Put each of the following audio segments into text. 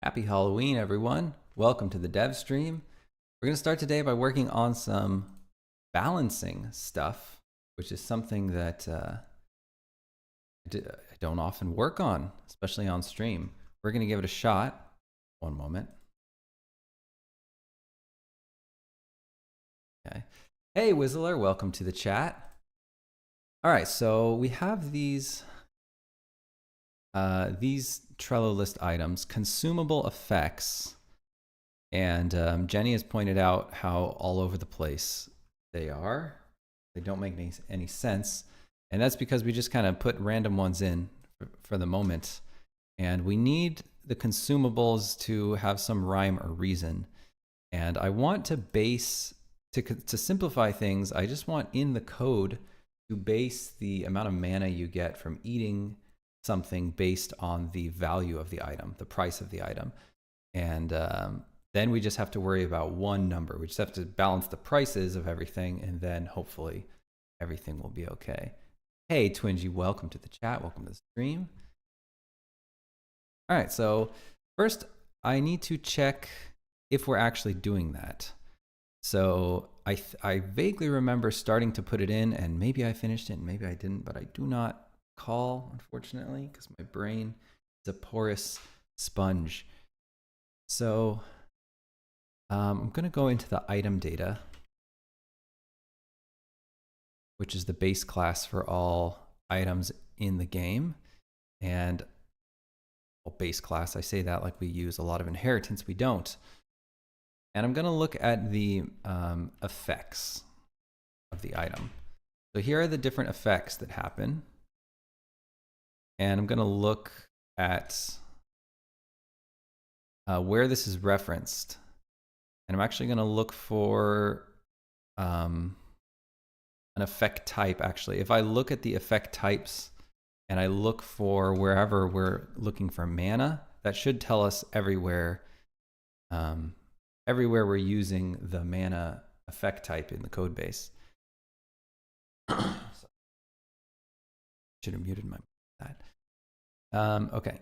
Happy Halloween, everyone. Welcome to the dev stream. We're going to start today by working on some balancing stuff, which is something that I don't often work on, especially on stream. We're going to give it a shot. One moment. Okay. Hey, Whistler, welcome to the chat. All right, so we have these Trello list items, consumable effects. And Jenny has pointed out how all over the place they are. They don't make any sense. And that's because we just kind of put random ones in for the moment. And we need the consumables to have some rhyme or reason. And I want to to simplify things, I just want in the code to base the amount of mana you get from eating something based on the value of the item, the price of the item. And then we just have to worry about one number. We just have to balance the prices of everything, and then hopefully everything will be okay. Hey, Twingy, welcome to the chat. Welcome to the stream. All right, so first I need to check if we're actually doing that. So I vaguely remember starting to put it in, and maybe I finished it, and maybe I didn't, but I do not recall, unfortunately, because my brain is a porous sponge. So I'm going to go into the item data, which is the base class for all items in the game. And well, base class, I say that like we use a lot of inheritance. We don't. And I'm going to look at the effects of the item. So here are the different effects that happen. And I'm going to look at where this is referenced. And I'm actually going to look for an effect type, actually. If I look at the effect types and I look for wherever we're looking for mana, that should tell us everywhere, everywhere we're using the mana effect type in the code base. Should have muted that. Okay.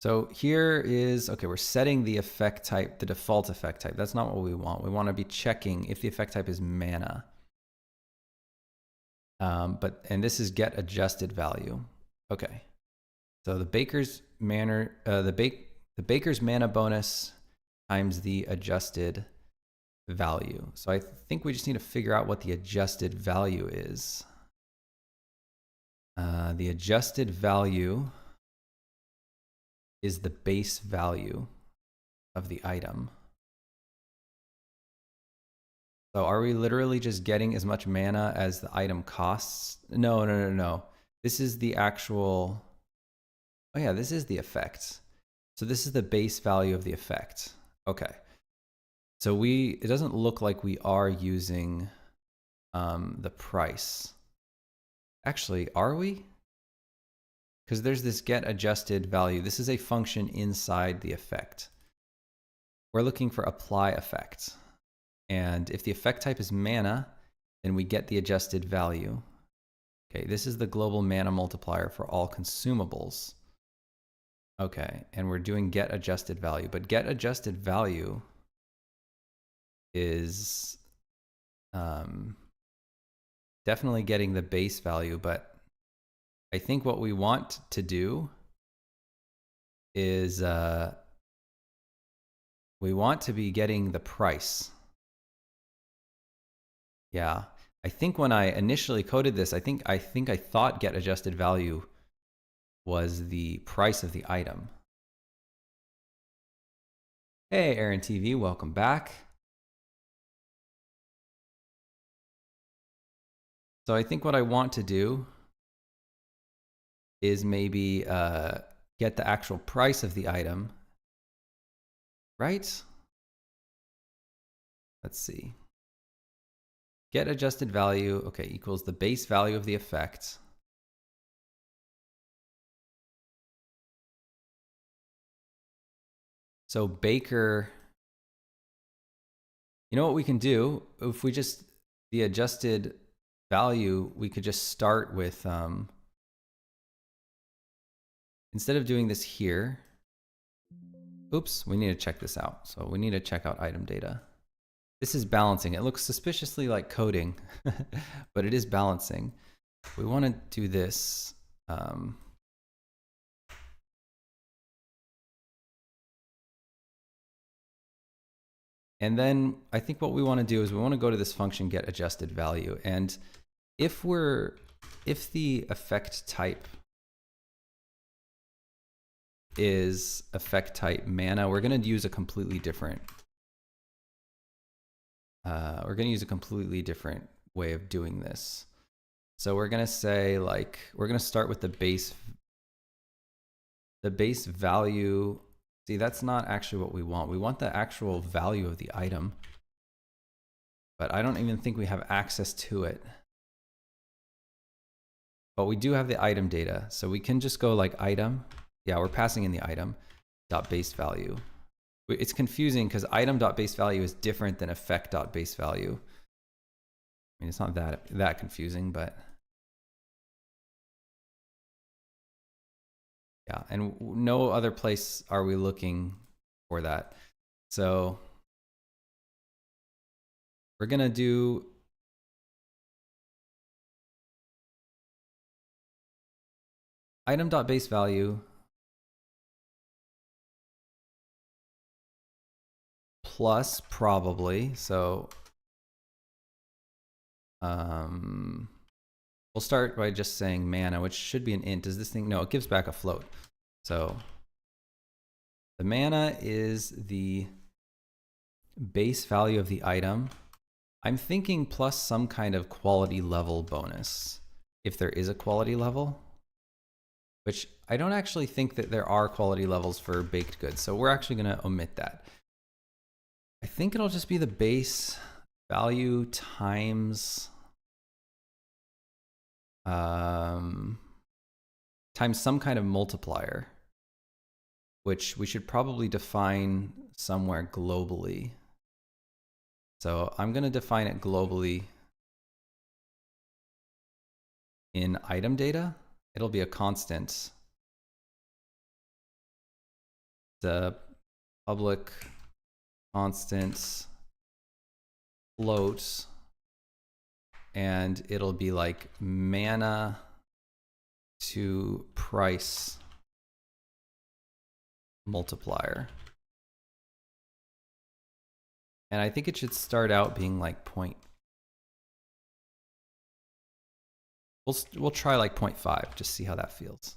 So here is, okay, we're setting the effect type, the default effect type. That's not what we want. We want to be checking if the effect type is mana. And this is get adjusted value. Okay. So the baker's mana, the baker's mana bonus times the adjusted value. So I think we just need to figure out what the adjusted value is. The adjusted value is the base value of the item. So are we literally just getting as much mana as the item costs? No. This is the actual, oh yeah, this is the effect. So this is the base value of the effect. Okay. So it doesn't look like we are using the price. Actually, are we? Because there's this get adjusted value. This is a function inside the effect. We're looking for apply effect. And if the effect type is mana, then we get the adjusted value. Okay, this is the global mana multiplier for all consumables. Okay, and we're doing get adjusted value. But get adjusted value is definitely getting the base value, but I think what we want to do is we want to be getting the price. Yeah, I think when I initially coded this, I think I thought get adjusted value was the price of the item. Hey, Aaron TV, welcome back. So I think what I want to do is maybe get the actual price of the item, right? Let's see. Get adjusted value, okay, equals the base value of the effect. So Baker, you know what we can do? If we just, the adjusted value, we could just start with, instead of doing this here, Oops, we need to check this out. So we need to check out item data. This is balancing. It looks suspiciously like coding, but it is balancing. We want to do this. And then I think what we want to do is we want to go to this function get adjusted value. And if the effect type is effect type mana, we're going to use a completely different way of doing this. So we're going to say, like, we're going to start with the base value. See, that's not actually what we want. We want the actual value of the item, but I don't even think we have access to it. But we do have the item data, so we can just go like item. Yeah, we're passing in the item dot base value. It's confusing because item dot base value is different than effect dot base value. I mean, it's not that confusing, but yeah, and no other place are we looking for that. So we're gonna do item dot base value plus probably. So we'll start by just saying mana, which should be an int. Does this thing? No, it gives back a float. So the mana is the base value of the item. I'm thinking plus some kind of quality level bonus, if there is a quality level, which I don't actually think that there are quality levels for baked goods. So we're actually going to omit that. I think it'll just be the base value times times some kind of multiplier, which we should probably define somewhere globally. So I'm going to define it globally in item data. It'll be a constant. The public constant float, and it'll be like mana to price multiplier. And I think it should start out being like we'll try like 0.5, just see how that feels.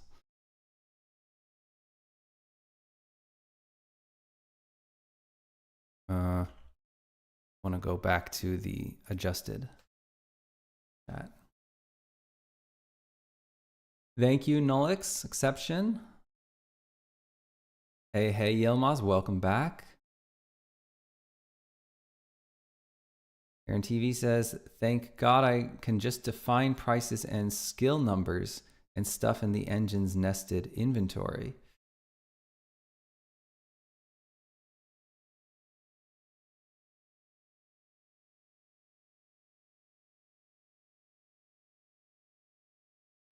Want to go back to the adjusted chat. Thank you, Nullix exception. Hey, Yilmaz, welcome back. Aaron TV says, thank God I can just define prices and skill numbers and stuff in the engine's nested inventory.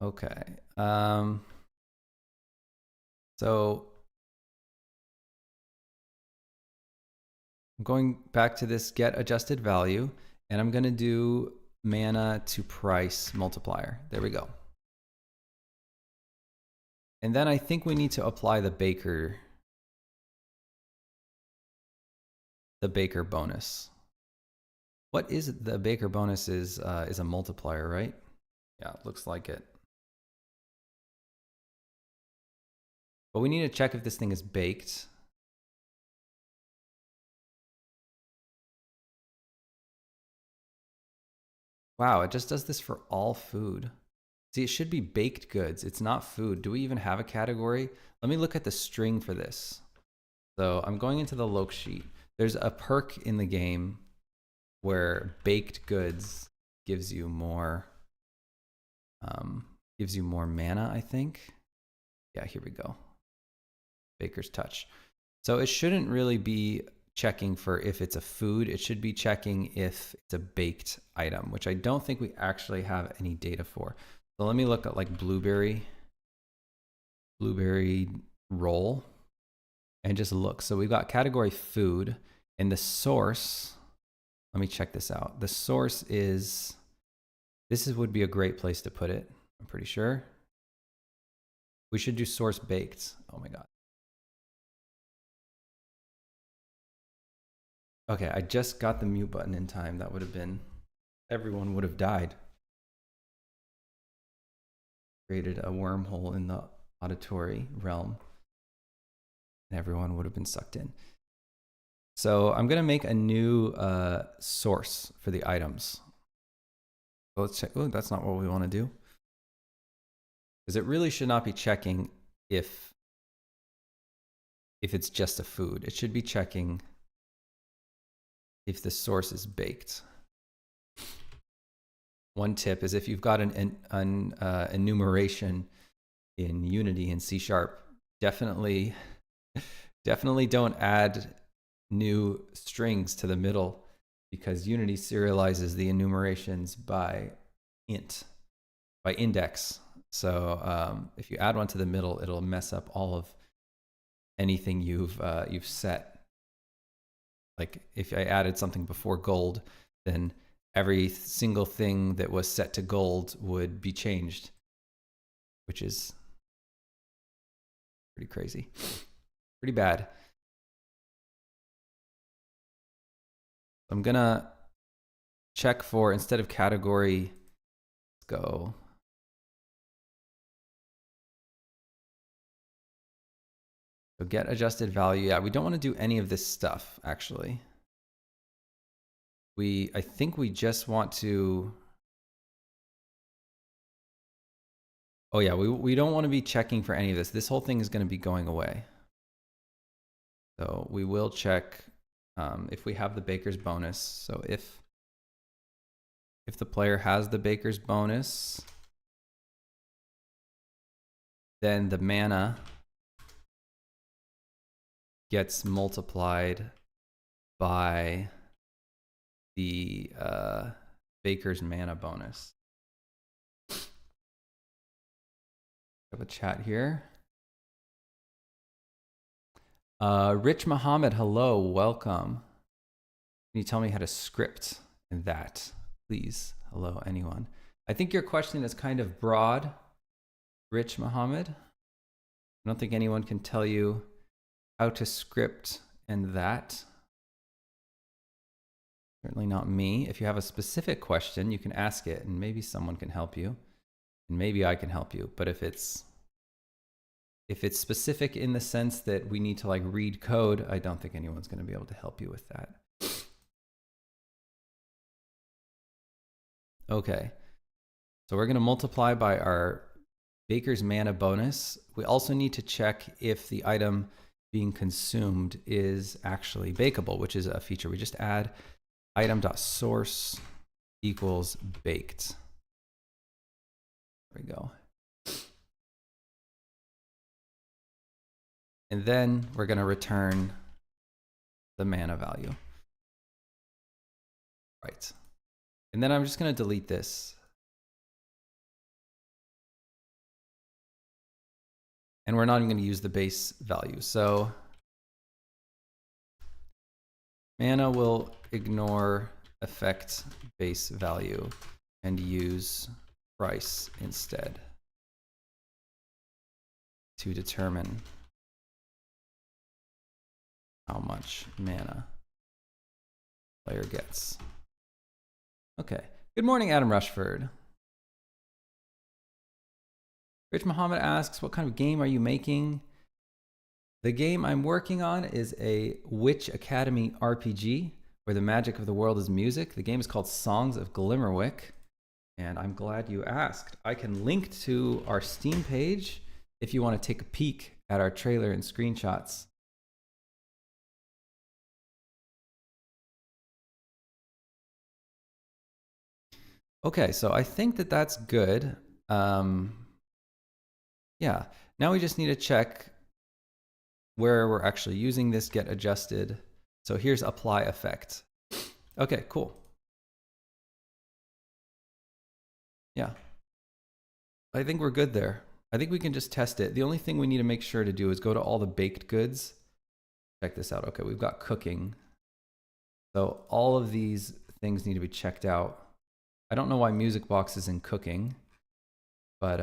Okay. So I'm going back to this get adjusted value, and I'm going to do mana to price multiplier. There we go. And then I think we need to apply the baker bonus. What is it? The baker bonus is a multiplier, right? Yeah, it looks like it. But we need to check if this thing is baked. Wow, it just does this for all food. See, it should be baked goods. It's not food. Do we even have a category? Let me look at the string for this. So I'm going into the loc sheet. There's a perk in the game where baked goods gives you more mana, I think. Yeah, here we go. Baker's touch. So it shouldn't really be checking for if it's a food. It should be checking if it's a baked item, which I don't think we actually have any data for. So let me look at like blueberry roll. and just look. So we've got category food, and the source, let me check this out. The source is, would be a great place to put it, I'm pretty sure. We should do source baked. Oh my God. Okay, I just got the mute button in time. That would have been, everyone would have died. Created a wormhole in the auditory realm, and everyone would have been sucked in. So I'm going to make a new source for the items. So let's check. Oh, that's not what we want to do. Because it really should not be checking if it's just a food. It should be checking if the source is baked. One tip is if you've got an enumeration in Unity and C#, definitely don't add new strings to the middle, because Unity serializes the enumerations by index. So if you add one to the middle, it'll mess up all of anything you've set. Like if I added something before gold, then every single thing that was set to gold would be changed, which is pretty crazy, pretty bad. I'm gonna check for, instead of category, let's go. So get adjusted value. Yeah, we don't want to do any of this stuff, actually. I think we just want to, oh yeah, we don't want to be checking for any of this. This whole thing is going to be going away. So we will check if we have the baker's bonus. So if the player has the baker's bonus, then the mana gets multiplied by the baker's mana bonus. I have a chat here. Rich Muhammad, hello, welcome. Can you tell me how to script in that, please? Hello, anyone. I think your question is kind of broad, Rich Muhammad. I don't think anyone can tell you how to script in that. Certainly not me. If you have a specific question, you can ask it, and maybe someone can help you, and maybe I can help you. But if it's specific in the sense that we need to like read code, I don't think anyone's going to be able to help you with that. Okay, so we're going to multiply by our baker's mana bonus. We also need to check if the item being consumed is actually bakeable, which is a feature. We just add item.source equals baked. There we go. And then we're going to return the mana value. Right. And then I'm just going to delete this. And we're not even going to use the base value. So mana will ignore effect base value and use price instead to determine how much mana player gets. Okay. Good morning, Adam Rushford. Rich Muhammad asks, what kind of game are you making? The game I'm working on is a Witch Academy RPG where the magic of the world is music. The game is called Songs of Glimmerwick, and I'm glad you asked. I can link to our Steam page if you want to take a peek at our trailer and screenshots. Okay, so I think that that's good. Yeah, now we just need to check where we're actually using this get adjusted. So here's apply effect. Okay, cool. Yeah, I think we're good there. I think we can just test it. The only thing we need to make sure to do is go to all the baked goods check this out. Okay, we've got cooking. So all of these things need to be checked out. I don't know why music box is in cooking, but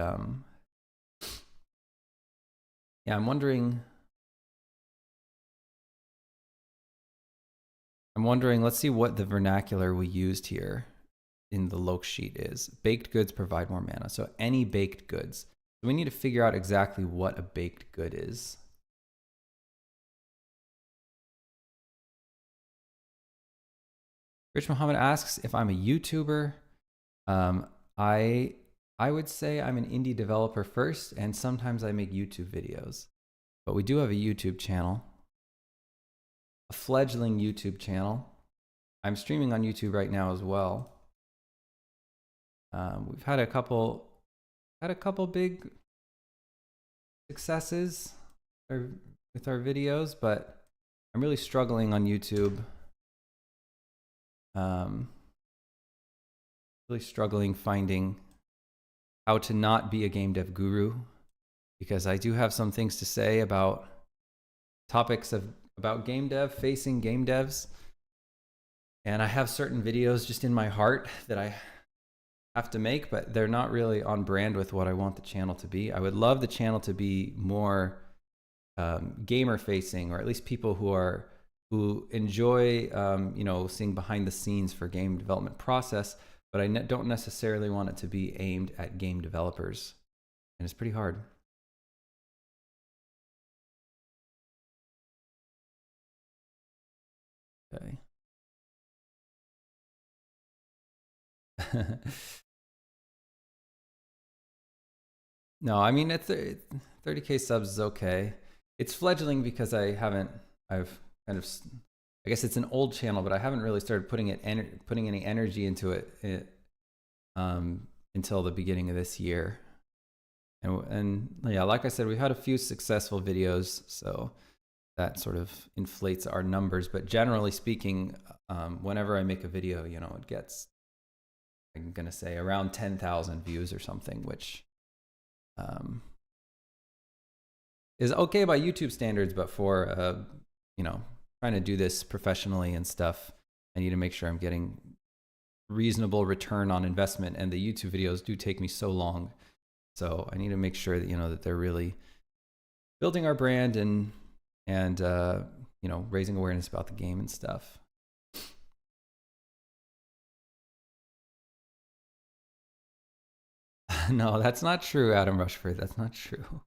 yeah, I'm wondering, let's see what the vernacular we used here in the loc sheet is. Baked goods provide more mana. So any baked goods. So we need to figure out exactly what a baked good is. Rich Muhammad asks if I'm a YouTuber. I would say I'm an indie developer first, and sometimes I make YouTube videos. But we do have a YouTube channel, a fledgling YouTube channel. I'm streaming on YouTube right now as well. We've had a couple big successes with our videos, but I'm really struggling on YouTube. Really struggling finding how to not be a game dev guru, because I do have some things to say about topics about game dev, facing game devs. And I have certain videos just in my heart that I have to make, but they're not really on brand with what I want the channel to be. I would love the channel to be more gamer facing, or at least people who enjoy seeing behind the scenes for game development process, but I don't necessarily want it to be aimed at game developers, and it's pretty hard. Okay. No, I mean, 30K subs is okay. It's fledgling because I've kind of, I guess it's an old channel, but I haven't really started putting any energy into it until the beginning of this year. And yeah, like I said, we've had a few successful videos, so that sort of inflates our numbers. But generally speaking, whenever I make a video, it gets, I'm gonna say, around 10,000 views or something, which is okay by YouTube standards, but for trying to do this professionally and stuff, I need to make sure I'm getting reasonable return on investment, and the YouTube videos do take me so long, so I need to make sure that that they're really building our brand and raising awareness about the game and stuff. No, that's not true, Adam Rushford. That's not true.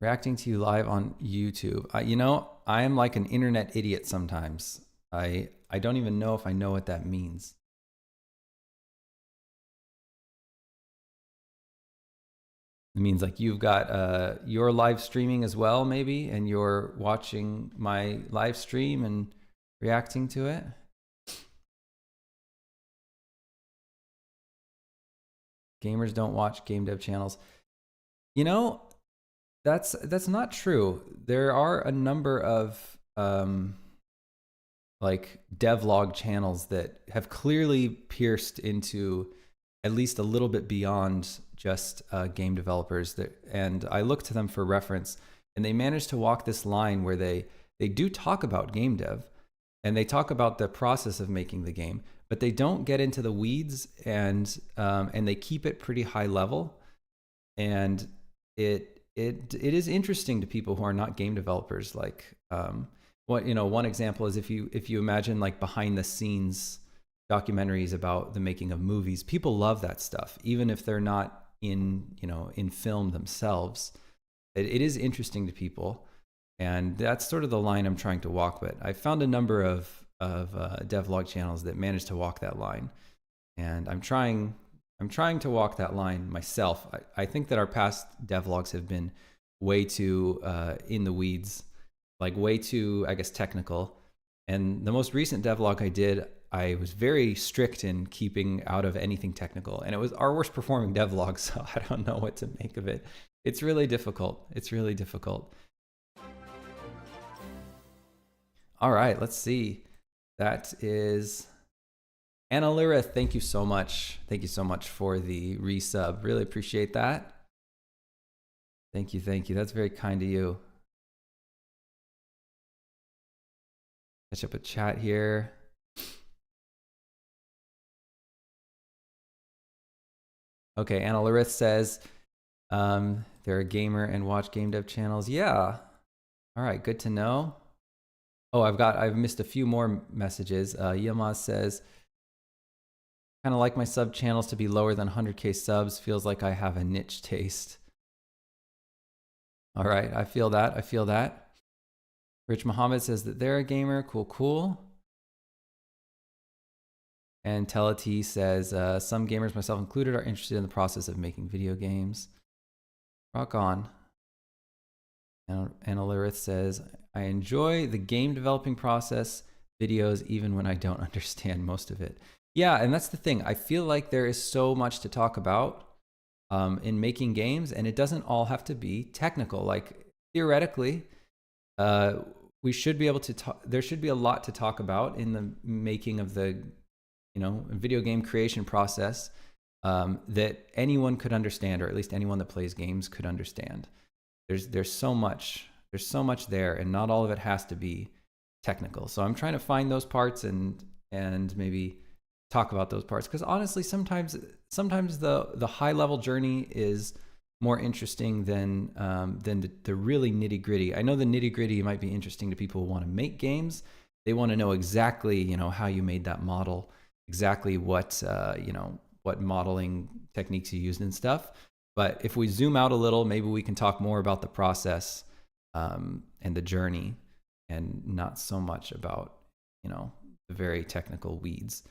Reacting to you live on YouTube. I am like an internet idiot sometimes. I don't even know if I know what that means. It means like you've got your live streaming as well, maybe, and you're watching my live stream and reacting to it. Gamers don't watch game dev channels. That's not true. There are a number of like devlog channels that have clearly pierced into at least a little bit beyond just game developers, and I look to them for reference, and they manage to walk this line where they do talk about game dev, and they talk about the process of making the game, but they don't get into the weeds, and they keep it pretty high level, and it is interesting to people who are not game developers. Like one example is if you imagine like behind the scenes documentaries about the making of movies, people love that stuff, even if they're not in film themselves. It is interesting to people, and that's sort of the line I'm trying to walk. But I found a number of devlog channels that manage to walk that line, and I'm trying to walk that line myself. I think that our past devlogs have been way too in the weeds, like way too, I guess, technical. And the most recent devlog I did, I was very strict in keeping out of anything technical, and it was our worst performing devlog, so I don't know what to make of it. It's really difficult. It's really difficult. All right, let's see. That is Anna Lyra. Thank you so much. Thank you so much for the resub. Really appreciate that. Thank you. Thank you. That's very kind of you. Catch up with chat here. Okay, Anna Larith says they're a gamer and watch game dev channels. Yeah. All right, good to know. Oh, I've missed a few more messages. Yilmaz says, kind of like my sub channels to be lower than 100K subs. Feels like I have a niche taste. All right, I feel that. I feel that. Rich Muhammad says that they're a gamer. Cool, cool. And Teleti says, some gamers, myself included, are interested in the process of making video games. Rock on. Anna Larith says, I enjoy the game developing process videos even when I don't understand most of it. Yeah, and that's the thing. I feel like there is so much to talk about in making games, and it doesn't all have to be technical. Like, theoretically, we should be able to talk, there should be a lot to talk about in the making of the video game creation process that anyone could understand, or at least anyone that plays games could understand. There's so much there, and not all of it has to be technical. So I'm trying to find those parts and maybe talk about those parts, because honestly, sometimes the high level journey is more interesting than the really nitty gritty. I know the nitty gritty might be interesting to people who want to make games. They want to know exactly how you made that model, exactly what what modeling techniques you used and stuff. But if we zoom out a little, maybe we can talk more about the process and the journey, and not so much about the very technical weeds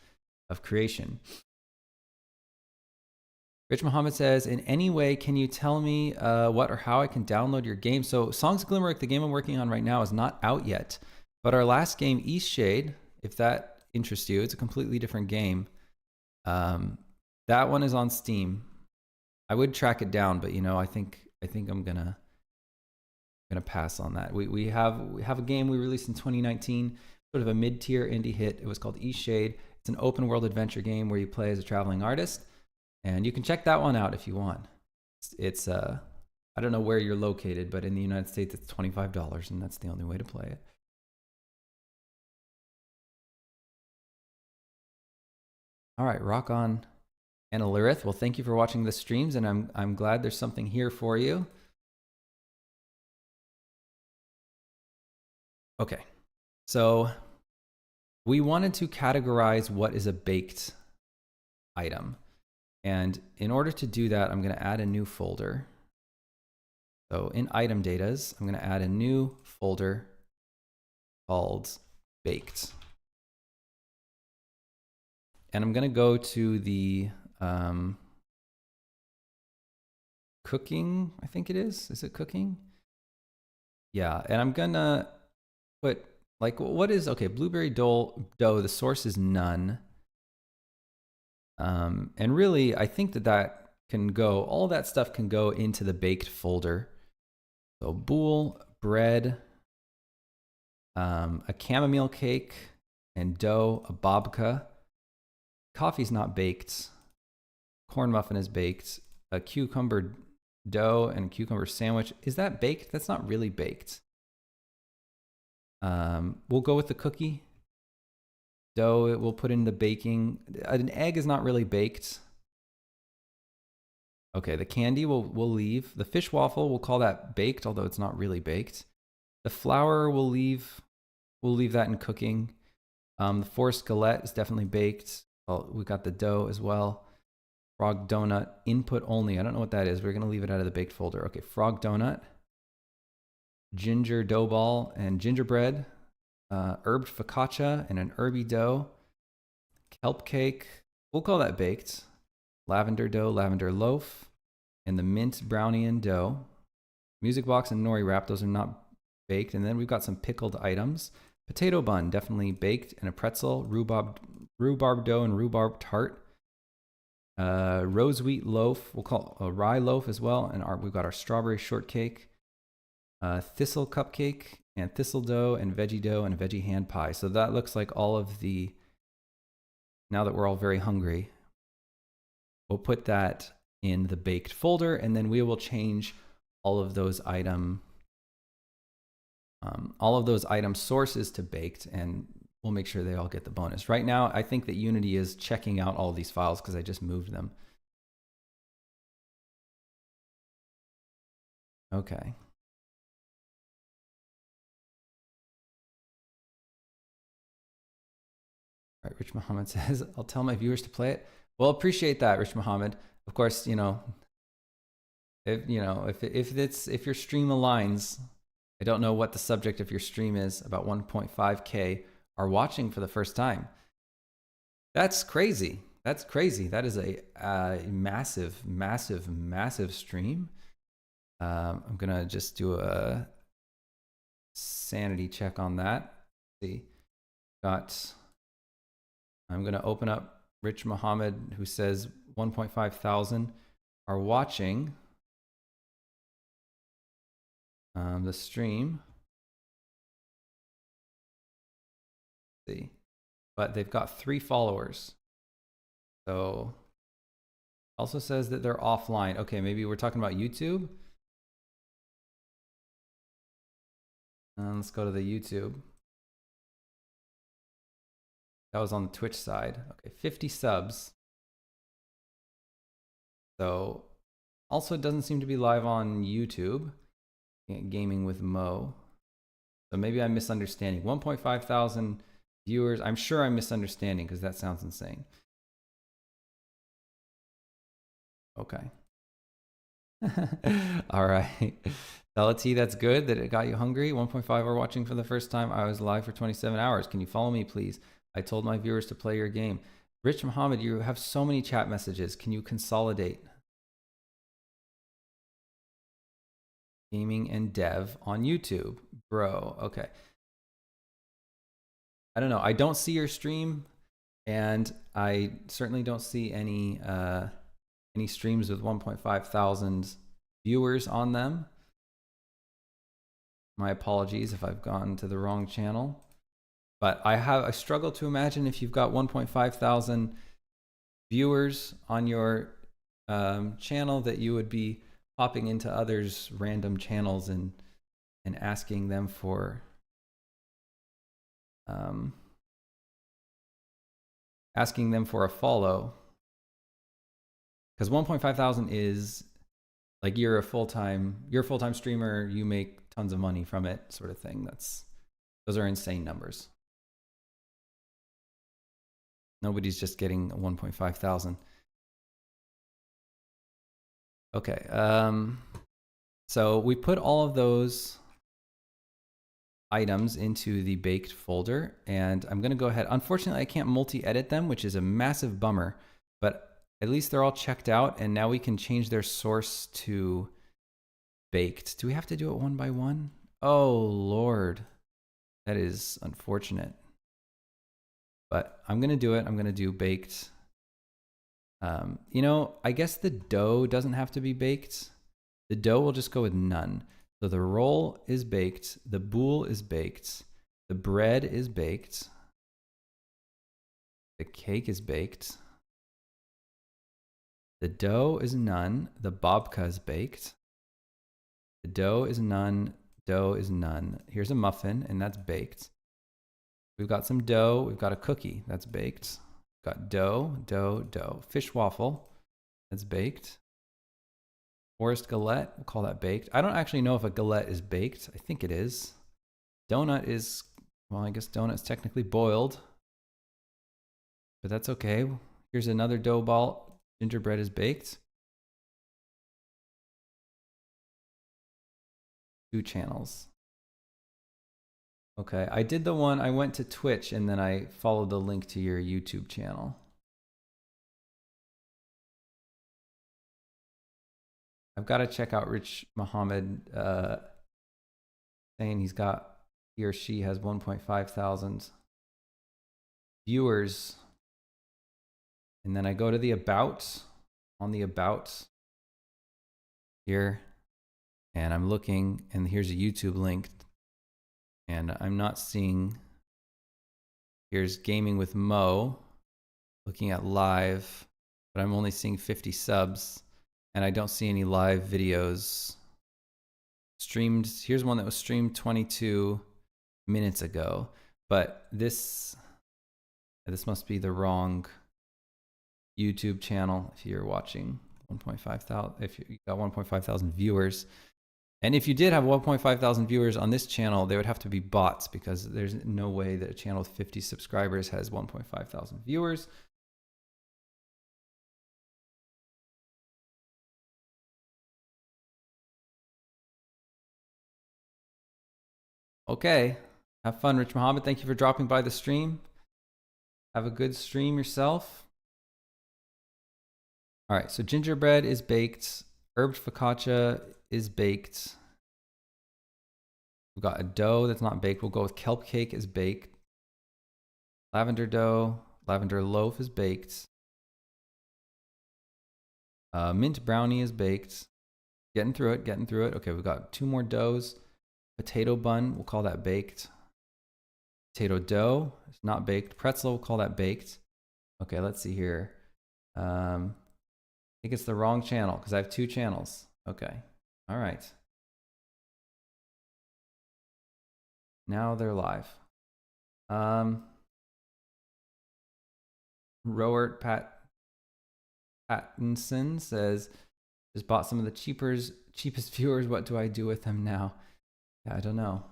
of creation. Rich Muhammad says, in any way, can you tell me what or how I can download your game? So Songs of Glimmerwick, the game I'm working on right now, is not out yet. But our last game, Eastshade, if that interests you, it's a completely different game. That one is on Steam. I would track it down, but I think I'm gonna pass on that. We have a game we released in 2019, sort of a mid-tier indie hit. It was called Eastshade. It's an open world adventure game where you play as a traveling artist, and you can check that one out if you want. It's I don't know where you're located, but in the United States it's $25, and that's the only way to play it. All right, rock on, Anna Larith. Well, thank you for watching the streams, and I'm glad there's something here for you. Okay, so we wanted to categorize what is a baked item. And in order to do that, I'm going to add a new folder. So in item datas, I'm going to add a new folder called baked. And I'm going to go to the cooking, I think it is. Is it cooking? Yeah, and I'm going to put, like, what is, okay, blueberry dough, the source is none. And really, I think that can go, all that stuff can go into the baked folder. So boule, bread, a chamomile cake, and dough, a babka. Coffee's not baked. Corn muffin is baked. A cucumber dough and a cucumber sandwich. Is that baked? That's not really baked. We'll go with the cookie dough. We'll put in the baking. An egg is not really baked. Okay, the candy we'll leave. The fish waffle, we'll call that baked, although it's not really baked. The flour we'll leave that in cooking. The forest galette is definitely baked. Well, we got the dough as well. Frog donut, input only. I don't know what that is. We're gonna leave it out of the baked folder. Okay, frog donut, ginger dough ball and gingerbread, herbed focaccia and an herby dough, kelp cake, we'll call that baked. Lavender dough, lavender loaf, and the mint brownie and dough. Music box and nori wrap, those are not baked. And then we've got some pickled items. Potato bun, definitely baked, and a pretzel, rhubarb dough and rhubarb tart. Rose wheat loaf, we'll call a rye loaf as well. And we've got our strawberry shortcake, thistle cupcake, and thistle dough, and veggie dough, and a veggie hand pie. So that looks like all of the, now that we're all very hungry, we'll put that in the baked folder, and then we will change all of those item sources to baked, and we'll make sure they all get the bonus. Right now, I think that Unity is checking out all these files because I just moved them. Okay. All right, Rich Muhammad says, I'll tell my viewers to play it. Well, appreciate that, Rich Muhammad. Of course, if your stream aligns, I don't know what the subject of your stream is, about 1.5K are watching for the first time. That's crazy. That's crazy. That is a massive, massive, massive stream. I'm gonna just do a sanity check on that. Let's see, I'm gonna open up Rich Muhammad, who says 1.5 thousand are watching the stream. Let's see, but they've got 3 followers. So also says that they're offline. Okay, maybe we're talking about YouTube. Let's go to the YouTube. That was on the Twitch side. Okay, 50 subs. So also it doesn't seem to be live on YouTube. Gaming with Mo. So maybe I'm misunderstanding. 1.5 thousand viewers. I'm sure I'm misunderstanding because that sounds insane. Okay. All right. T, that's good that it got you hungry. 1.5 are watching for the first time. I was live for 27 hours. Can you follow me, please? I told my viewers to play your game. Rich Muhammad, you have so many chat messages. Can you consolidate? Gaming and dev on YouTube. Bro, okay. I don't know. I don't see your stream, and I certainly don't see any streams with 1.5 thousand viewers on them. My apologies if I've gone to the wrong channel. But I struggle to imagine if you've got 1.5 thousand viewers on your channel that you would be popping into others' random channels and asking them for a follow. Because 1.5 thousand is like you're a full-time streamer, you make tons of money from it, sort of thing. Those are insane numbers. Nobody's just getting 1.5 thousand. Okay, so we put all of those items into the baked folder, and I'm gonna go ahead. Unfortunately, I can't multi-edit them, which is a massive bummer, but at least they're all checked out, and now we can change their source to baked. Do we have to do it one by one? Oh, Lord. That is unfortunate. But I'm going to do it. I'm going to do baked. I guess the dough doesn't have to be baked. The dough will just go with none. So the roll is baked. The boule is baked. The bread is baked. The cake is baked. The dough is none. The babka is baked. The dough is none. Dough is none. Here's a muffin, and that's baked. We've got some dough. We've got a cookie. That's baked. We've got dough, dough, dough. Fish waffle. That's baked. Forest galette. We'll call that baked. I don't actually know if a galette is baked. I think it is. Donut is, well, I guess donut's technically boiled. But that's okay. Here's another dough ball. Gingerbread is baked. 2 channels. Okay, I did the one, I went to Twitch and then I followed the link to your YouTube channel. I've got to check out Rich Muhammad saying he or she has 1.5 thousand viewers. And then I go to the about, on the about here, and I'm looking, and here's a YouTube link. And I'm not seeing, here's Gaming with Mo, looking at live, but I'm only seeing 50 subs, and I don't see any live videos streamed. Here's one that was streamed 22 minutes ago, but this must be the wrong YouTube channel if you're watching 1.5 thousand, if you got 1.5 thousand viewers. And if you did have 1.5 thousand viewers on this channel, they would have to be bots, because there's no way that a channel with 50 subscribers has 1.5 thousand viewers. Okay, have fun, Rich Muhammad. Thank you for dropping by the stream. Have a good stream yourself. All right, so gingerbread is baked. Herbed focaccia is baked. We've got a dough that's not baked. We'll go with kelp cake is baked. Lavender dough, lavender loaf is baked. Mint brownie is baked. Getting through it, getting through it. Okay, we've got 2 more doughs. Potato bun, we'll call that baked. Potato dough, it's not baked. Pretzel, we'll call that baked. Okay, let's see here. I think it's the wrong channel because I have 2 channels. Okay, all right. Now they're live. Robert Pattinson says, just bought some of the cheapest viewers. What do I do with them now? Yeah, I don't know.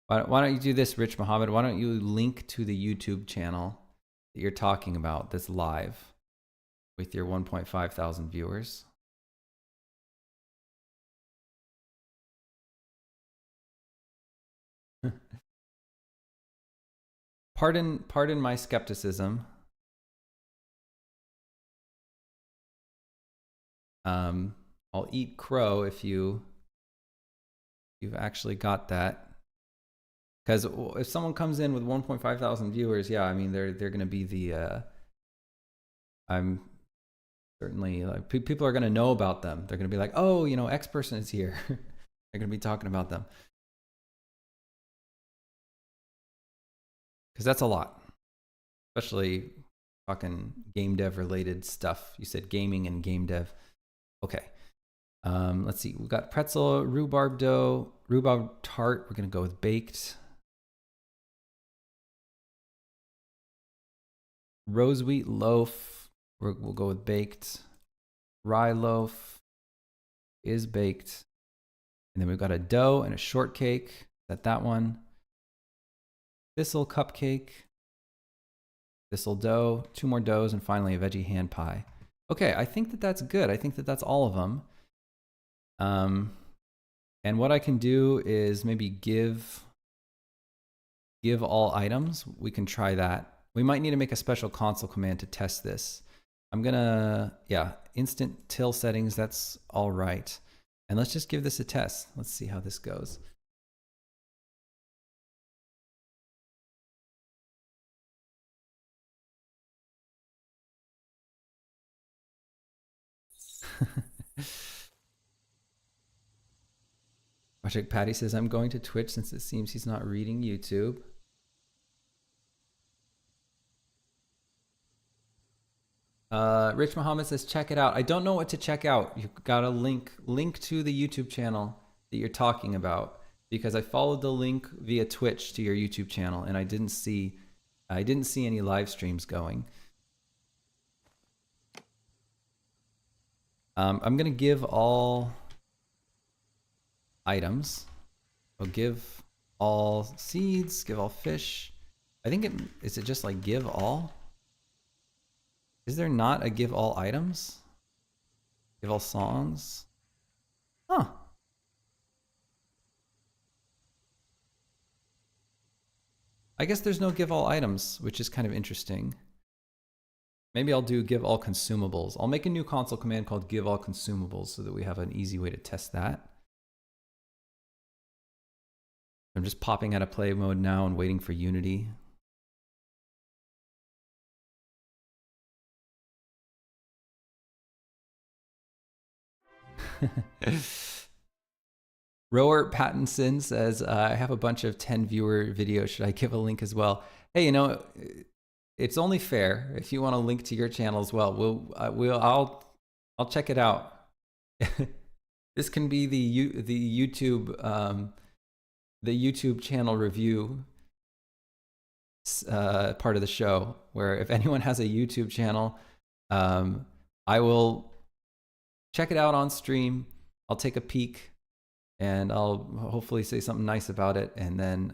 Why don't you do this, Rich Muhammad? Why don't you link to the YouTube channel that you're talking about that's live with your 1.5 thousand viewers? Pardon my skepticism. I'll eat crow if you've actually got that. Because if someone comes in with 1.5 thousand viewers, yeah, I mean they're going to be the. I'm certainly like people are going to know about them. They're going to be like, oh, you know, X person is here. They're going to be talking about them. Because that's a lot, especially talking game dev related stuff. You said gaming and game dev. Okay. Let's see. We've got pretzel, rhubarb dough, rhubarb tart. We're going to go with baked. Rose wheat loaf, we'll go with baked. Rye loaf is baked. And then we've got a dough and a shortcake. That one. Thistle cupcake. Thistle dough, 2 more doughs, and finally a veggie hand pie. Okay, I think that that's good. I think that that's all of them. And what I can do is maybe give all items. We can try that. We might need to make a special console command to test this. I'm gonna, yeah, instant till settings, that's all right. And let's just give this a test. Let's see how this goes. Project Patty says, I'm going to Twitch since it seems he's not reading YouTube. Rich Muhammad says, check it out. I don't know what to check out. You've got a link to the YouTube channel that you're talking about, because I followed the link via Twitch to your YouTube channel and I didn't see any live streams going. I'm going to give all items. I'll give all seeds, give all fish. I think is it just like give all? Is there not a give all items? Give all songs? Huh. I guess there's no give all items, which is kind of interesting. Maybe I'll do give all consumables. I'll make a new console command called give all consumables so that we have an easy way to test that. I'm just popping out of play mode now and waiting for Unity. Rower Pattinson says, I have a bunch of 10 viewer videos. Should I give a link as well? Hey, you know, it's only fair if you want to link to your channel as well. I'll I'll check it out. This can be the YouTube channel review part of the show, where if anyone has a YouTube channel, I will check it out on stream. I'll take a peek, and I'll hopefully say something nice about it, and then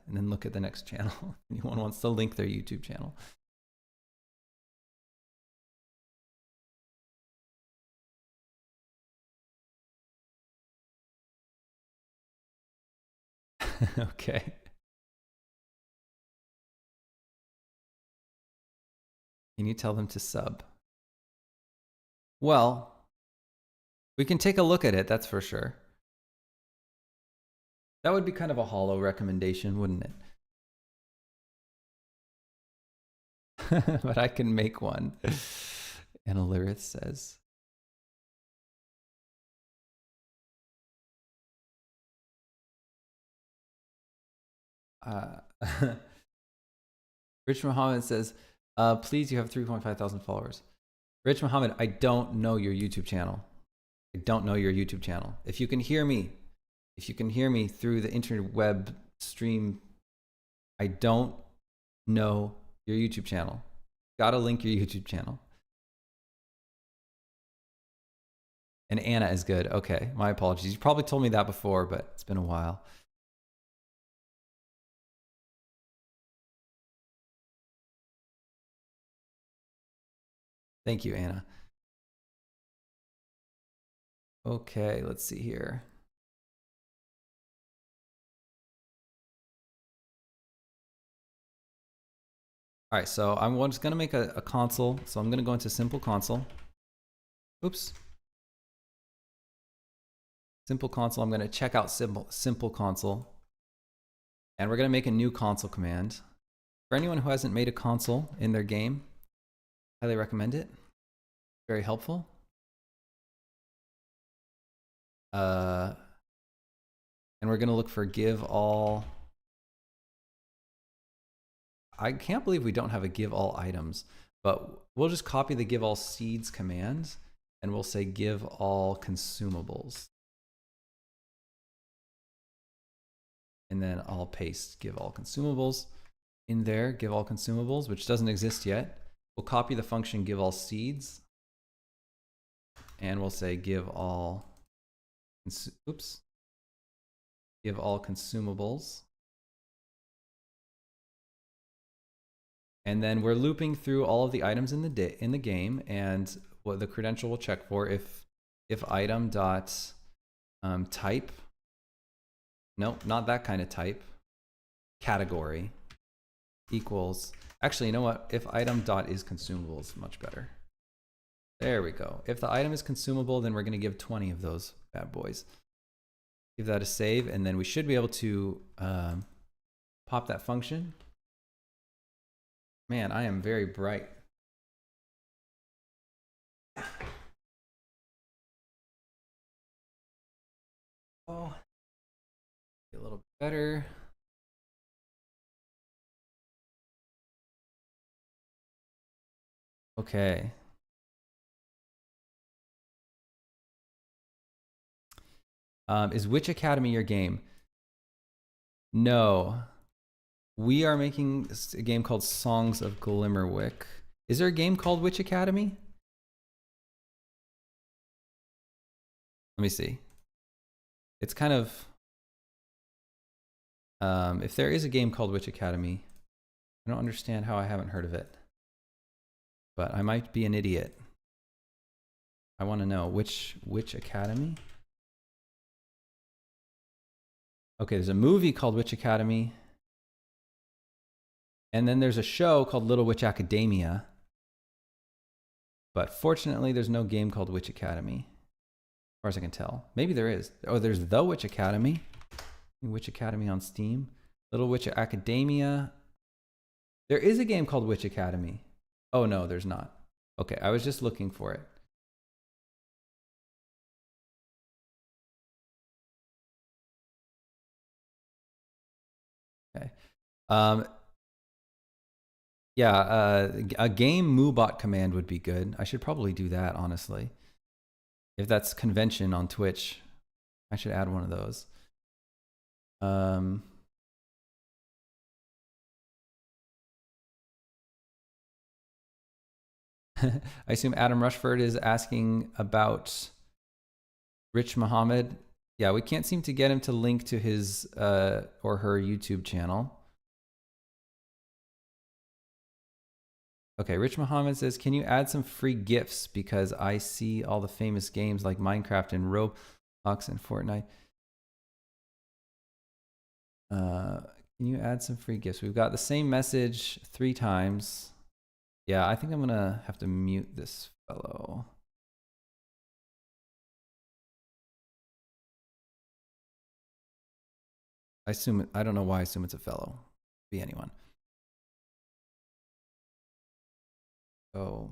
look at the next channel. Anyone wants to link their YouTube channel. Okay. Can you tell them to sub? Well, we can take a look at it, that's for sure. That would be kind of a hollow recommendation, wouldn't it? But I can make one. Analyrith says. Rich Muhammad says, please, you have 3.5 thousand followers. Rich Muhammad, I don't know your YouTube channel. I don't know your YouTube channel. If you can hear me through the interweb stream, I don't know your YouTube channel. Gotta link your YouTube channel. And Anna is good. Okay, my apologies. You probably told me that before, but it's been a while. Thank you, Anna. Okay, let's see here. All right, so I'm just gonna make a console. So I'm gonna go into simple console. Oops. Simple console, I'm gonna check out simple console. And we're gonna make a new console command. For anyone who hasn't made a console in their game, highly recommend it. Very helpful. And we're gonna look for give all. I can't believe we don't have a give all items, but we'll just copy the give all seeds command and we'll say give all consumables. And then I'll paste give all consumables in there, give all consumables, which doesn't exist yet. We'll copy the function give all seeds and we'll say give all, give all consumables. And then we're looping through all of the items in the game, and what the credential will check for if item dot type, no, not that kind of type, category equals, actually, you know what? If item dot is consumable is much better. There we go. If the item is consumable, then we're going to give 20 of those bad boys. Give that a save, and then we should be able to pop that function. Man, I am very bright. Oh, a little bit better. Okay. Is Witch Academy your game? No. We are making a game called Songs of Glimmerwick. Is there a game called Witch Academy? Let me see. It's kind of... if there is a game called Witch Academy, I don't understand how I haven't heard of it. But I might be an idiot. I want to know which Academy? Okay, there's a movie called Witch Academy. And then there's a show called Little Witch Academia. But fortunately, there's no game called Witch Academy, as far as I can tell. Maybe there is. Oh, there's The Witch Academy. Witch Academy on Steam. Little Witch Academia. There is a game called Witch Academy. Oh, no, there's not. Okay, I was just looking for it. Okay. Yeah, a game moobot command would be good. I should probably do that, honestly. If that's convention on Twitch, I should add one of those. I assume Adam Rushford is asking about Rich Muhammad. Yeah, we can't seem to get him to link to his or her YouTube channel. Okay, Rich Muhammad says, can you add some free gifts? Because I see all the famous games like Minecraft and Roblox and Fortnite. Can you add some free gifts? We've got the same message 3 times. Yeah, I think I'm gonna have to mute this fellow. I don't know why I assume it's a fellow. Be anyone. Oh.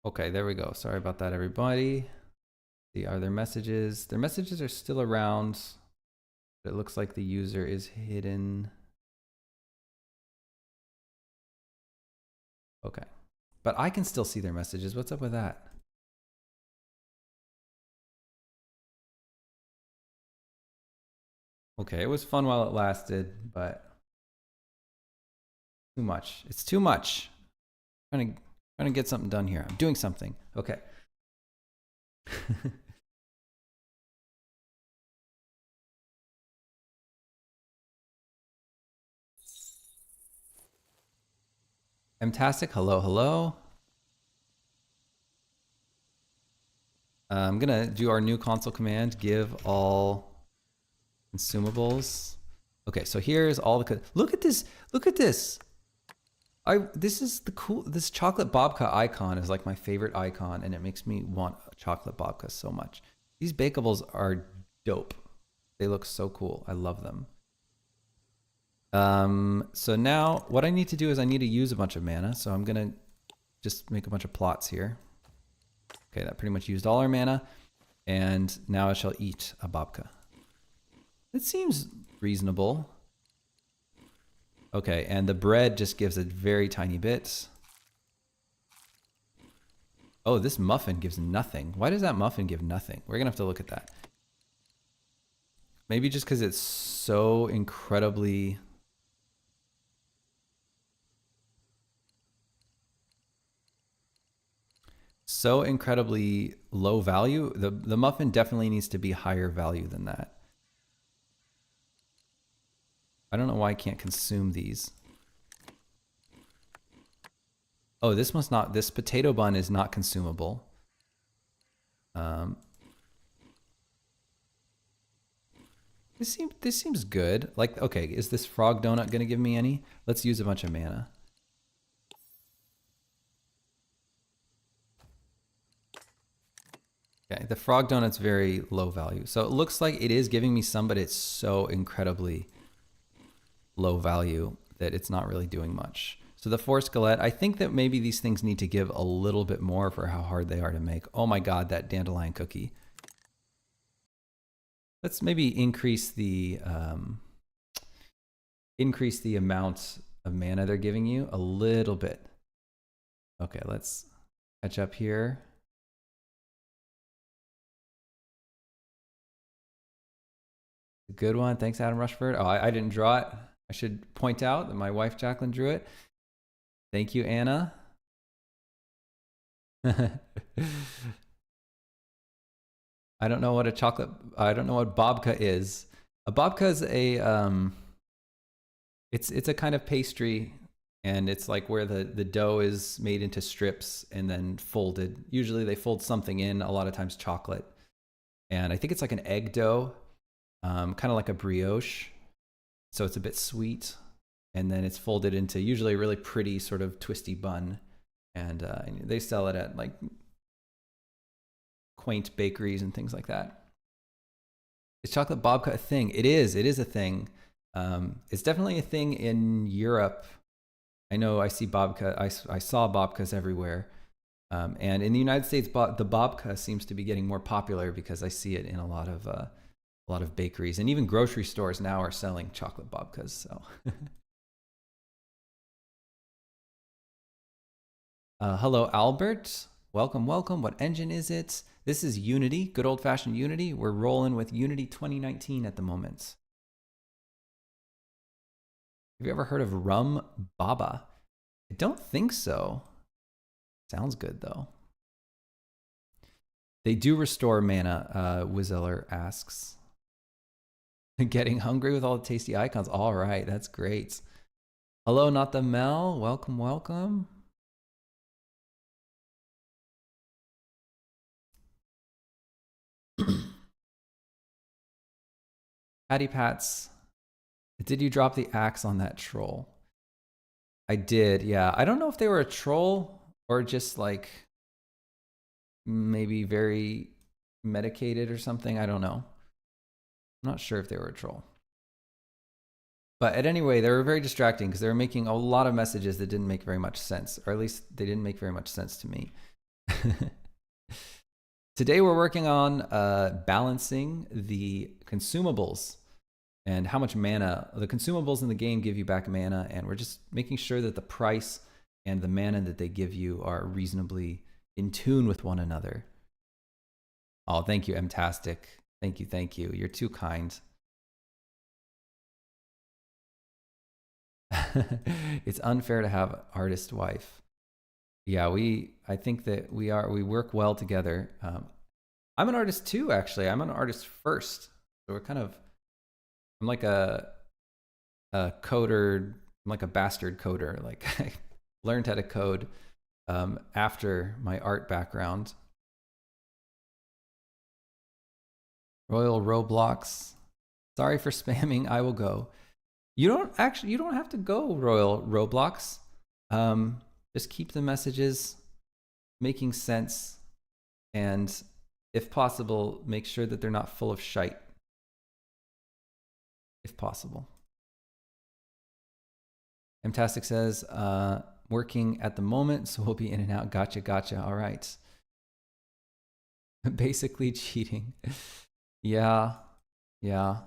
Okay, there we go. Sorry about that, everybody. See, are there messages? Their messages are still around, but it looks like the user is hidden. Okay, but I can still see their messages. What's up with that? Okay, it was fun while it lasted, but too much. It's too much. I'm trying to get something done here. I'm doing something. Okay. Fantastic. Hello, hello. I'm gonna do our new console command, give all consumables. Okay, so here's all the, look at this, look at this. This is the cool, this chocolate babka icon is like my favorite icon, and it makes me want a chocolate babka so much. These bakables are dope. They look so cool. I love them. So now what I need to do is I need to use a bunch of mana. So I'm gonna just make a bunch of plots here. Okay, that pretty much used all our mana. And now I shall eat a babka. It seems reasonable. Okay, and the bread just gives a very tiny bit. Oh, this muffin gives nothing. Why does that muffin give nothing? We're gonna have to look at that. Maybe just because it's so incredibly... so incredibly low value. The muffin definitely needs to be higher value than that. I don't know why I can't consume these. Oh, this must not, this potato bun is not consumable. This seems good. Like, okay, is this frog donut gonna give me any? Let's use a bunch of mana. Okay, the frog donut's very low value. So it looks like it is giving me some, but it's so incredibly low value that it's not really doing much. So the 4 skeleton, I think that maybe these things need to give a little bit more for how hard they are to make. Oh my God, that dandelion cookie. Let's maybe increase the amount of mana they're giving you a little bit. Okay, let's catch up here. Good one. Thanks, Adam Rushford. Oh, I didn't draw it. I should point out that my wife Jacqueline drew it. Thank you, Anna. I don't know what I don't know what babka is. A babka is a it's a kind of pastry, and it's like where the dough is made into strips and then folded. Usually they fold something in, a lot of times chocolate. And I think it's like an egg dough, kind of like a brioche. So it's a bit sweet, and then it's folded into usually a really pretty sort of twisty bun. And they sell it at like quaint bakeries and things like that. Is chocolate babka a thing? It is. It is a thing. It's definitely a thing in Europe. I know I see babka. I saw babkas everywhere. And in the United States, the babka seems to be getting more popular because I see it in a lot of bakeries, and even grocery stores now are selling chocolate babkas. So, hello, Albert. Welcome, welcome. What engine is it? This is Unity, good old-fashioned Unity. We're rolling with Unity 2019 at the moment. Have you ever heard of Rum Baba? I don't think so. Sounds good though. They do restore mana, Wizeller asks. Getting hungry with all the tasty icons. All right, that's great. Hello, not the Mel. Welcome, welcome. Patty Pats, did you drop the axe on that troll? I did, yeah. I don't know if they were a troll or just like maybe very medicated or something. I don't know. I'm not sure if they were a troll. But at any rate, they were very distracting because they were making a lot of messages that didn't make very much sense, or at least they didn't make very much sense to me. Today we're working on balancing the consumables and how much mana. The consumables in the game give you back mana, and we're just making sure that the price and the mana that they give you are reasonably in tune with one another. Oh, thank you, Mtastic. Thank you, thank you. You're too kind. It's unfair to have artist wife. Yeah, I think that we work well together. I'm an artist too, actually. I'm an artist first. So we're kind of, I'm like a coder, I'm like a bastard coder. Like I learned how to code after my art background. Royal Roblox. Sorry for spamming. I will go. You don't have to go, Royal Roblox. Just keep the messages making sense, and if possible, make sure that they're not full of shite. If possible. Mtastic says, working at the moment, so we'll be in and out. Gotcha, gotcha. All right. Basically cheating. Yeah, yeah.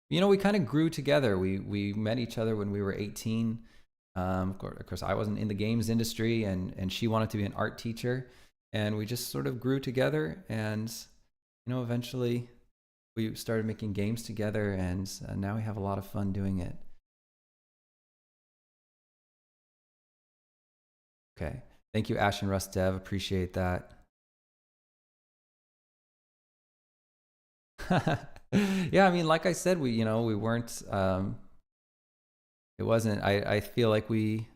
You know, we kind of grew together. We met each other when we were 18. Of course, I wasn't in the games industry, and she wanted to be an art teacher, and we just sort of grew together. And you know, eventually, we started making games together, and now we have a lot of fun doing it. Okay, thank you, Ash and Rust Dev. Appreciate that. Yeah, I mean, like I said, we weren't. It wasn't. I feel like we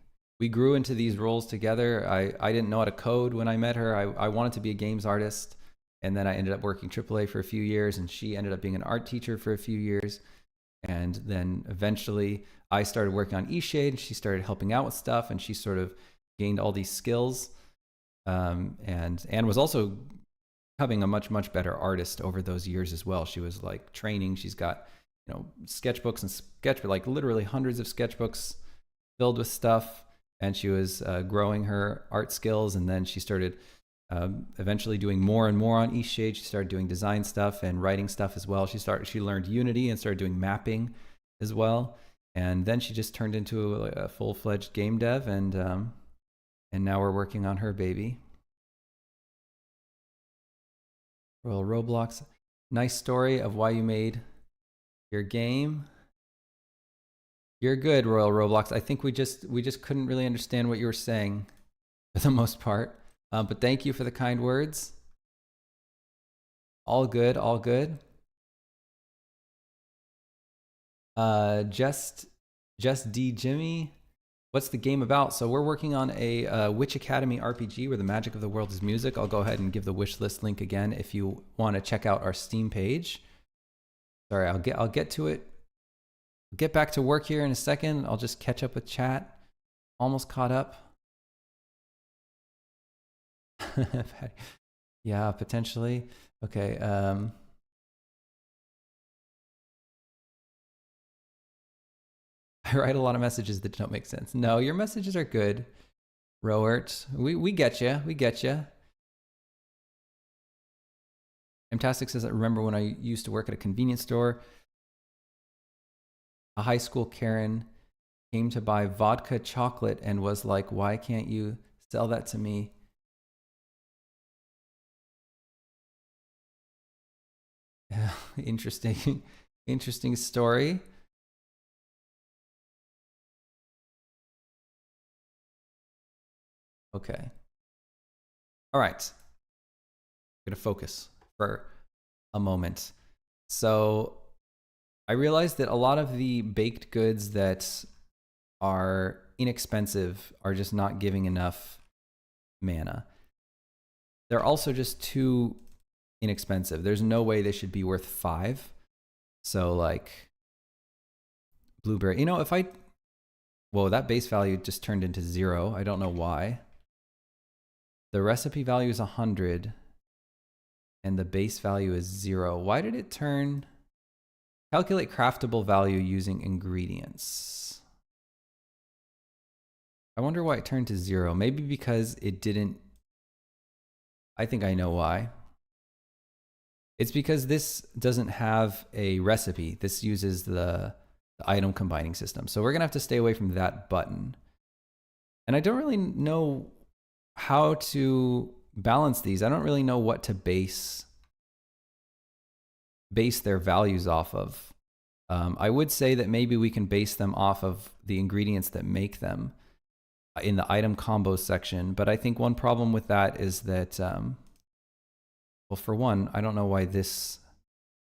grew into these roles together. I didn't know how to code when I met her. I wanted to be a games artist, and then I ended up working AAA for a few years, and she ended up being an art teacher for a few years, and then eventually I started working on eShade. She started helping out with stuff, and she sort of gained all these skills, and was also becoming a much better artist over those years as well. She was like training. She's got sketchbooks and like literally hundreds of sketchbooks filled with stuff, and she was growing her art skills. And then she started eventually doing more and more on eShade. She started doing design stuff and writing stuff as well. She learned Unity and started doing mapping as well. And then she just turned into a full-fledged game dev, and now we're working on her baby. Royal Roblox, nice story of why you made your game. You're good, Royal Roblox. I think we just couldn't really understand what you were saying for the most part. But thank you for the kind words. All good, all good. Just D Jimmy, what's the game about? So we're working on a Witch Academy RPG where the magic of the world is music. I'll go ahead and give the wish list link again if you want to check out our Steam page. Sorry, I'll get to it. Get back to work here in a second. I'll just catch up with chat. Almost caught up. Yeah, potentially. Okay. I write a lot of messages that don't make sense. No, your messages are good, Roert. We get you. We get you. Fantastic says, I remember when I used to work at a convenience store. A high school Karen came to buy vodka chocolate and was like, why can't you sell that to me? Yeah, interesting, interesting story. Okay. All right. I'm going to focus for a moment. So I realized that a lot of the baked goods that are inexpensive are just not giving enough mana. They're also just too inexpensive. There's no way they should be worth 5. So like blueberry, you know, if I, whoa, that base value just turned into 0. I don't know why. The recipe value is 100 and the base value is 0. Why did it turn? Calculate craftable value using ingredients. I wonder why it turned to 0. Maybe because it didn't. I think I know why. It's because this doesn't have a recipe. This uses the item combining system. So we're going to have to stay away from that button. And I don't really know how to balance these. I don't really know what to base their values off of. I would say that maybe we can base them off of the ingredients that make them in the item combos section. But I think one problem with that is that, well, for one, I don't know why this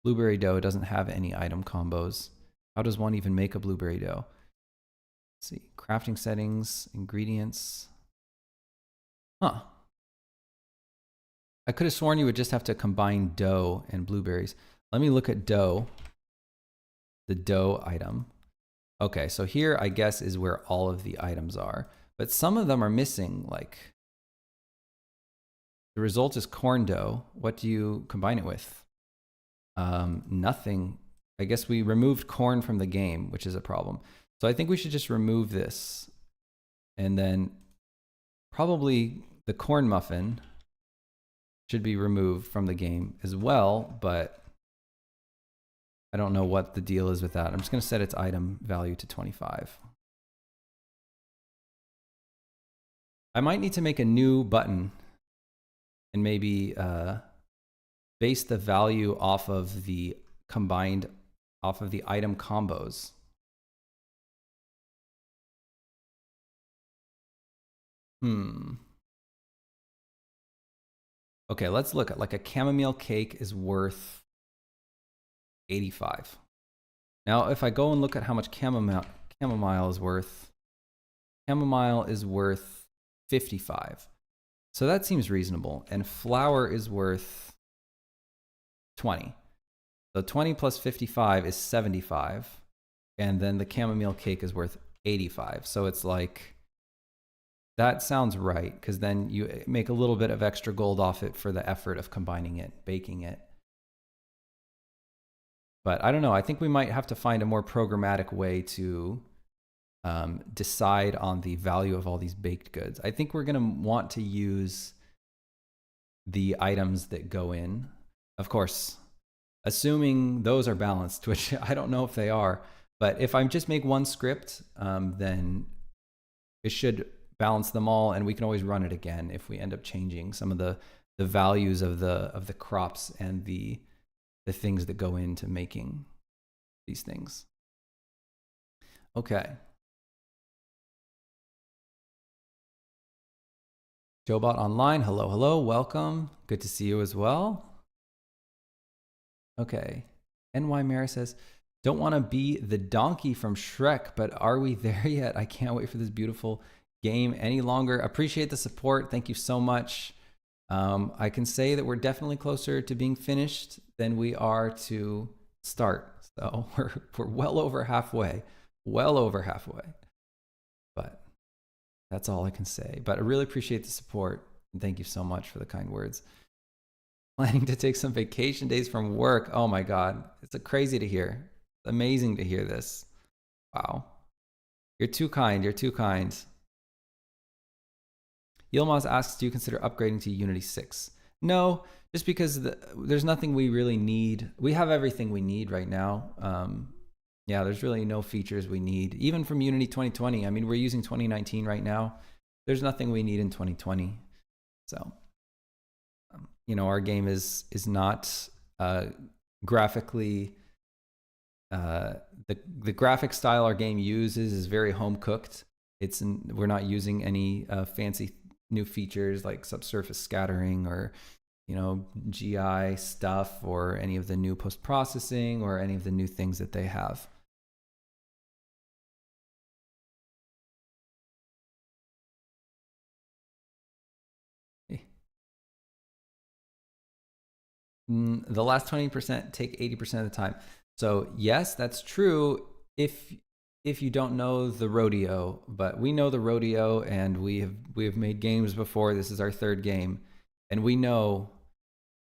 blueberry dough doesn't have any item combos. How does one even make a blueberry dough? Let's see, crafting settings, ingredients. Huh. I could have sworn you would just have to combine dough and blueberries. Let me look at dough, the dough item. Okay, so here I guess is where all of the items are, but some of them are missing. Like the result is corn dough. What do you combine it with? Nothing. I guess we removed corn from the game, which is a problem. So I think we should just remove this, and then probably the corn muffin should be removed from the game as well, but I don't know what the deal is with that. I'm just going to set its item value to 25. I might need to make a new button and maybe base the value off of the combined, off of the item combos. Okay, let's look at like a chamomile cake is worth 85. Now, if I go and look at how much chamomile is worth, chamomile is worth 55. So that seems reasonable. And flour is worth 20. So 20 plus 55 is 75. And then the chamomile cake is worth 85. So it's like, that sounds right, because then you make a little bit of extra gold off it for the effort of combining it, baking it. But I don't know. I think we might have to find a more programmatic way to decide on the value of all these baked goods. I think we're going to want to use the items that go in. Of course, assuming those are balanced, which I don't know if they are. But if I just make one script, then it should balance them all, and we can always run it again if we end up changing some of the values of the crops and the things that go into making these things. Okay. Joebot Online, hello, hello, welcome. Good to see you as well. Okay. NY Mara says, don't want to be the donkey from Shrek, but are we there yet? I can't wait for this beautiful game any longer. Appreciate the support. Thank you so much. I can say that we're definitely closer to being finished than we are to start. So we're well over halfway, but that's all I can say. But I really appreciate the support, and thank you so much for the kind words. Planning to take some vacation days from work. Oh my God, it's crazy to hear. It's amazing to hear this. Wow. You're too kind. You're too kind. Yilmaz asks, do you consider upgrading to Unity 6? No, just because there's nothing we really need. We have everything we need right now. Yeah, there's really no features we need. Even from Unity 2020, I mean, we're using 2019 right now. There's nothing we need in 2020. So, you know, our game is not graphically, the graphic style our game uses is very home cooked. We're not using any fancy new features like subsurface scattering or, you know, GI stuff or any of the new post-processing or any of the new things that they have. The last 20% take 80% of the time. So yes, that's true if you don't know the rodeo, but we know the rodeo and we have made games before. This is our third game, and we know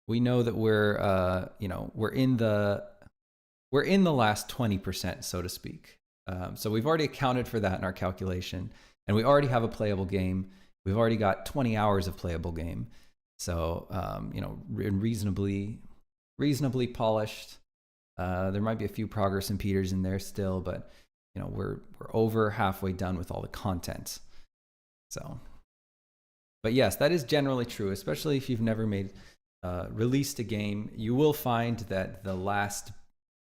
that we're you know, we're in the last 20%, so to speak. So we've already accounted for that in our calculation, and we already have a playable game. We've already got 20 hours of playable game. So, you know, reasonably polished. There might be a few progress impeders in there still, but you know, we're over halfway done with all the content. So, but yes, that is generally true, especially if you've never released a game. You will find that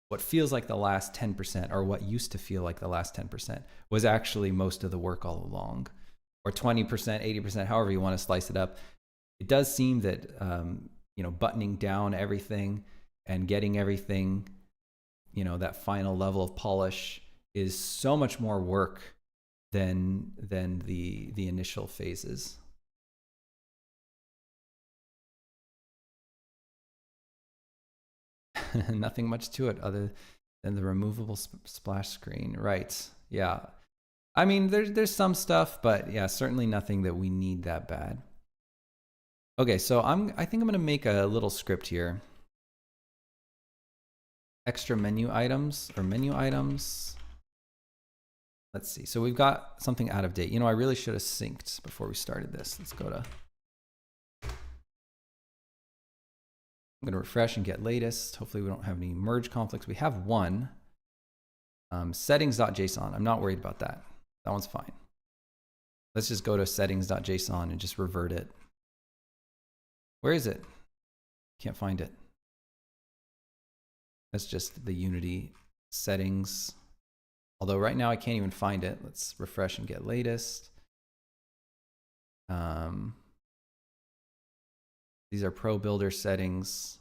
what feels like the last 10%, or what used to feel like the last 10%, was actually most of the work all along, or 20%, 80%, however you want to slice it up. It does seem that you know, buttoning down everything and getting everything, you know, that final level of polish is so much more work than the initial phases. Nothing much to it other than the removable splash screen, right? Yeah, I mean, there's some stuff, but yeah, certainly nothing that we need that bad. Okay, so I think I'm gonna make a little script here. Extra menu items or menu items. Let's see. So we've got something out of date. You know, I really should have synced before we started this. Let's go to. I'm gonna refresh and get latest. Hopefully we don't have any merge conflicts. We have one. Settings.json. I'm not worried about that. That one's fine. Let's just go to settings.json and just revert it. Where is it? Can't find it. That's just the Unity settings. Although right now I can't even find it. Let's refresh and get latest. These are Pro Builder settings.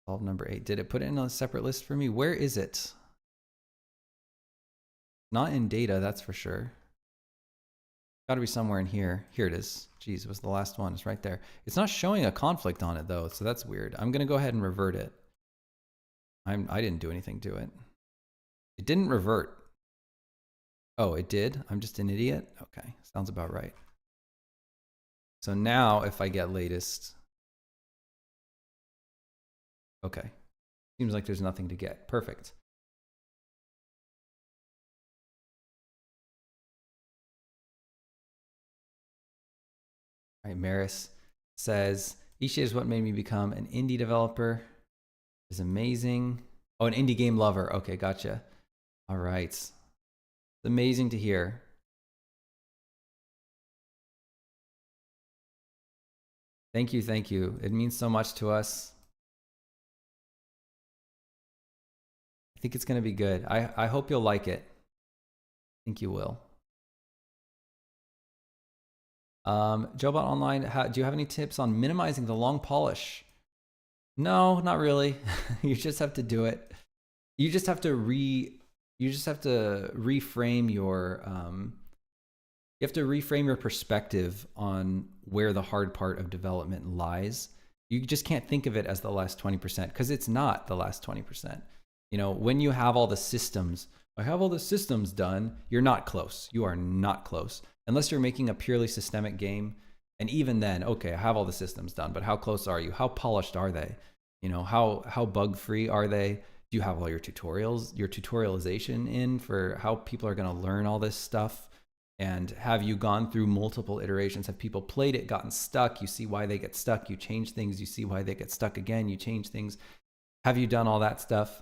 Solve number 8. Did it put it in a separate list for me? Where is it? Not in data, that's for sure. Got to be somewhere in here. Here it is. Geez, it was the last one. It's right there. It's not showing a conflict on it though, so that's weird. I'm gonna go ahead and revert it. I didn't do anything to it. It didn't revert. Oh, it did? I'm just an idiot? Okay, sounds about right. So now if I get latest, okay. Seems like there's nothing to get. Perfect. All right, Maris says, Isha is what made me become an indie developer. Is amazing. Oh, an indie game lover. Okay, gotcha. All right. It's amazing to hear. Thank you, thank you. It means so much to us. I think it's going to be good. I hope you'll like it. I think you will. Jobot Online, do you have any tips on minimizing the long polish? No, not really. You just have to do it. You just have to reframe your you have to reframe your perspective on where the hard part of development lies. You just can't think of it as the last 20% because it's not the last 20%. You know, when you have all the systems, I have all the systems done, you're not close. You are not close. Unless you're making a purely systemic game. And even then, okay, I have all the systems done, but how close are you? How polished are they? You know, how bug free are they? Do you have all your tutorials, your tutorialization in for how people are going to learn all this stuff? And have you gone through multiple iterations? Have people played it, gotten stuck? You see why they get stuck. You change things. You see why they get stuck again. You change things. Have you done all that stuff?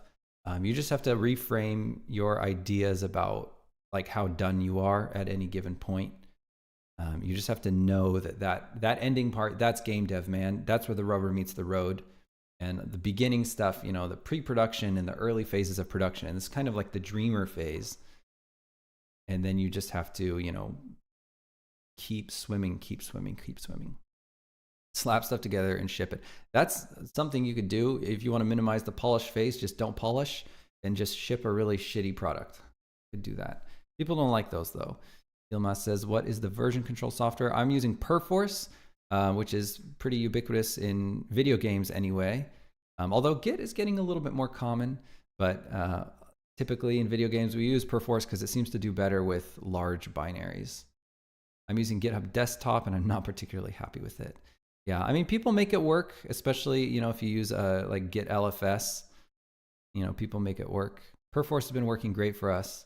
You just have to reframe your ideas about like how done you are at any given point. You just have to know that ending part, that's game dev, man. That's where the rubber meets the road. And the beginning stuff, you know, the pre-production and the early phases of production, and it's kind of like the dreamer phase. And then you just have to, you know, keep swimming, keep swimming, keep swimming. Slap stuff together and ship it. That's something you could do if you want to minimize the polish phase. Just don't polish and just ship a really shitty product. You could do that. People don't like those though. Ilma says, what is the version control software? I'm using Perforce, which is pretty ubiquitous in video games anyway. Although Git is getting a little bit more common, but typically in video games we use Perforce because it seems to do better with large binaries. I'm using GitHub Desktop and I'm not particularly happy with it. Yeah, I mean, people make it work, especially, you know, if you use like Git LFS, you know, people make it work. Perforce has been working great for us.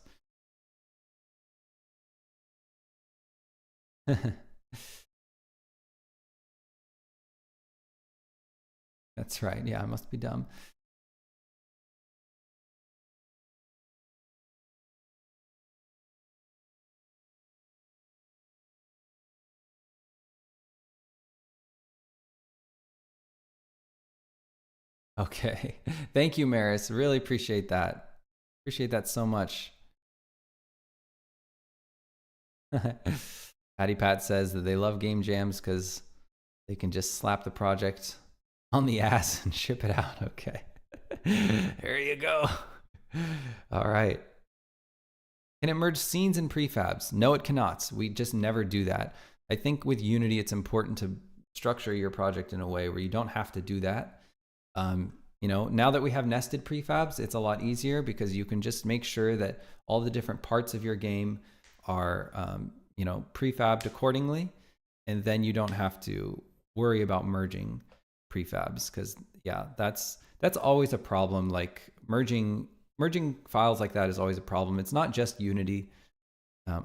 That's right. Yeah, I must be dumb. Okay. Thank you, Maris. Really appreciate that. Appreciate that so much. Patty Pat says that they love game jams because they can just slap the project on the ass and ship it out. Okay. There you go. All right. Can it merge scenes and prefabs? No, it cannot. We just never do that. I think with Unity, it's important to structure your project in a way where you don't have to do that. You know, now that we have nested prefabs, it's a lot easier because you can just make sure that all the different parts of your game are, you know, prefabbed accordingly. And then you don't have to worry about merging prefabs because, yeah, that's always a problem. Like merging files like that is always a problem. It's not just Unity.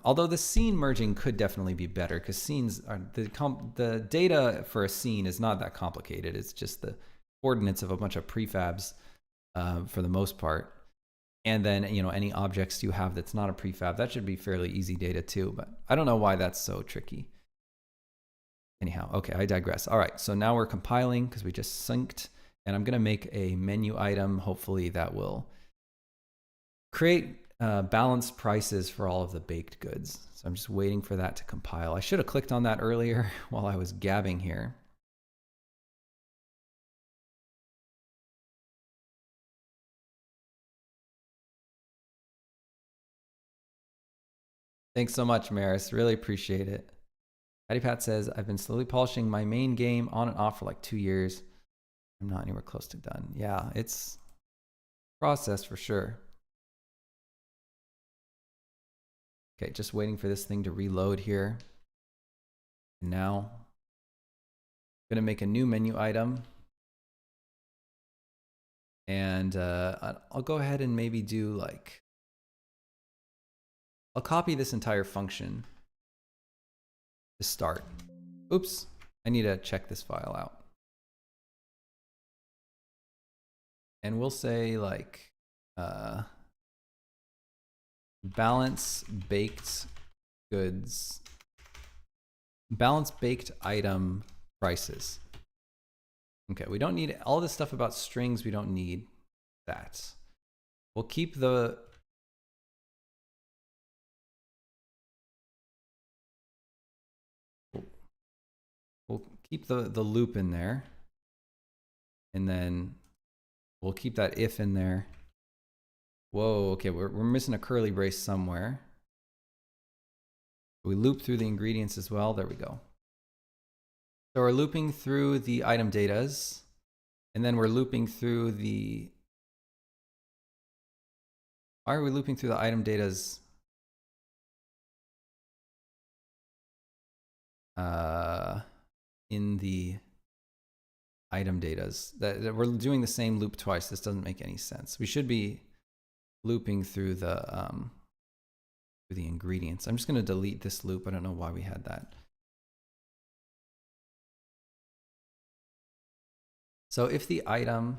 Although the scene merging could definitely be better because scenes are the data for a scene is not that complicated. It's just the coordinates of a bunch of prefabs for the most part. And then, you know, any objects you have that's not a prefab, that should be fairly easy data too. But I don't know why that's so tricky. Anyhow, okay, I digress. All right, so now we're compiling because we just synced. And I'm going to make a menu item. Hopefully that will create balanced prices for all of the baked goods. So I'm just waiting for that to compile. I should have clicked on that earlier while I was gabbing here. Thanks so much, Maris. Really appreciate it. Patty Pat says, I've been slowly polishing my main game on and off for like 2 years. I'm not anywhere close to done. Yeah, it's a process for sure. Okay, just waiting for this thing to reload here. Now, I'm gonna make a new menu item. And I'll go ahead and maybe do like, I'll copy this entire function to start. Oops, I need to check this file out. And we'll say like balance baked goods, balance baked item prices. Okay, we don't need all this stuff about strings. We don't need that. We'll keep the loop in there, and then we'll keep that if in there. Whoa, okay, we're missing a curly brace somewhere. We loop through the ingredients as well. There we go. So we're looping through the item datas, and then we're looping through the, why are we looping through the item datas? In the item datas. That we're doing the same loop twice. This doesn't make any sense. We should be looping through the ingredients. I'm just going to delete this loop. I don't know why we had that. So if the item,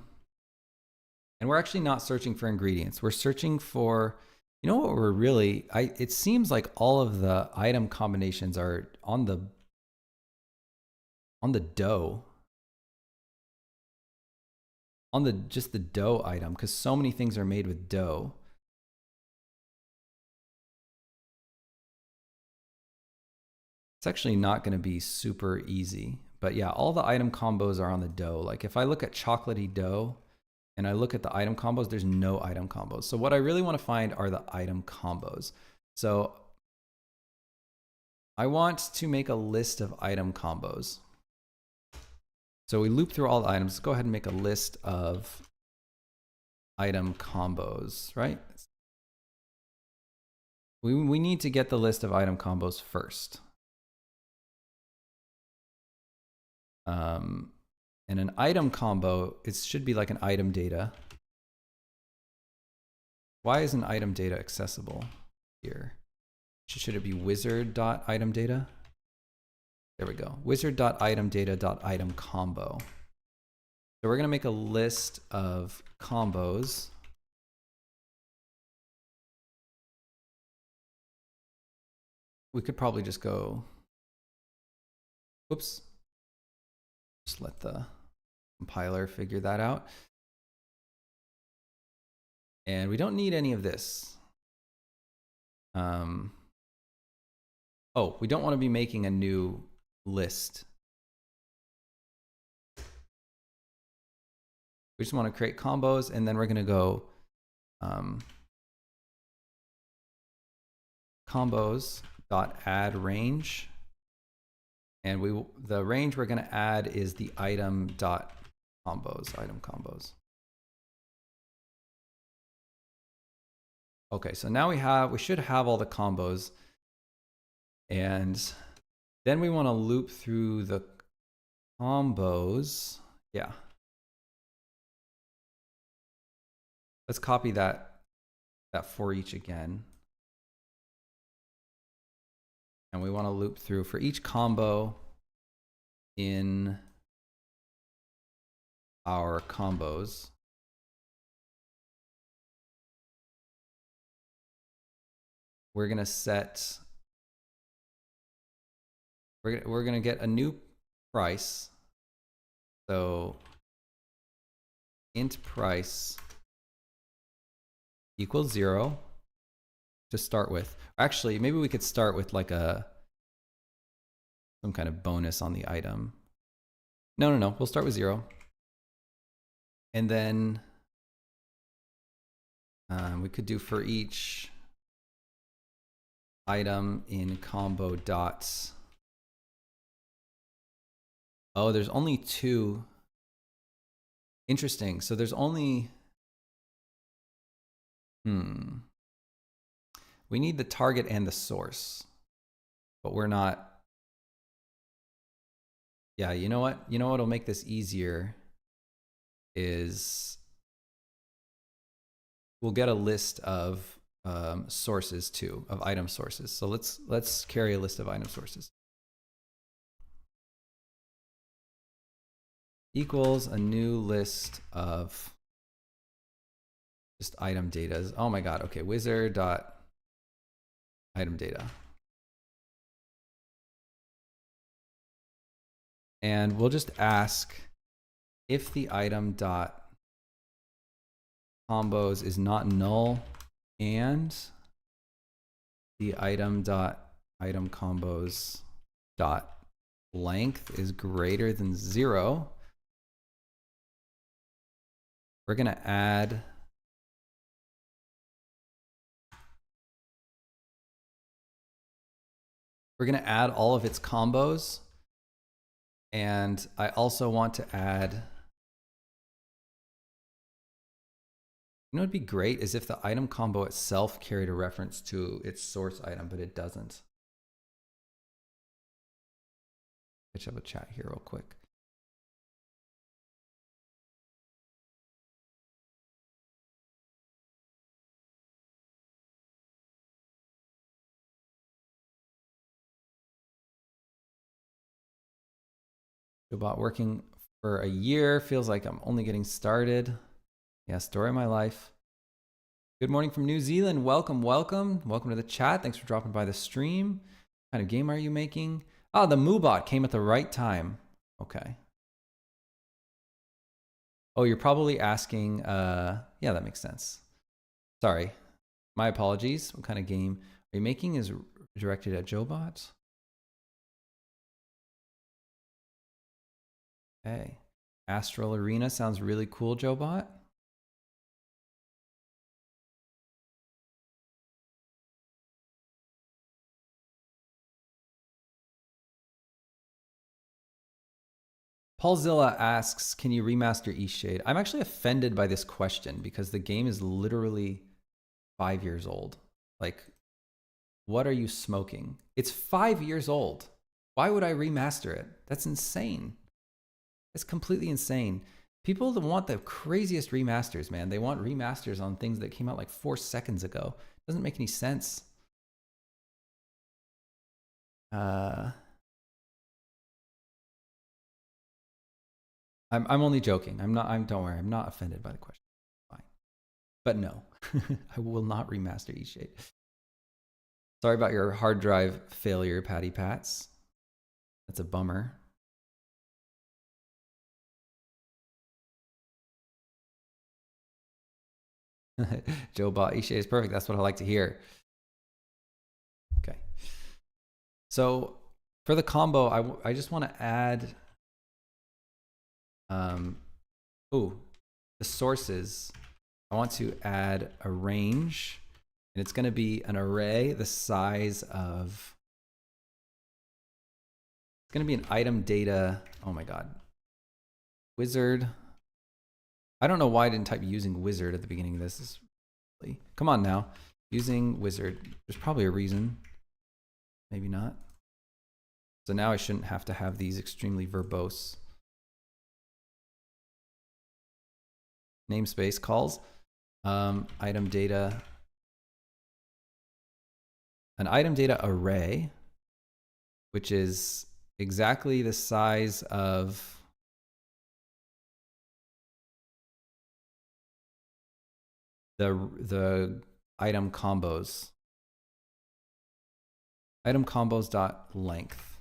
and we're actually not searching for ingredients. We're searching for, you know what we're really, it seems like all of the item combinations are on the dough. On the just the dough item, because so many things are made with dough. It's actually not going to be super easy, but yeah, all the item combos are on the dough. Like if I look at chocolatey dough and I look at the item combos, there's no item combos. So what I really want to find are the item combos. So I want to make a list of item combos. So we loop through all the items. Let's go ahead and make a list of item combos, right? We need to get the list of item combos first. And an item combo, it should be like an item data. Why is an item data accessible here? Should it be wizard.item data? There we go. Wizard.item data.item combo. So we're going to make a list of combos. We could probably just go, whoops. Just let the compiler figure that out. And we don't need any of this. Oh, we don't want to be making a new list. We just want to create combos, and then we're going to go combos.add range. And the range we're going to add is the item.combos, item combos. Okay, so now we should have all the combos. And then we want to loop through the combos. Yeah. Let's copy that for each again. And we want to loop through for each combo in our combos. We're going to set, we're going to get a new price. So int price equals 0 to start with. Actually, maybe we could start with like some kind of bonus on the item. No, we'll start with 0. And then we could do for each item in combo dots. Oh, there's only 2. Interesting. So there's only, we need the target and the source, but we're not. Yeah, you know what? You know what'll make this easier is we'll get a list of sources too, of item sources. So let's carry a list of item sources. Equals a new list of just item data. Oh my God. Okay. Wizard.item data. And we'll just ask if the item dot combos is not null and the item dot item combos dot length is greater than 0. We're going to add all of its combos. And I also want to add, you know, it'd be great is if the item combo itself carried a reference to its source item, but it doesn't. Let's have a chat here real quick. Jobot working for a year. Feels like I'm only getting started. Yeah, story of my life. Good morning from New Zealand. Welcome, welcome. Welcome to the chat. Thanks for dropping by the stream. What kind of game are you making? Oh, the Moobot came at the right time. Okay. Oh, you're probably asking, yeah, that makes sense. Sorry. My apologies. What kind of game are you making is directed at Jobot? Okay. Astral Arena sounds really cool, Jobot. Paulzilla asks, can you remaster Eastshade? I'm actually offended by this question because the game is literally 5 years old. Like, what are you smoking? It's 5 years old. Why would I remaster it? That's insane. It's completely insane. People that want the craziest remasters, man. They want remasters on things that came out like 4 seconds ago. It doesn't make any sense. I'm only joking. Don't worry. I'm not offended by the question. Fine. But no, I will not remaster Eastshade. Sorry about your hard drive failure, Patty Pats. That's a bummer. Jobot Eastshade is perfect. That's what I like to hear. Okay. So for the combo, I just want to add the sources. I want to add a range, and it's going to be an array the size of, it's going to be an item data. Oh my God. Wizard. I don't know why I didn't type using wizard at the beginning of this. Come on now. Using wizard. There's probably a reason. Maybe not. So now I shouldn't have to have these extremely verbose namespace calls. Item data. An item data array, which is exactly the size of the item combos. Item combos dot length.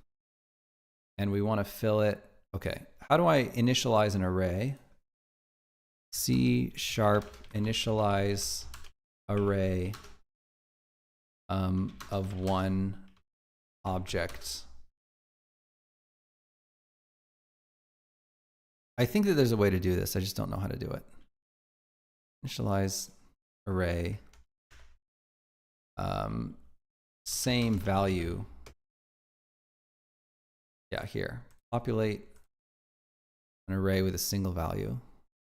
And we want to fill it. Okay. How do I initialize an array? C# initialize array of one object. I think that there's a way to do this. I just don't know how to do it. Initialize array, same value. Yeah, here. Populate an array with a single value.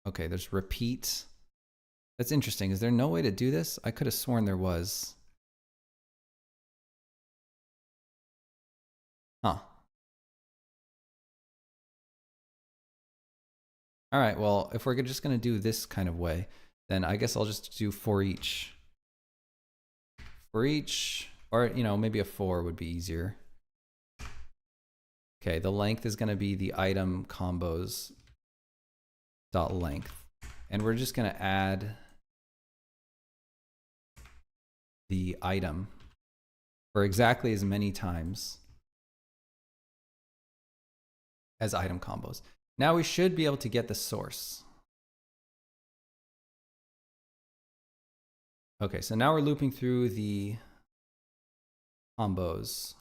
Okay, there's repeat. That's interesting. Is there no way to do this? I could have sworn there was. Huh. All right, well, if we're just going to do this kind of way, then I guess I'll just do for each. For each, or, you know, maybe a for would be easier. Okay, the length is going to be the item combos dot length. And we're just going to add the item for exactly as many times as item combos. Now we should be able to get the source. Okay, so now we're looping through the combos.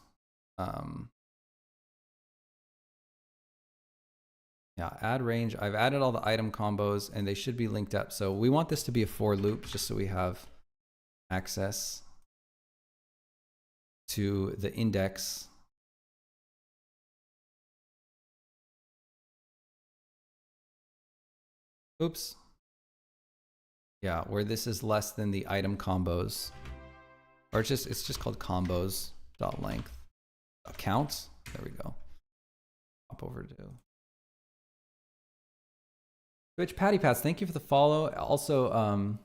Yeah, add range. I've added all the item combos and they should be linked up. So we want this to be a for loop just so we have access to the index. Oops. Yeah, where this is less than the item combos. Or it's just called combos dot length. Counts. There we go. Hop over to Twitch. Patty Pats, thank you for the follow. Also,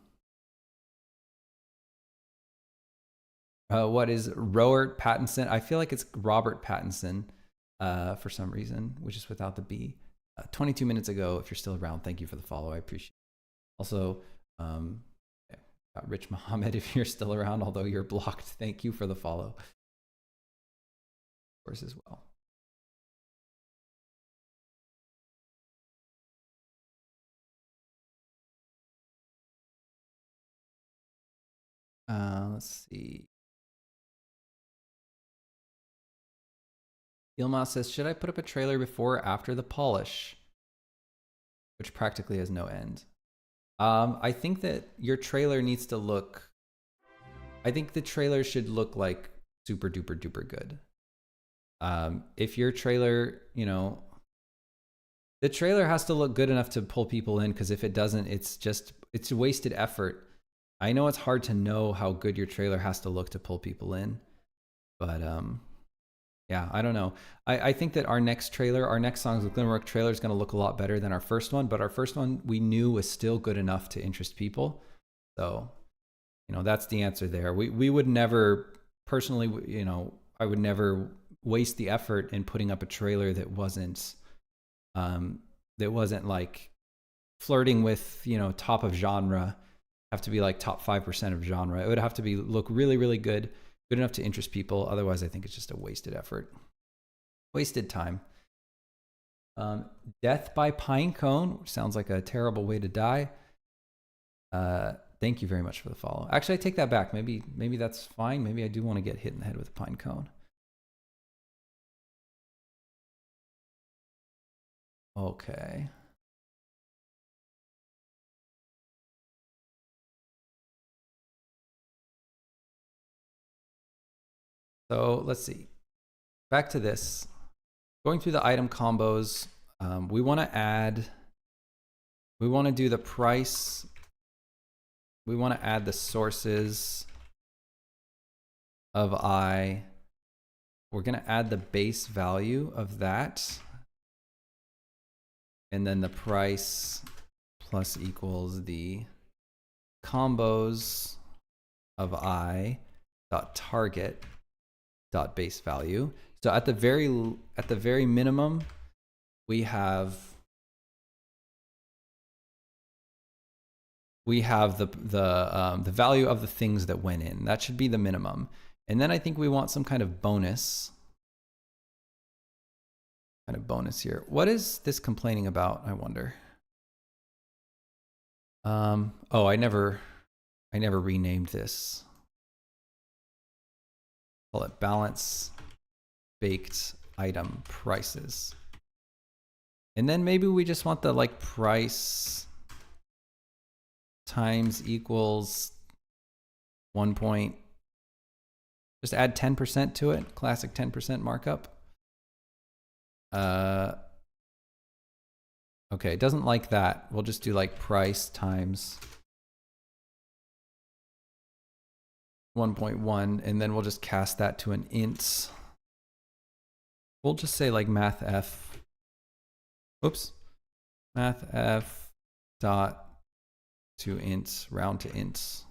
what is Robert Pattinson? I feel like it's Robert Pattinson. for some reason, which is without the B. 22 minutes ago, if you're still around, thank you for the follow. I appreciate it. Also, Rich Mohammed, if you're still around, although you're blocked, thank you for the follow. Of course, as well. Let's see. Ilma says, should I put up a trailer before or after the polish? Which practically has no end. I think that your trailer needs to look, I think the trailer should look like super duper duper good. If your trailer, you know, the trailer has to look good enough to pull people in, because if it doesn't, it's wasted effort. I know it's hard to know how good your trailer has to look to pull people in, but yeah, I don't know. I think that our next trailer, our next Songs of Glimmerwork trailer is going to look a lot better than our first one, but our first one we knew was still good enough to interest people. So, you know, that's the answer there. We would never, personally, you know, I would never waste the effort in putting up a trailer that wasn't like flirting with, you know, top of genre. Have to be like top 5% of genre. It would have to be look really, really good enough to interest people. Otherwise, I think it's just a wasted effort, wasted time. Death by Pine Cone, which sounds like a terrible way to die. Thank you very much for the follow. Actually, I take that back. Maybe that's fine. Maybe I do want to get hit in the head with a pine cone. Okay. So let's see. Back to this. Going through the item combos, we want to do the price. We want to add the sources of I. We're going to add the base value of that. And then the price plus equals the combos of I dot target dot base value. So at the very minimum, we have the value of the things that went in. That should be the minimum. And then I think we want some kind of bonus. Here. What is this complaining about, I wonder? Oh, I never renamed this. Call it balance baked item prices. And then maybe we just want the like price times equals 1 point. Just add 10% to it, classic 10% markup. Okay, it doesn't like that. We'll just do like price times 1.1, and then we'll just cast that to an int. We'll just say like mathf. Oops. Mathf dot to int, round to int.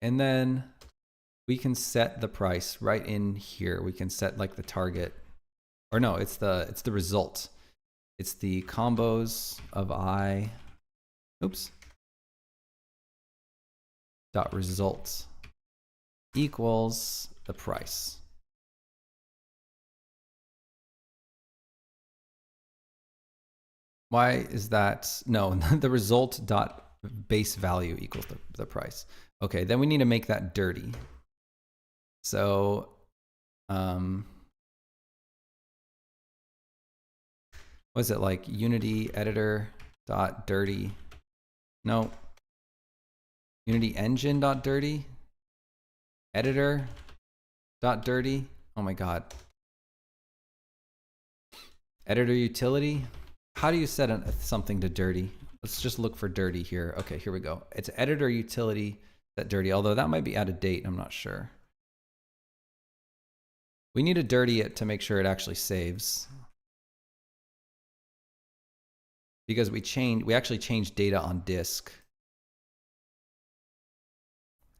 And then we can set the price right in here. We can set like the target, or no, it's the result. It's the combos of I, oops, dot result equals the price. Why is that? No, the result dot base value equals the price. Okay, then we need to make that dirty. So, what's it like? Unity editor dot dirty. No. Unity engine dot dirty. Editor dot dirty. Oh my God. Editor utility. How do you set something to dirty? Let's just look for dirty here. Okay, here we go. It's editor utility set dirty, although that might be out of date. I'm not sure. We need to dirty it to make sure it actually saves. Because we actually changed data on disk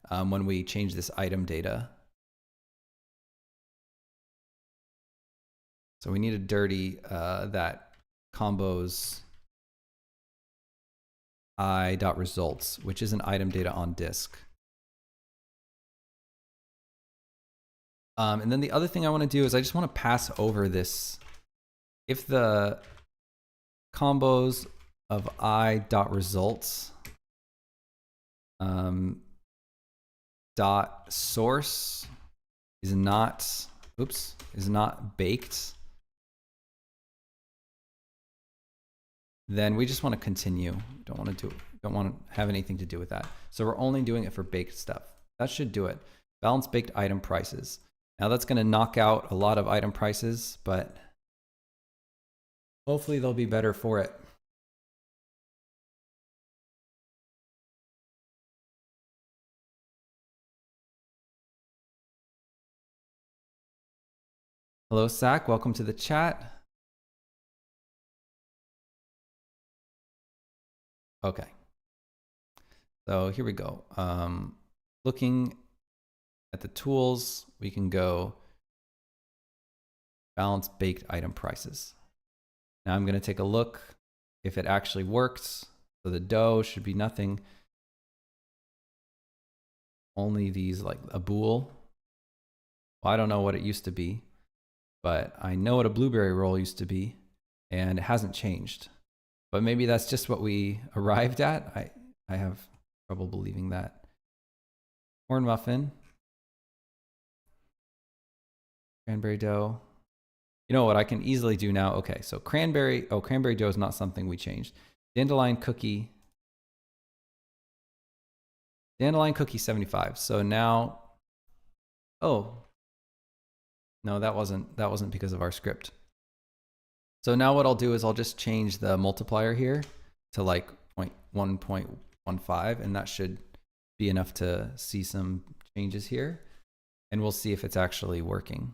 when we changed this item data. So we need to dirty that combos I.results, which is an item data on disk. And then the other thing I want to do is I just want to pass over this. If the combos of I.results dot source is not baked, then we just want to continue. Don't want to have anything to do with that. So we're only doing it for baked stuff. That should do it. Balance baked item prices. Now that's going to knock out a lot of item prices, but hopefully they'll be better for it. Hello, Sack. Welcome to the chat. Okay. So here we go. Looking at the tools, we can go balance baked item prices. Now I'm going to take a look if it actually works. So the dough should be nothing. Only these, like a bool. Well, I don't know what it used to be, but I know what a blueberry roll used to be, and it hasn't changed. But maybe that's just what we arrived at. I have trouble believing that. Corn muffin. Cranberry dough. You know what I can easily do now? Okay, so cranberry dough is not something we changed. Dandelion cookie 75. So now, oh, no, that wasn't because of our script. So now what I'll do is I'll just change the multiplier here to like 1.15, and that should be enough to see some changes here. And we'll see if it's actually working.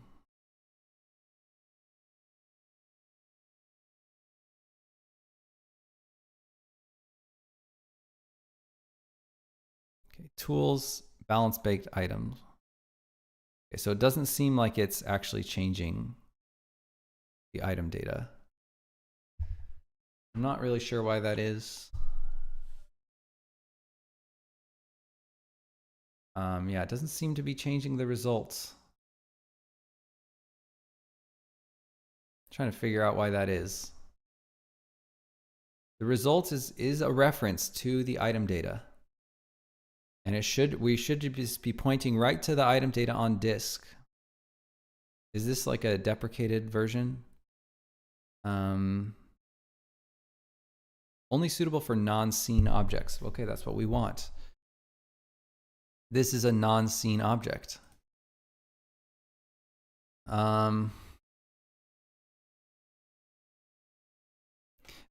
Okay, tools, balance baked items. Okay, so it doesn't seem like it's actually changing the item data. I'm not really sure why that is. Yeah, it doesn't seem to be changing the results. I'm trying to figure out why that is. The results is a reference to the item data. And we should just be pointing right to the item data on disk. Is this like a deprecated version? Only suitable for non-scene objects. Okay, that's what we want. This is a non-scene object.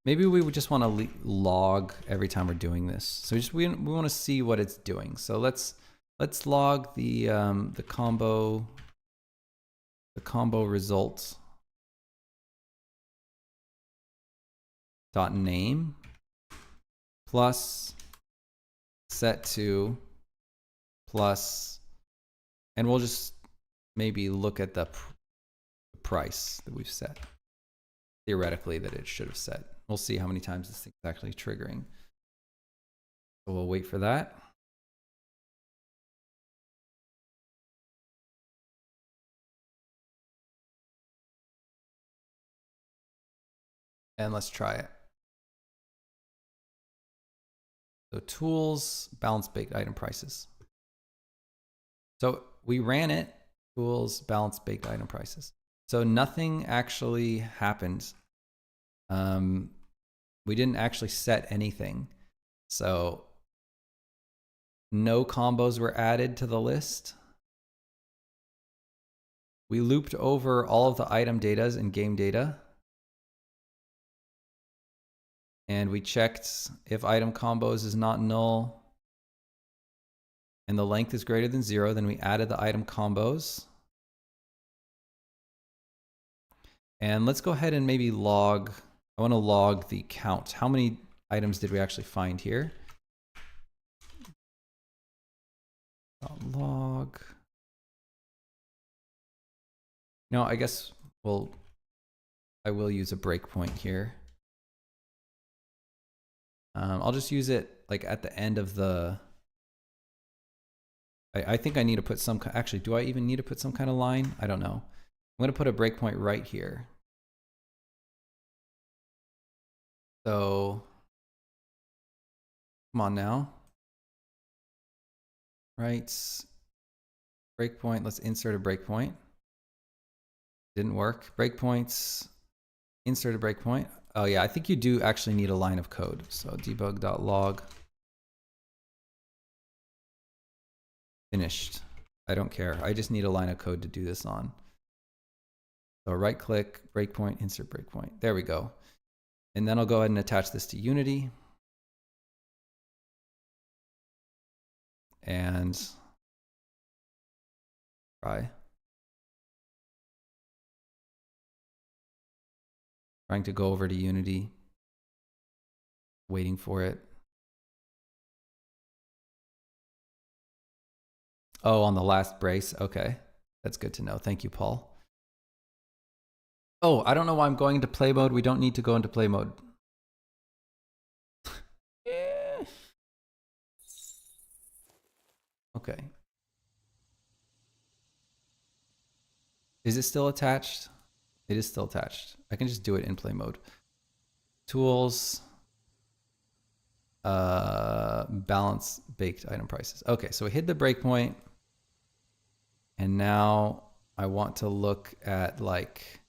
Maybe we would just want to log every time we're doing this. So we want to see what it's doing. So let's log the combo results dot name plus set to plus, and we'll just maybe look at the price that we've set, theoretically, that it should have set. We'll see how many times this thing is actually triggering. So we'll wait for that. And let's try it. So tools, balance baked item prices. So we ran it, tools, balance baked item prices. So nothing actually happened. We didn't actually set anything. So no combos were added to the list. We looped over all of the item datas in game data. And we checked if item combos is not null and the length is greater than 0, then we added the item combos. And let's go ahead and maybe log. I want to log the count. How many items did we actually find here? Log. No, I guess we'll I will use a breakpoint here. I'll just use it like at the end of the, I think I need to put some, actually, do I even need to put some kind of line? I don't know. I'm going to put a breakpoint right here. So, come on now. Right. Breakpoint, let's insert a breakpoint. Didn't work. Breakpoints, insert a breakpoint. Oh yeah, I think you do actually need a line of code. So debug.log. Finished. I don't care. I just need a line of code to do this on. So right click, breakpoint, insert breakpoint. There we go. And then I'll go ahead and attach this to Unity. And trying to go over to Unity, waiting for it. Oh, on the last brace. Okay. That's good to know. Thank you, Paul. Oh, I don't know why I'm going into play mode. We don't need to go into play mode. Okay. Is it still attached? It is still attached. I can just do it in play mode. Tools, balance baked item prices. Okay, so we hit the breakpoint. And now I want to look at like,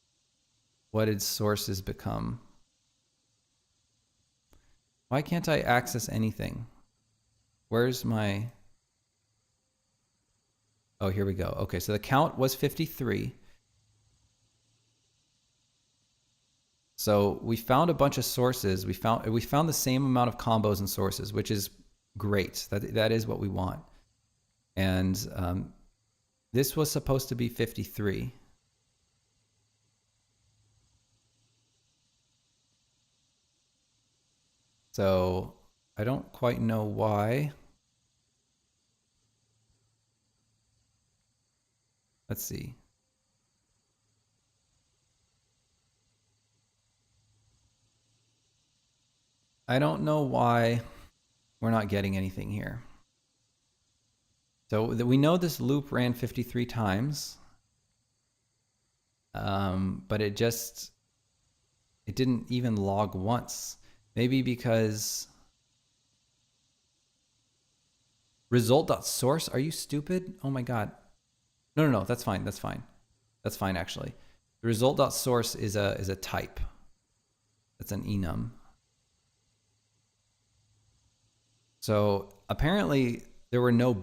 what did sources become? Why can't I access anything? Where's my, oh, here we go. Okay, so the count was 53. So we found a bunch of sources. We found the same amount of combos and sources, which is great. That is what we want. And this was supposed to be 53. So I don't quite know why. Let's see. I don't know why we're not getting anything here. So we know this loop ran 53 times, but it didn't even log once. Maybe because result.source, are you stupid? Oh my God. No, that's fine. That's fine. That's fine, actually. The result.source is a type. That's an enum. So apparently there were no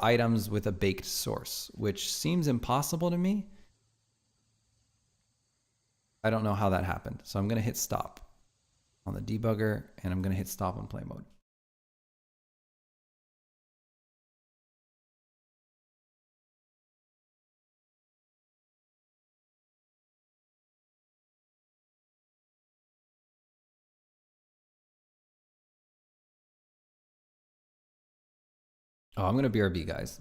items with a baked source, which seems impossible to me. I don't know how that happened. So I'm going to hit stop on the debugger, and I'm going to hit stop on play mode. Oh, I'm going to BRB, guys.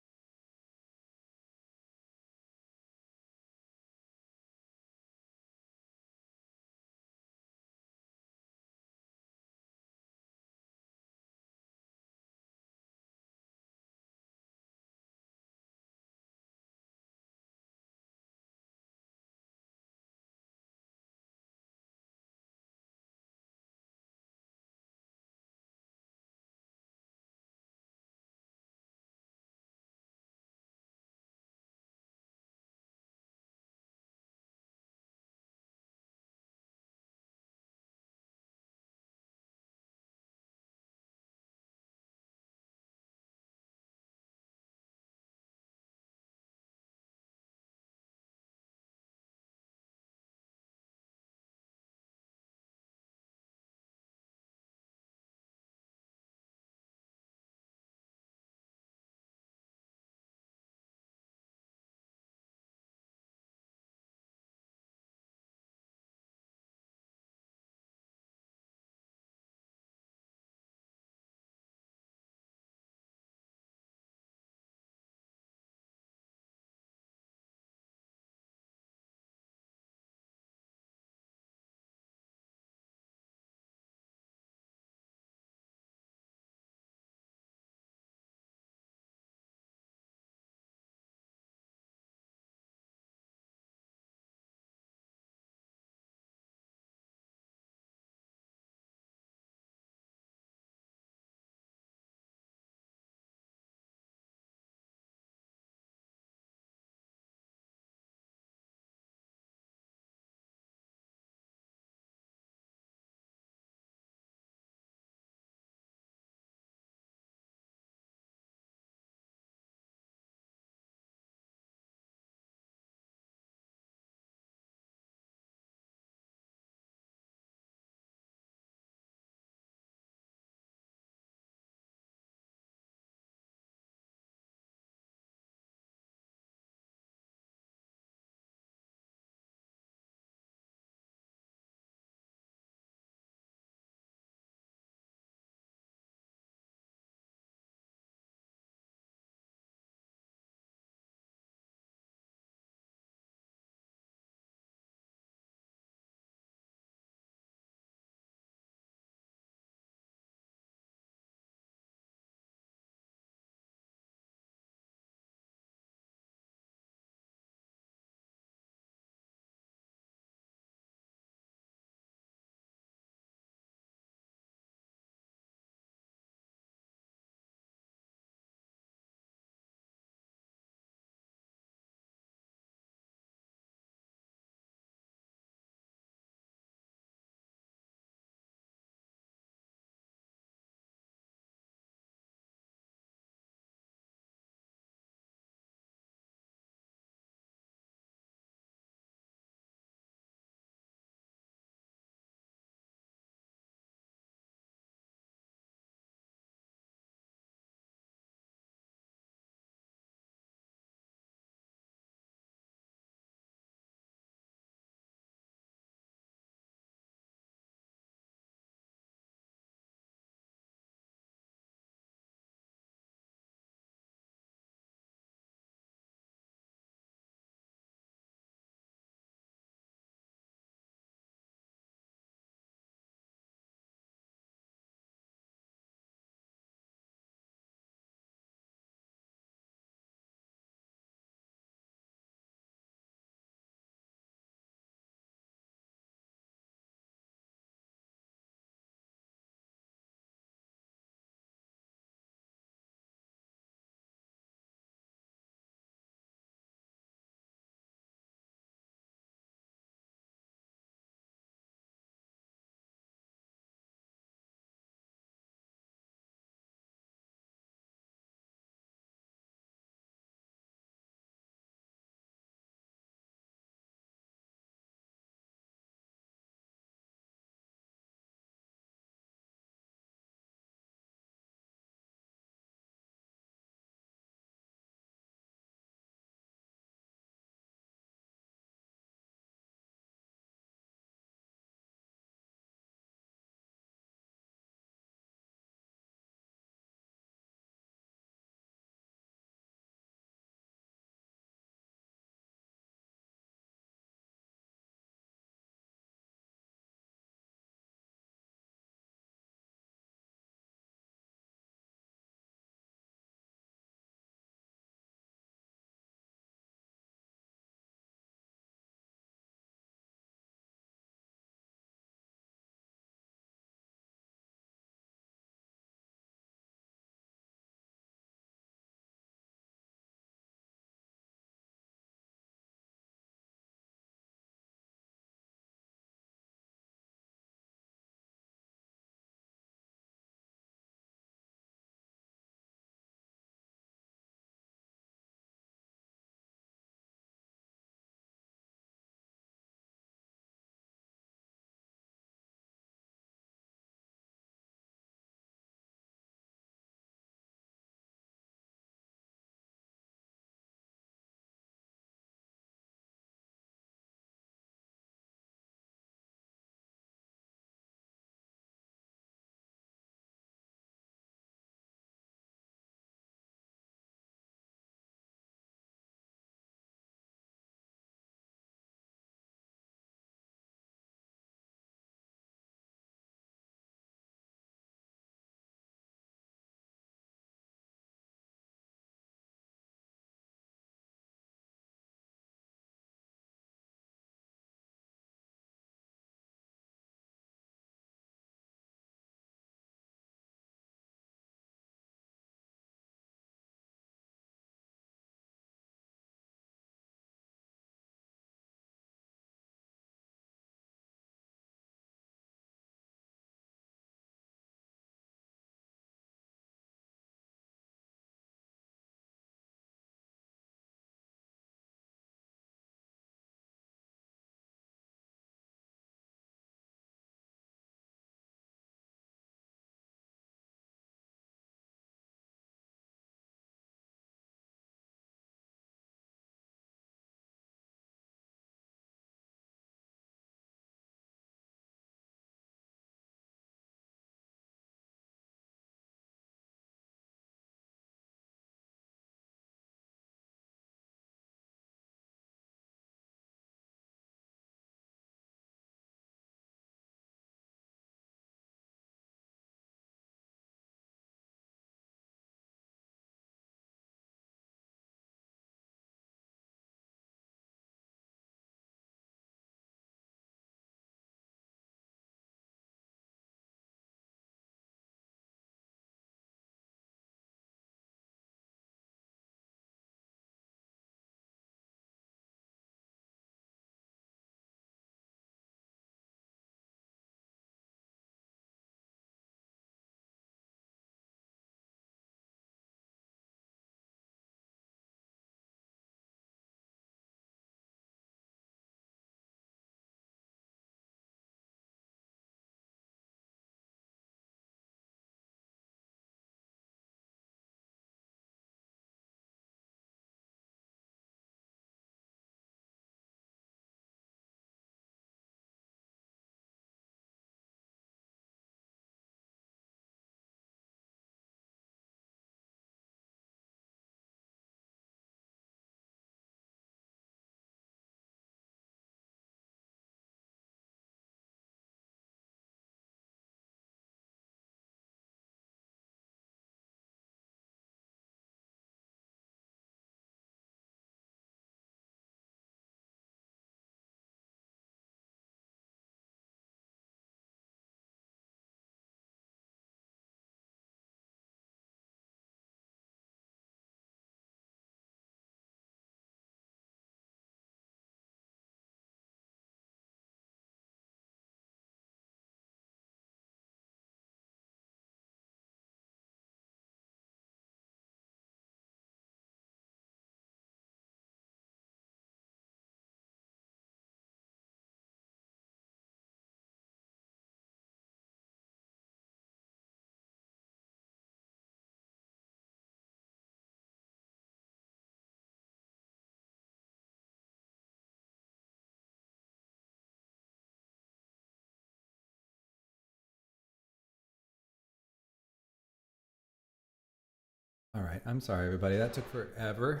All right, I'm sorry, everybody. That took forever.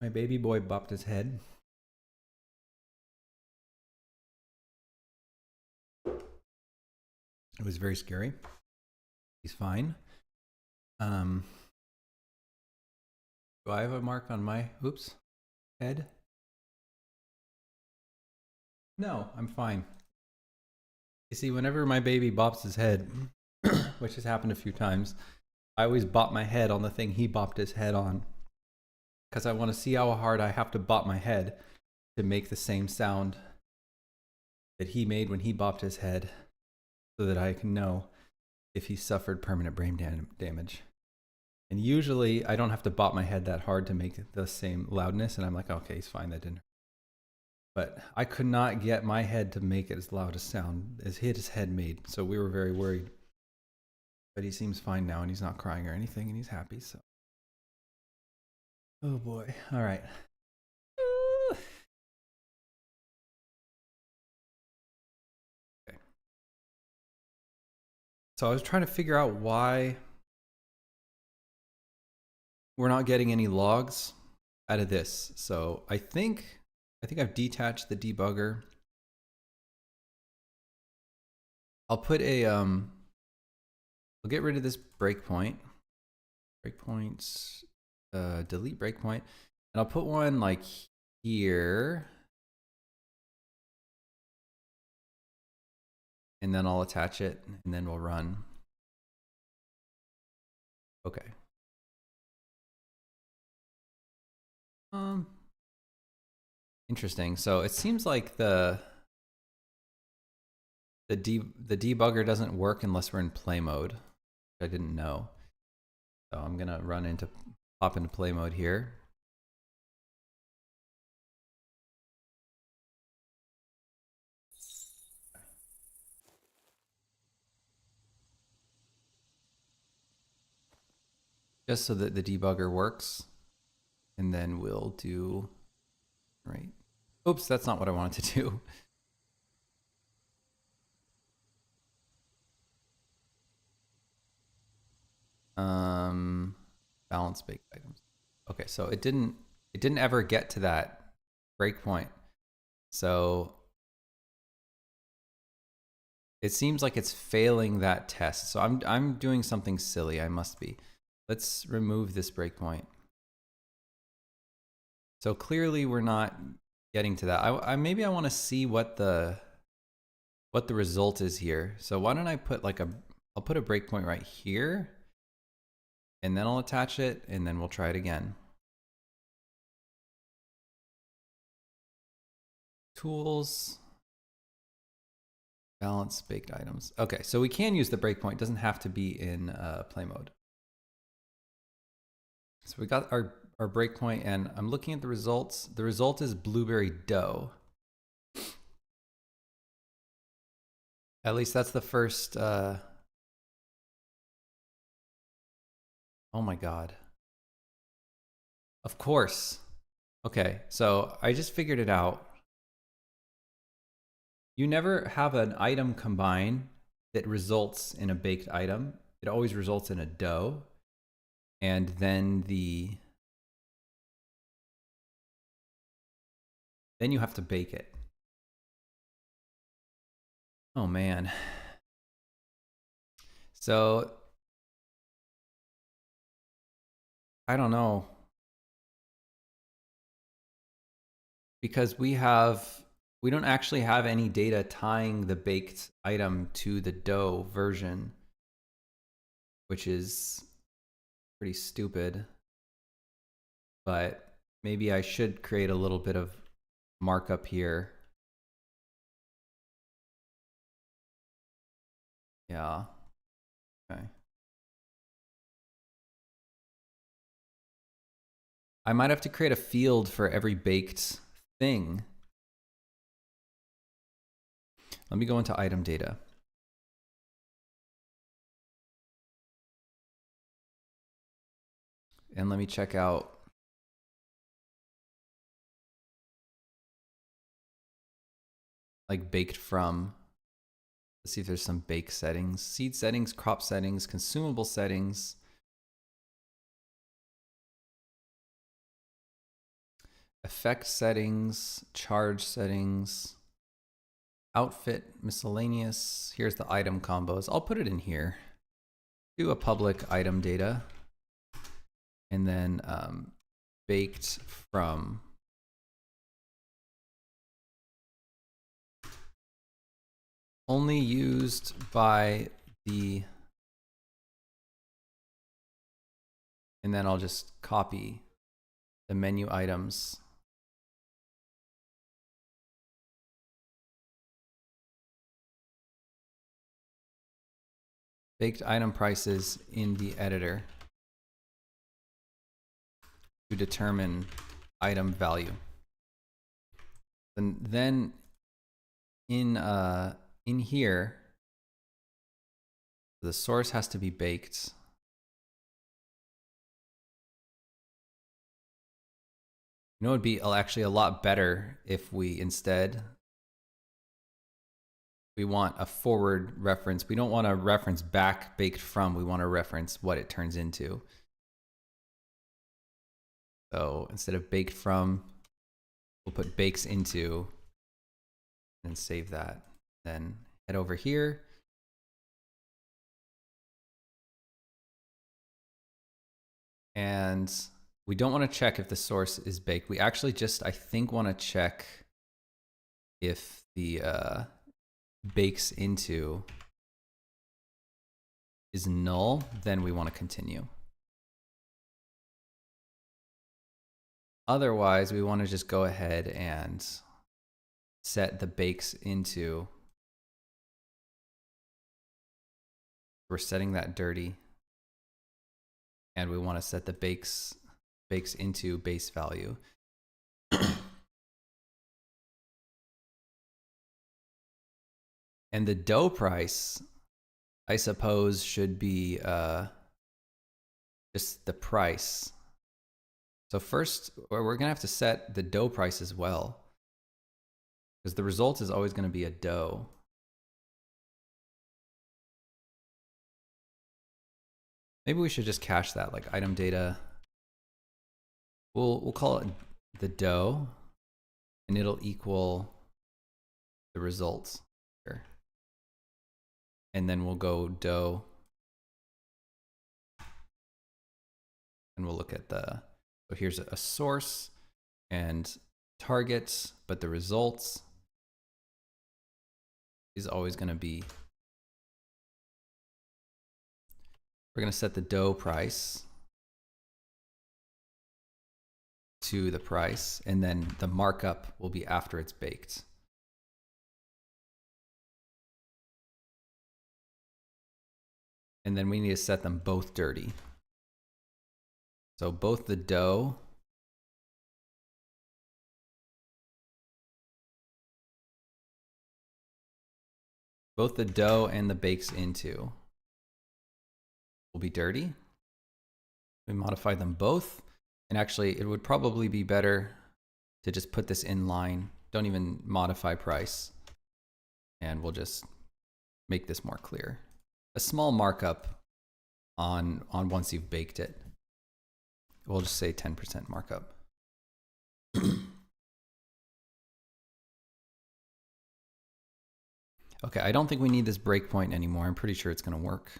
My baby boy bopped his head. It was very scary. He's fine. Do I have a mark on my, head? No, I'm fine. You see, whenever my baby bops his head, which has happened a few times, I always bop my head on the thing he bopped his head on. Because I want to see how hard I have to bop my head to make the same sound that he made when he bopped his head, so that I can know if he suffered permanent brain damage. And usually I don't have to bop my head that hard to make the same loudness, and I'm like, okay, he's fine, that didn't hurt. But I could not get my head to make it as loud a sound as his head made, so we were very worried. But he seems fine now, and he's not crying or anything, and he's happy, so. Oh boy, all right. Okay. So I was trying to figure out why we're not getting any logs out of this. So I think I've detached the debugger. I'll put a I'll get rid of this breakpoint. Breakpoints, delete breakpoint, and I'll put one like here, and then I'll attach it, and then we'll run. Okay. Interesting. So it seems like the debugger doesn't work unless we're in play mode, which I didn't know. So I'm gonna pop into play mode here. Just so that the debugger works, and then we'll do, right. Oops, that's not what I wanted to do. Balance baked items. Okay, so it didn't ever get to that breakpoint. So it seems like it's failing that test. So I'm doing something silly. I must be. Let's remove this breakpoint. So clearly we're not getting to that. Maybe I want to see what the result is here. So why don't I put like I'll put a breakpoint right here, and then I'll attach it, and then we'll try it again. Tools, balance baked items. Okay, so we can use the breakpoint. It doesn't have to be in play mode. So we got our breakpoint, and I'm looking at the results. The result is blueberry dough. At least that's the first. Oh my God. Of course. Okay, so I just figured it out. You never have an item combine that results in a baked item. It always results in a dough. And then then you have to bake it. Oh man. So I don't know. Because we don't actually have any data tying the baked item to the dough version, which is pretty stupid. But maybe I should create a little bit of markup here. Yeah. Okay. I might have to create a field for every baked thing. Let me go into item data. And let me check out like baked from. Let's see if there's some bake settings, seed settings, crop settings, consumable settings, effect settings, charge settings, outfit, miscellaneous. Here's the item combos. I'll put it in here. Do a public item data, and then baked from only used by the, and then I'll just copy the menu items. Baked item prices in the editor to determine item value. And then in here, the source has to be baked. You know, it'd be actually a lot better if we instead, we want a forward reference. We don't want to reference back baked from. We want to reference what it turns into. So instead of baked from, we'll put bakes into and save that. Then head over here. And we don't want to check if the source is baked. We actually just, I think, want to check if the bakes into is null, then we want to continue. Otherwise, we want to just go ahead and set the bakes into. We're setting that dirty. And we want to set the bakes into base value. And the dough price, I suppose, should be just the price. So first, we're gonna have to set the dough price as well, because the result is always gonna be a dough. Maybe we should just cache that, like item data. We'll call it the dough, and it'll equal the results here. And then we'll go dough, and we'll look at the, so here's a source and targets, but the results is always going to be, we're going to set the dough price to the price, and then the markup will be after it's baked. And then we need to set them both dirty. So both the dough and the bakes into will be dirty. We modify them both. And actually, it would probably be better to just put this in line. Don't even modify price. And we'll just make this more clear. A small markup on once you've baked it. We'll just say 10% markup. Okay, I don't think we need this breakpoint anymore. I'm pretty sure it's going to work.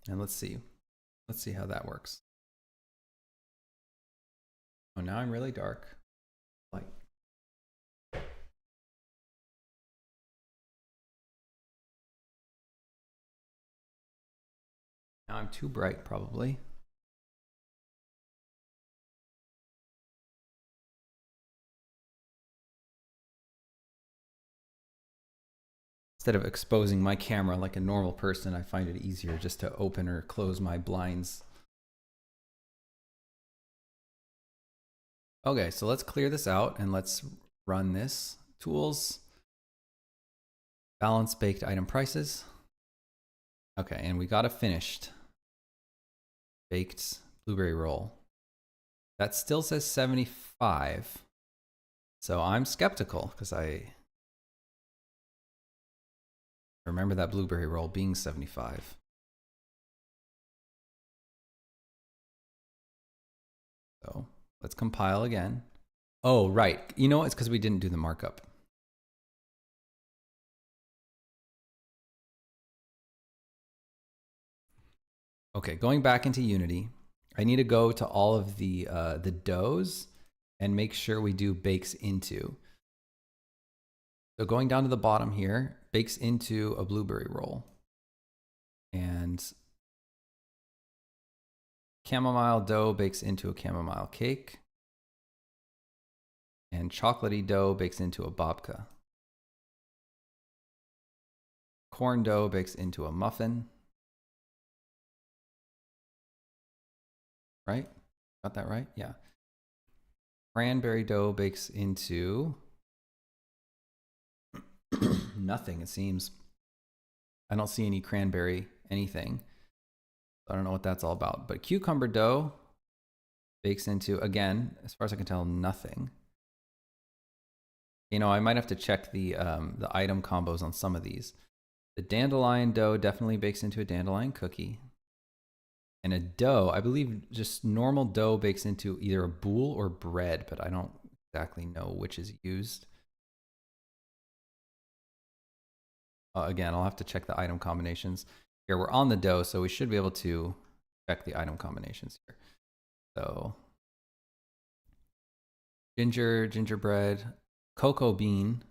And let's see how that works. Oh, now I'm really dark. Light. Now I'm too bright, probably. Instead of exposing my camera like a normal person, I find it easier just to open or close my blinds. Okay, so let's clear this out and let's run this. Tools, balance baked item prices. Okay, and we got a finished baked blueberry roll. That still says 75. So I'm skeptical because Remember that blueberry roll being 75. So let's compile again. Oh, right. You know what? It's because we didn't do the markup. Okay, going back into Unity, I need to go to all of the doughs and make sure we do bakes into. So going down to the bottom here, bakes into a blueberry roll. And chamomile dough bakes into a chamomile cake. And chocolatey dough bakes into a babka. Corn dough bakes into a muffin. Right? Got that right? Yeah. Cranberry dough bakes into nothing, it seems. I don't see any cranberry anything. I don't know what that's all about. But cucumber dough bakes into, again, as far as I can tell, nothing. You know, I might have to check the item combos on some of these. The dandelion dough definitely bakes into a dandelion cookie. And a dough, I believe just normal dough bakes into either a boule or bread, but I don't exactly know which is used. Again, I'll have to check the item combinations. Here, we're on the dough, so we should be able to check the item combinations here. So, gingerbread, cocoa bean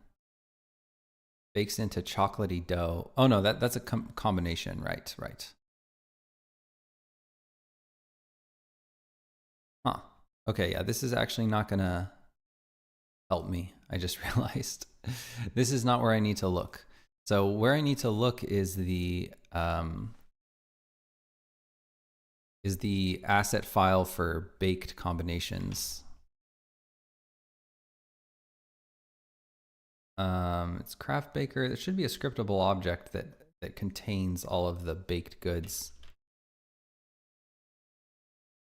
bakes into chocolatey dough. Oh no, that's a combination, right? Huh. Okay, yeah, this is actually not gonna help me. I just realized this is not where I need to look. So where I need to look is the asset file for baked combinations. It's craft baker. There should be a scriptable object that contains all of the baked goods.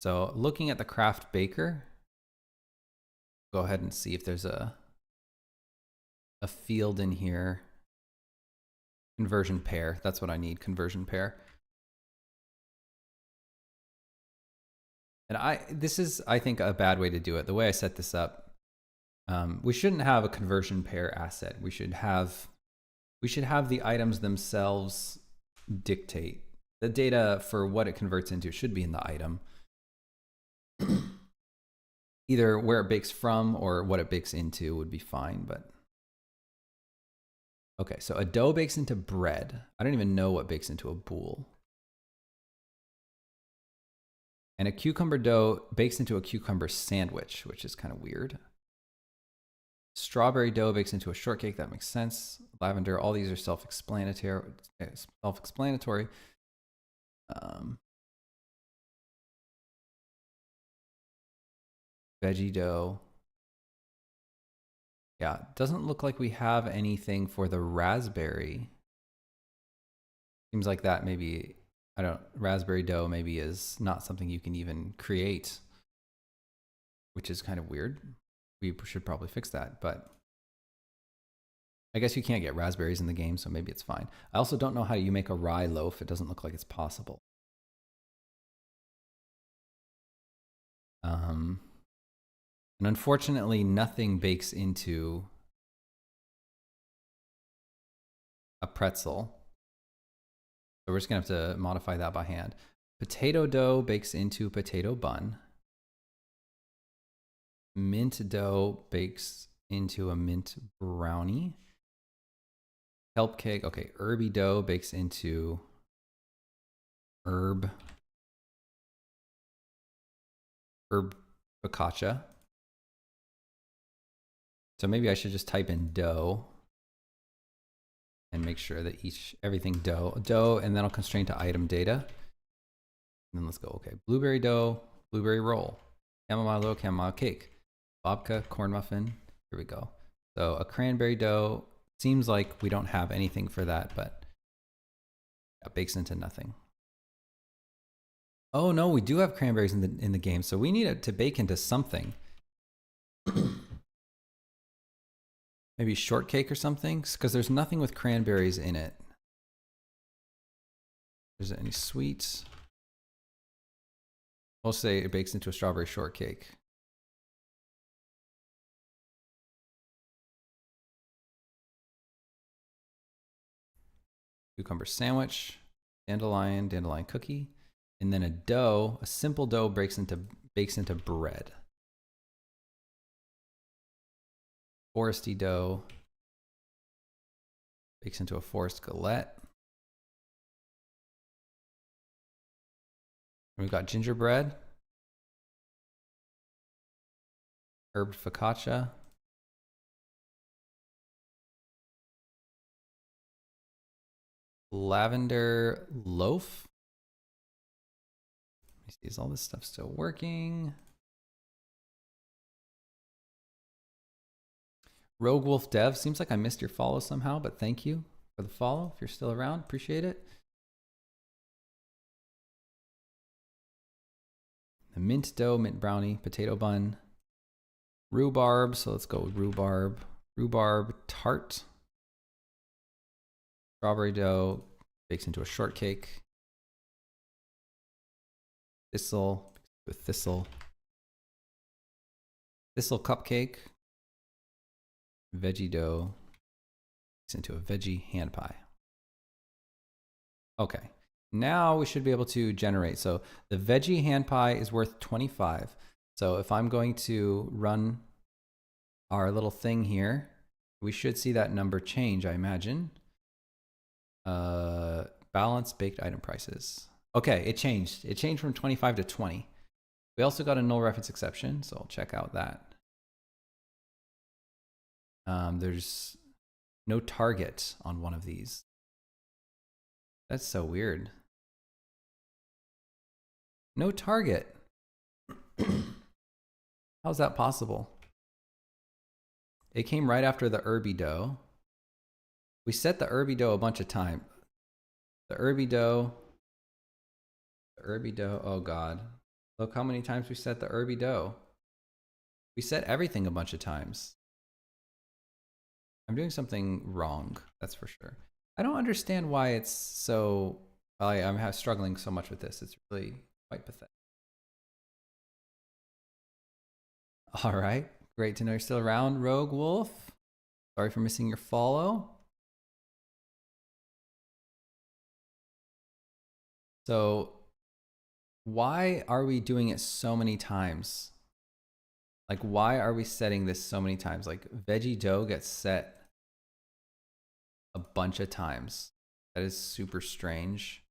So looking at the craft baker, go ahead and see if there's a field in here. Conversion pair, that's what I need, conversion pair. And this is, I think, a bad way to do it. The way I set this up, we shouldn't have a conversion pair asset. We should have the items themselves dictate. The data for what it converts into should be in the item. Either where it bakes from or what it bakes into would be fine, but okay, so a dough bakes into bread. I don't even know what bakes into a boule. And a cucumber dough bakes into a cucumber sandwich, which is kind of weird. Strawberry dough bakes into a shortcake. That makes sense. Lavender, all these are self-explanatory. Veggie dough. Yeah, it doesn't look like we have anything for the raspberry. Seems like that maybe, raspberry dough maybe is not something you can even create, which is kind of weird. We should probably fix that, but I guess you can't get raspberries in the game, so maybe it's fine. I also don't know how you make a rye loaf. It doesn't look like it's possible. And unfortunately, nothing bakes into a pretzel. So we're just gonna have to modify that by hand. Potato dough bakes into potato bun. Mint dough bakes into a mint brownie. Kelp cake, okay, herby dough bakes into herb focaccia. So maybe I should just type in dough and make sure that everything dough, and then I'll constrain to item data. And then let's go, okay, blueberry dough, blueberry roll, chamomile dough, chamomile cake, babka, corn muffin, here we go. So a cranberry dough, seems like we don't have anything for that, but it bakes into nothing. Oh no, we do have cranberries in the game, so we need it to bake into something. Maybe shortcake or something, because there's nothing with cranberries in it. Is it any sweet? We'll say it bakes into a strawberry shortcake. Cucumber sandwich, dandelion cookie, and then a simple dough bakes into bread. Foresty dough bakes into a forest galette. And we've got gingerbread, herb focaccia, lavender loaf. Let me see, is all this stuff still working? Rogue Wolf Dev, seems like I missed your follow somehow, but thank you for the follow. If you're still around, appreciate it. The mint dough, mint brownie, potato bun, rhubarb. So let's go with rhubarb. Rhubarb tart. Strawberry dough bakes into a shortcake. Thistle with thistle. Thistle cupcake. Veggie dough bakes into a veggie hand pie. Okay. Now we should be able to generate. So the veggie hand pie is worth 25. So if I'm going to run our little thing here, we should see that number change, I imagine. Balance baked item prices. Okay, it changed. It changed from 25 to 20. We also got a null reference exception, so I'll check out that. There's no target on one of these. That's so weird. No target. How's that possible? It came right after the herby dough. We set the herby dough a bunch of times. The herby dough, oh God. Look how many times we set the herby dough. We set everything a bunch of times. I'm doing something wrong, that's for sure. I don't understand why it's so, I'm struggling so much with this. It's really quite pathetic. All right, great to know you're still around, Rogue Wolf. Sorry for missing your follow. So why are we doing it so many times? Like, why are we setting this so many times? Like, veggie dough gets set a bunch of times. That is super strange.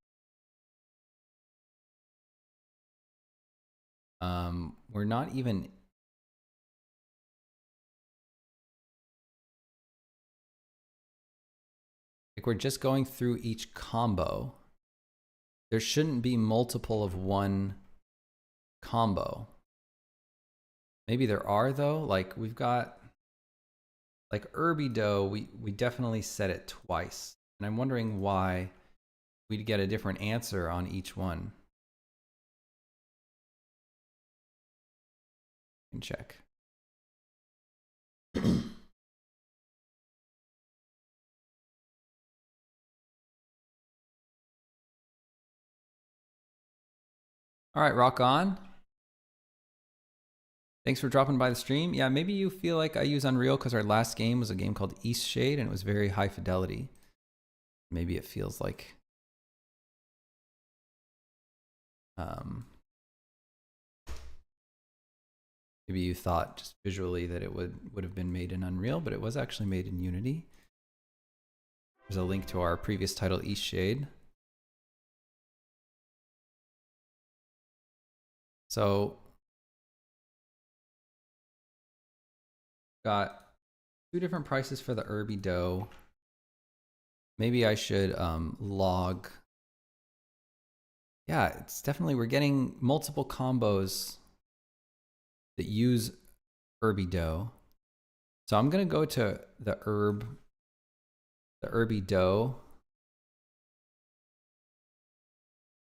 We're not even... Like, we're just going through each combo. There shouldn't be multiple of one combo. Maybe there are though. Like we've got like herby dough, we definitely set it twice. And I'm wondering why we'd get a different answer on each one. I can check. All right, rock on. Thanks for dropping by the stream. Yeah, maybe you feel like I use Unreal because our last game was a game called East Shade and it was very high fidelity. Maybe it feels like maybe you thought just visually that it would have been made in Unreal, but it was actually made in Unity. There's a link to our previous title, East Shade. So got two different prices for the herby dough. Maybe I should log. Yeah, it's definitely, we're getting multiple combos that use herby dough. So I'm gonna go to the herby dough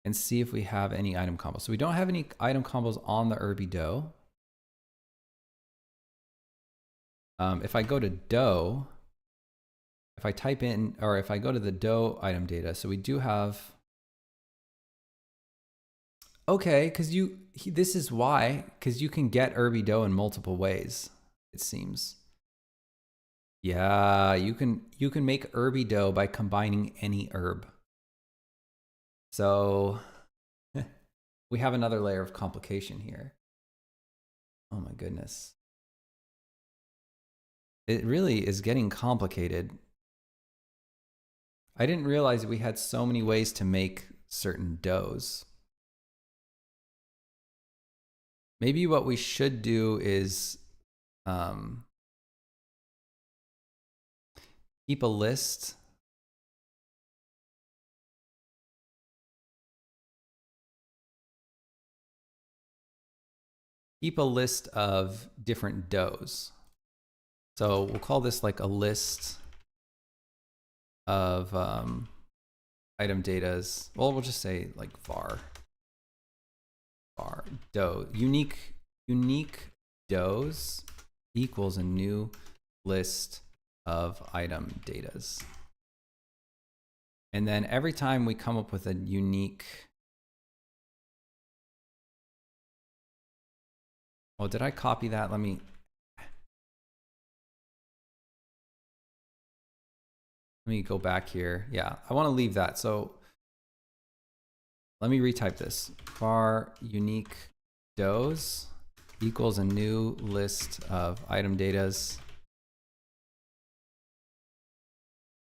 and see if we have any item combos. So we don't have any item combos on the herby dough. If I go to dough, if I type in, or if I go to the dough item data, so we do have Okay, because this is why, because you can get herby dough in multiple ways, it seems. Yeah, you can make herby dough by combining any herb. So we have another layer of complication here. Oh my goodness. It really is getting complicated. I didn't realize we had so many ways to make certain doughs. Maybe what we should do is keep a list. Keep a list of different doughs. So we'll call this like a list of item datas. Well, we'll just say like var dough. Unique doughs equals a new list of item datas. And then every time we come up with a unique, oh, did I copy that? Let me go back here. Yeah, I want to leave that. So let me retype this. Var unique doughs equals a new list of item datas.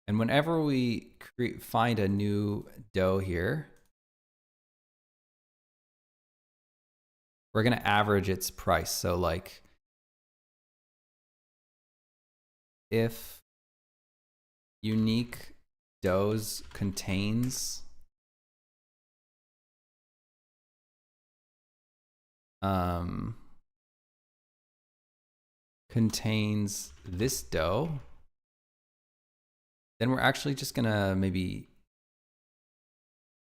And whenever we find a new dough here, we're going to average its price. So like if unique doughs contains this dough, then we're actually just gonna maybe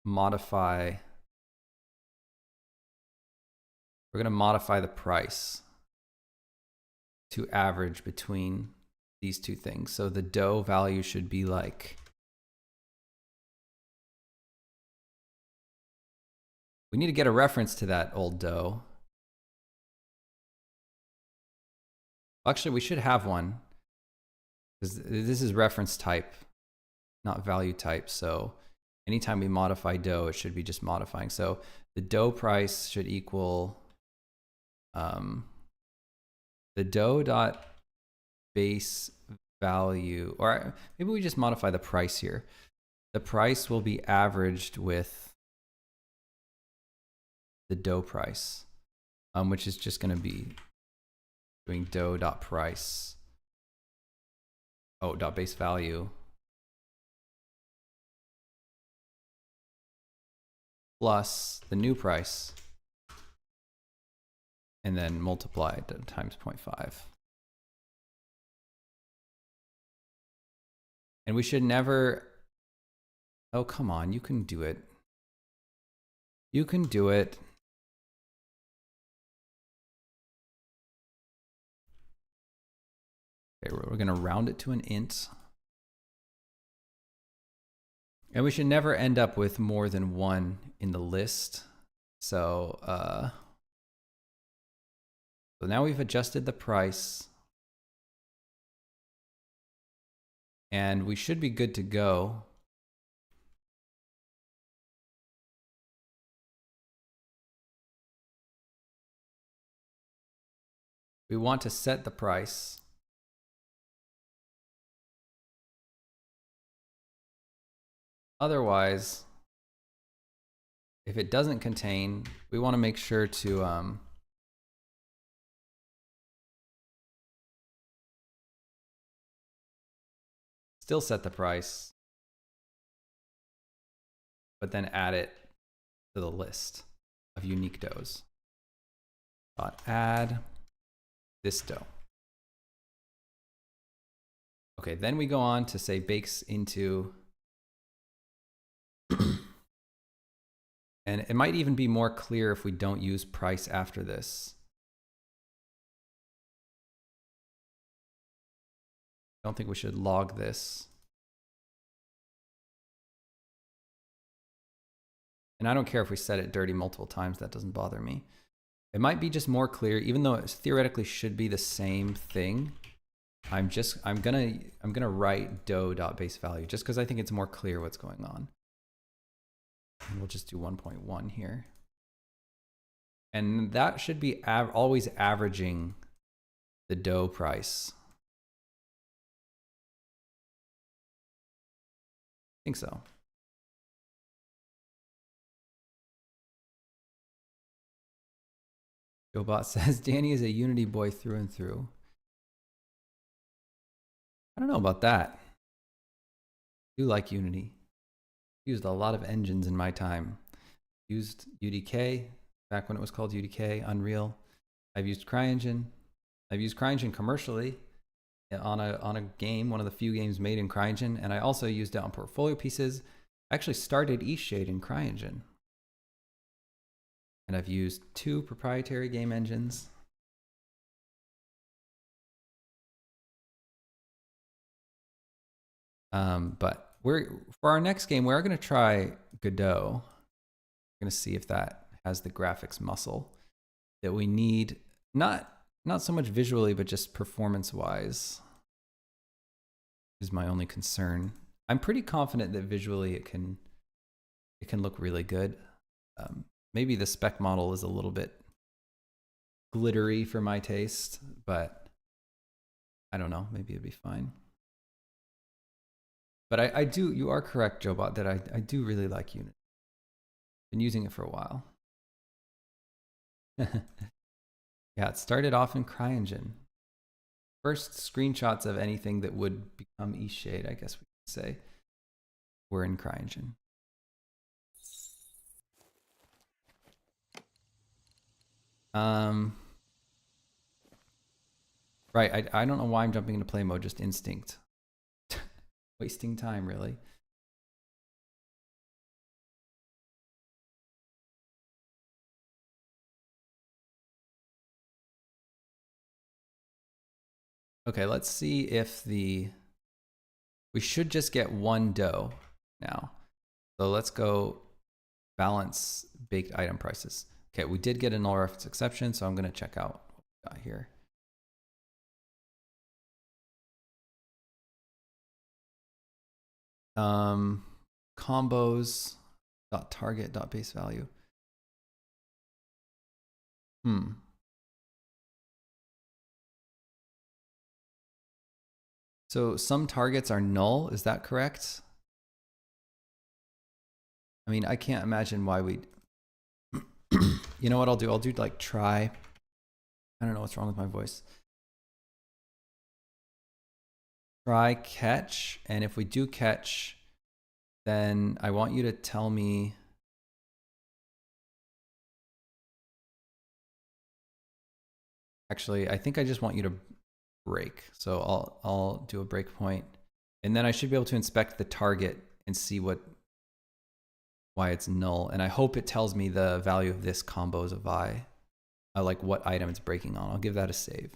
modify. We're gonna modify the price to average between these two things. So the dough value should be like, we need to get a reference to that old dough. Actually, we should have one because this is reference type, not value type. So anytime we modify dough, it should be just modifying. So the dough price should equal the dough dot base value, or maybe we just modify the price here. The price will be averaged with the dough price, which is just going to be doing dough dot price, dot base value plus the new price, and then multiply it times 0.5. And we should never, oh, come on, you can do it. You can do it. Okay, we're going to round it to an int. And we should never end up with more than one in the list. So, so now we've adjusted the price. And we should be good to go. We want to set the price. Otherwise, if it doesn't contain, we want to make sure to still set the price, but then add it to the list of unique doughs. Add this dough. Okay, then we go on to say bakes into, and it might even be more clear if we don't use price after this. I don't think we should log this. And I don't care if we set it dirty multiple times, that doesn't bother me. It might be just more clear, even though it theoretically should be the same thing. I'm gonna write dough.baseValue just because I think it's more clear what's going on. And we'll just do 1.1 here. And that should be always averaging the dough price. I think so. GoBot says Danny is a Unity boy through and through. I don't know about that. I do like Unity. Used a lot of engines in my time. Used UDK back when it was called UDK, Unreal. I've used CryEngine. I've used CryEngine commercially on a game, one of the few games made in CryEngine, and I also used it on portfolio pieces. I actually started eShade in CryEngine. And I've used 2 proprietary game engines. But for our next game, we're going to try Godot. We're going to see if that has the graphics muscle that we need, not so much visually, but just performance-wise is my only concern. I'm pretty confident that visually it can look really good. Maybe the spec model is a little bit glittery for my taste, but I don't know, maybe it'd be fine. But I do, you are correct, JoBot, that I do really like Unity. Been using it for a while. Yeah, it started off in CryEngine. First screenshots of anything that would become eShade, I guess we could say, were in CryEngine. Right, I don't know why I'm jumping into play mode, just instinct. Wasting time, really. Okay, let's see if we should just get one dough now. So let's go balance baked item prices. Okay, we did get a null reference exception, so I'm going to check out what we got here. Combos.target.baseValue. So some targets are null, is that correct? I mean, I can't imagine why we'd... You know what I'll do? I'll do like try. I don't know what's wrong with my voice. Try catch, and if we do catch, then I want you to tell me... Actually, I think I just want you to break. So I'll do a breakpoint, and then I should be able to inspect the target and see why it's null. And I hope it tells me the value of this combos of I, like what item it's breaking on. I'll give that a save.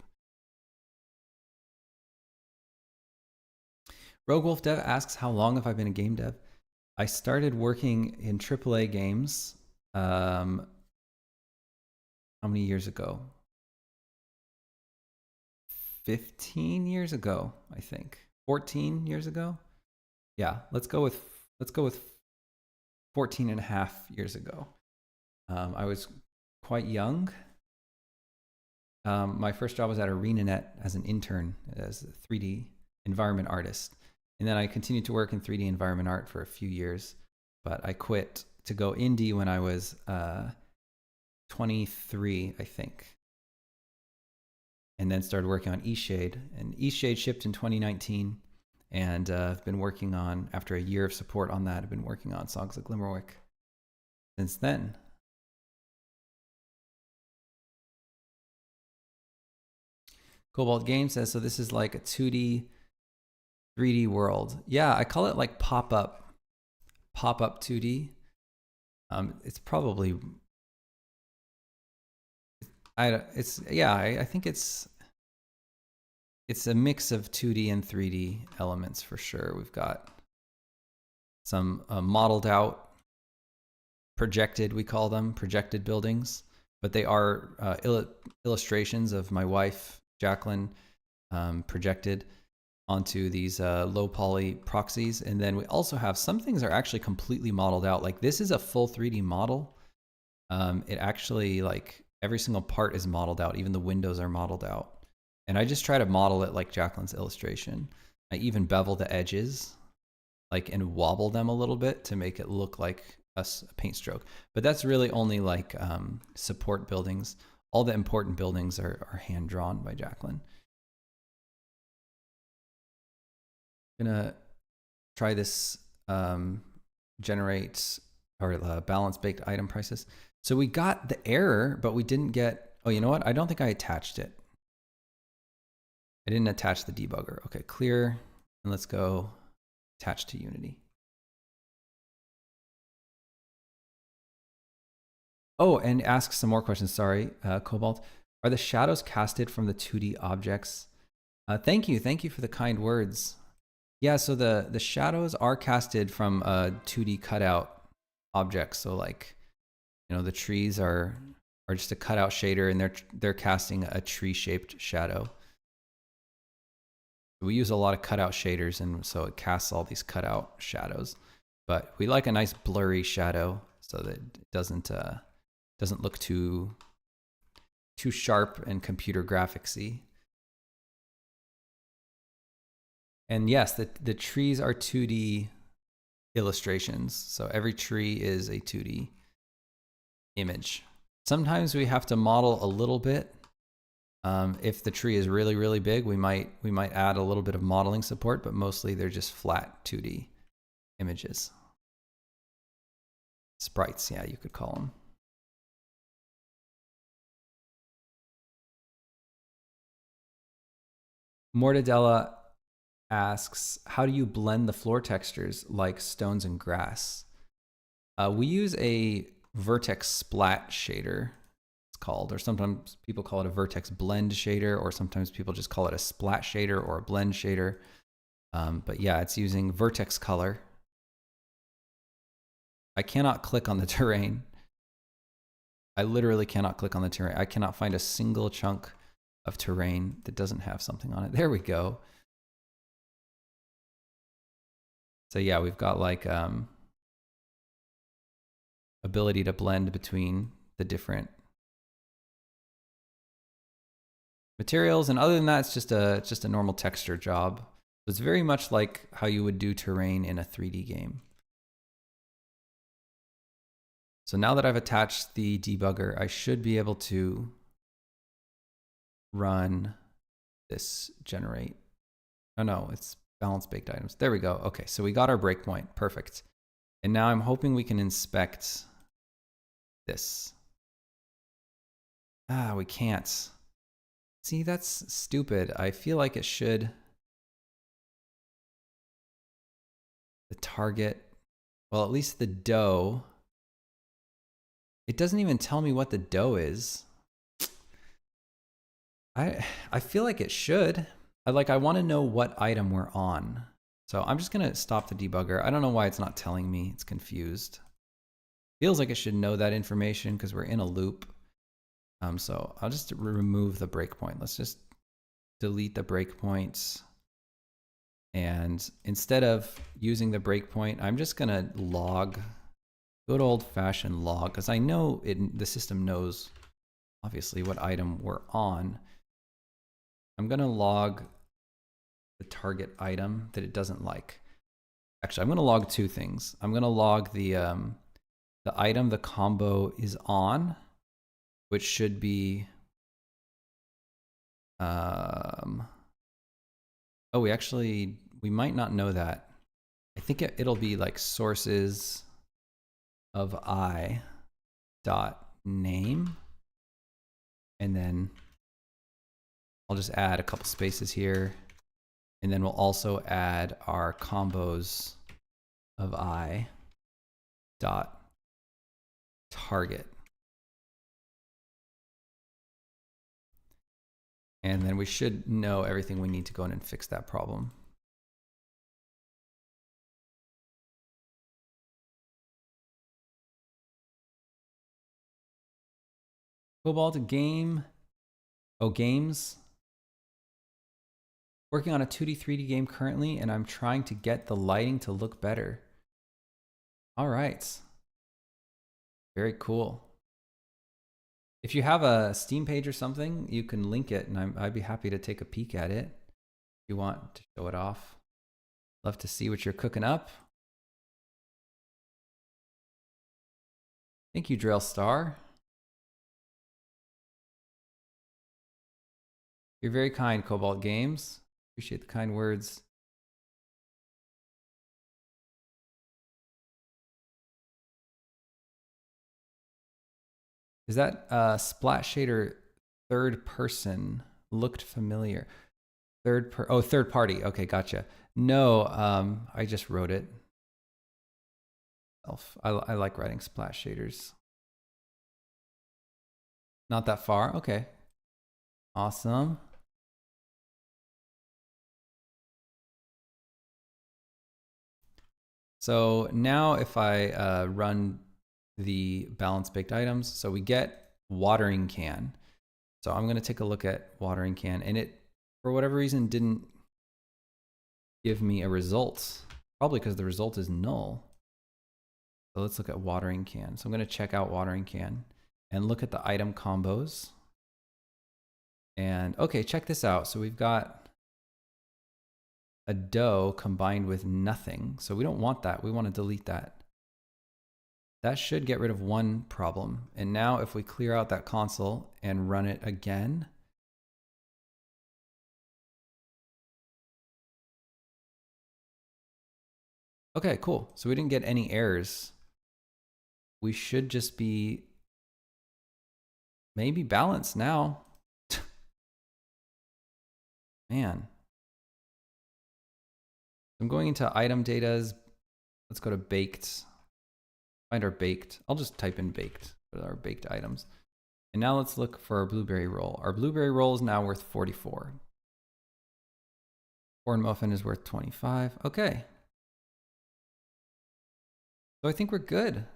Rogue Wolf Dev asks, how long have I been a game dev? I started working in AAA games, how many years ago? 15 years ago, I think. 14 years ago? Yeah, let's go with 14 and a half years ago. I was quite young. My first job was at ArenaNet as an intern, as a 3D environment artist. And then I continued to work in 3D environment art for a few years, but I quit to go indie when I was 23, I think. And then started working on eShade. And eShade shipped in 2019. And I've been working on, after a year of support on that, I've been working on Songs of Glimmerwick since then. Cobalt Game says, so this is like a 2D, 3D world. Yeah, I call it like pop-up 2D. It's probably, I think it's a mix of 2D and 3D elements for sure. We've got some modeled out projected, we call them projected buildings, but they are illustrations of my wife, Jacqueline, projected onto these low poly proxies. And then we also have some things are actually completely modeled out. Like this is a full 3D model. It actually, like every single part is modeled out. Even the windows are modeled out. And I just try to model it like Jacqueline's illustration. I even bevel the edges, like, and wobble them a little bit to make it look like a paint stroke. But that's really only like support buildings. All the important buildings are hand drawn by Jacqueline. I'm gonna try this generate or balance baked item prices. So we got the error, but we didn't get, oh, you know what? I don't think I attached it. I didn't attach the debugger. Okay, clear. And let's go attach to Unity. Oh, and ask some more questions. Sorry, Cobalt. Are the shadows casted from the 2D objects? Thank you. Thank you for the kind words. Yeah, so the shadows are casted from a 2D cutout object. So like, you know, the trees are just a cutout shader, and they're casting a tree-shaped shadow. We use a lot of cutout shaders, and so it casts all these cutout shadows. But we like a nice blurry shadow so that it doesn't look too sharp and computer graphicsy. And yes, the trees are 2D illustrations. So every tree is a 2D image. Sometimes we have to model a little bit. If the tree is really, really big, we might add a little bit of modeling support, but mostly they're just flat 2D images. Sprites, yeah, you could call them. Mortadella asks, how do you blend the floor textures like stones and grass? We use a vertex splat shader, it's called, or sometimes people call it a vertex blend shader, or sometimes people just call it a splat shader or a blend shader. But yeah, it's using vertex color. I cannot click on the terrain. I literally cannot click on the terrain. I cannot find a single chunk of terrain that doesn't have something on it. There we go. So yeah, we've got like ability to blend between the different materials, and other than that, it's just a normal texture job. So it's very much like how you would do terrain in a 3D game. So now that I've attached the debugger, I should be able to run this generate. Oh no, it's balance baked items. There we go. Okay, so we got our breakpoint. Perfect. And now I'm hoping we can inspect this. Ah, we can't. See, that's stupid. I feel like it should. The target, well, at least the dough. It doesn't even tell me what the dough is. I feel like it should. I want to know what item we're on. So I'm just going to stop the debugger. I don't know why it's not telling me. It's confused. Feels like it should know that information because we're in a loop. So I'll just remove the breakpoint. Let's just delete the breakpoints. And instead of using the breakpoint, I'm just going to log, good old fashioned log, because I know the system knows obviously what item we're on. I'm going to log the target item that it doesn't like. Actually, I'm going to log two things. I'm going to log the item the combo is on, which should be, oh, we might not know that. I think it'll be like sources of I dot name, and then I'll just add a couple spaces here, and then we'll also add our combos of I dot target. And then we should know everything we need to go in and fix that problem. Cobalt game. Oh, games. Working on a 2D, 3D game currently, and I'm trying to get the lighting to look better. All right. Very cool. If you have a Steam page or something, you can link it, and I'd be happy to take a peek at it if you want to show it off. Love to see what you're cooking up. Thank you, Drill Star. You're very kind, Cobalt Games. Appreciate the kind words. Is that Splat Shader third person? Looked familiar. Third party. Okay, gotcha. No, I just wrote it. I like writing splash shaders. Not that far. Okay. Awesome. So now if I run the balance baked items, so we get watering can. So I'm going to take a look at watering can, and it, for whatever reason, didn't give me a result. Probably because the result is null. So let's look at watering can. So I'm going to check out watering can and look at the item combos. And okay, check this out. So we've got a dough combined with nothing. So we don't want that. We want to delete that. That should get rid of one problem. And now if we clear out that console and run it again, okay, cool. So we didn't get any errors. We should just be maybe balanced now. Man. I'm going into item datas. Let's go to baked. Find our baked. I'll just type in baked for our baked items. And now let's look for our blueberry roll. Our blueberry roll is now worth 44. Corn muffin is worth 25. Okay. So I think we're good.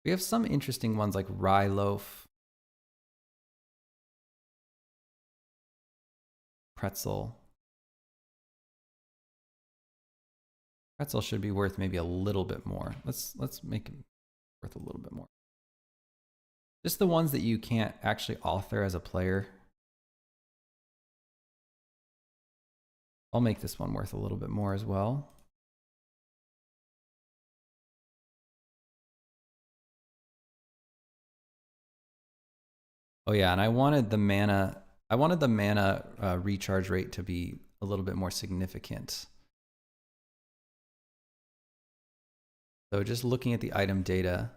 We have some interesting ones like rye loaf, pretzel. Pretzel should be worth maybe a little bit more. Let's make it worth a little bit more. Just the ones that you can't actually author as a player. I'll make this one worth a little bit more as well. Oh yeah, and I wanted the mana recharge rate to be a little bit more significant. So just looking at the item data,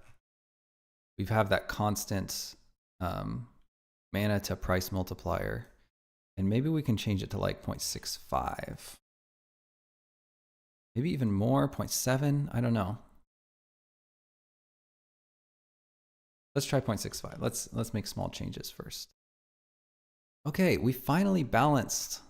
we have that constant mana to price multiplier. And maybe we can change it to like 0.65. Maybe even more, 0.7, I don't know. Let's try 0.65. Let's make small changes first. Okay, we finally balanced.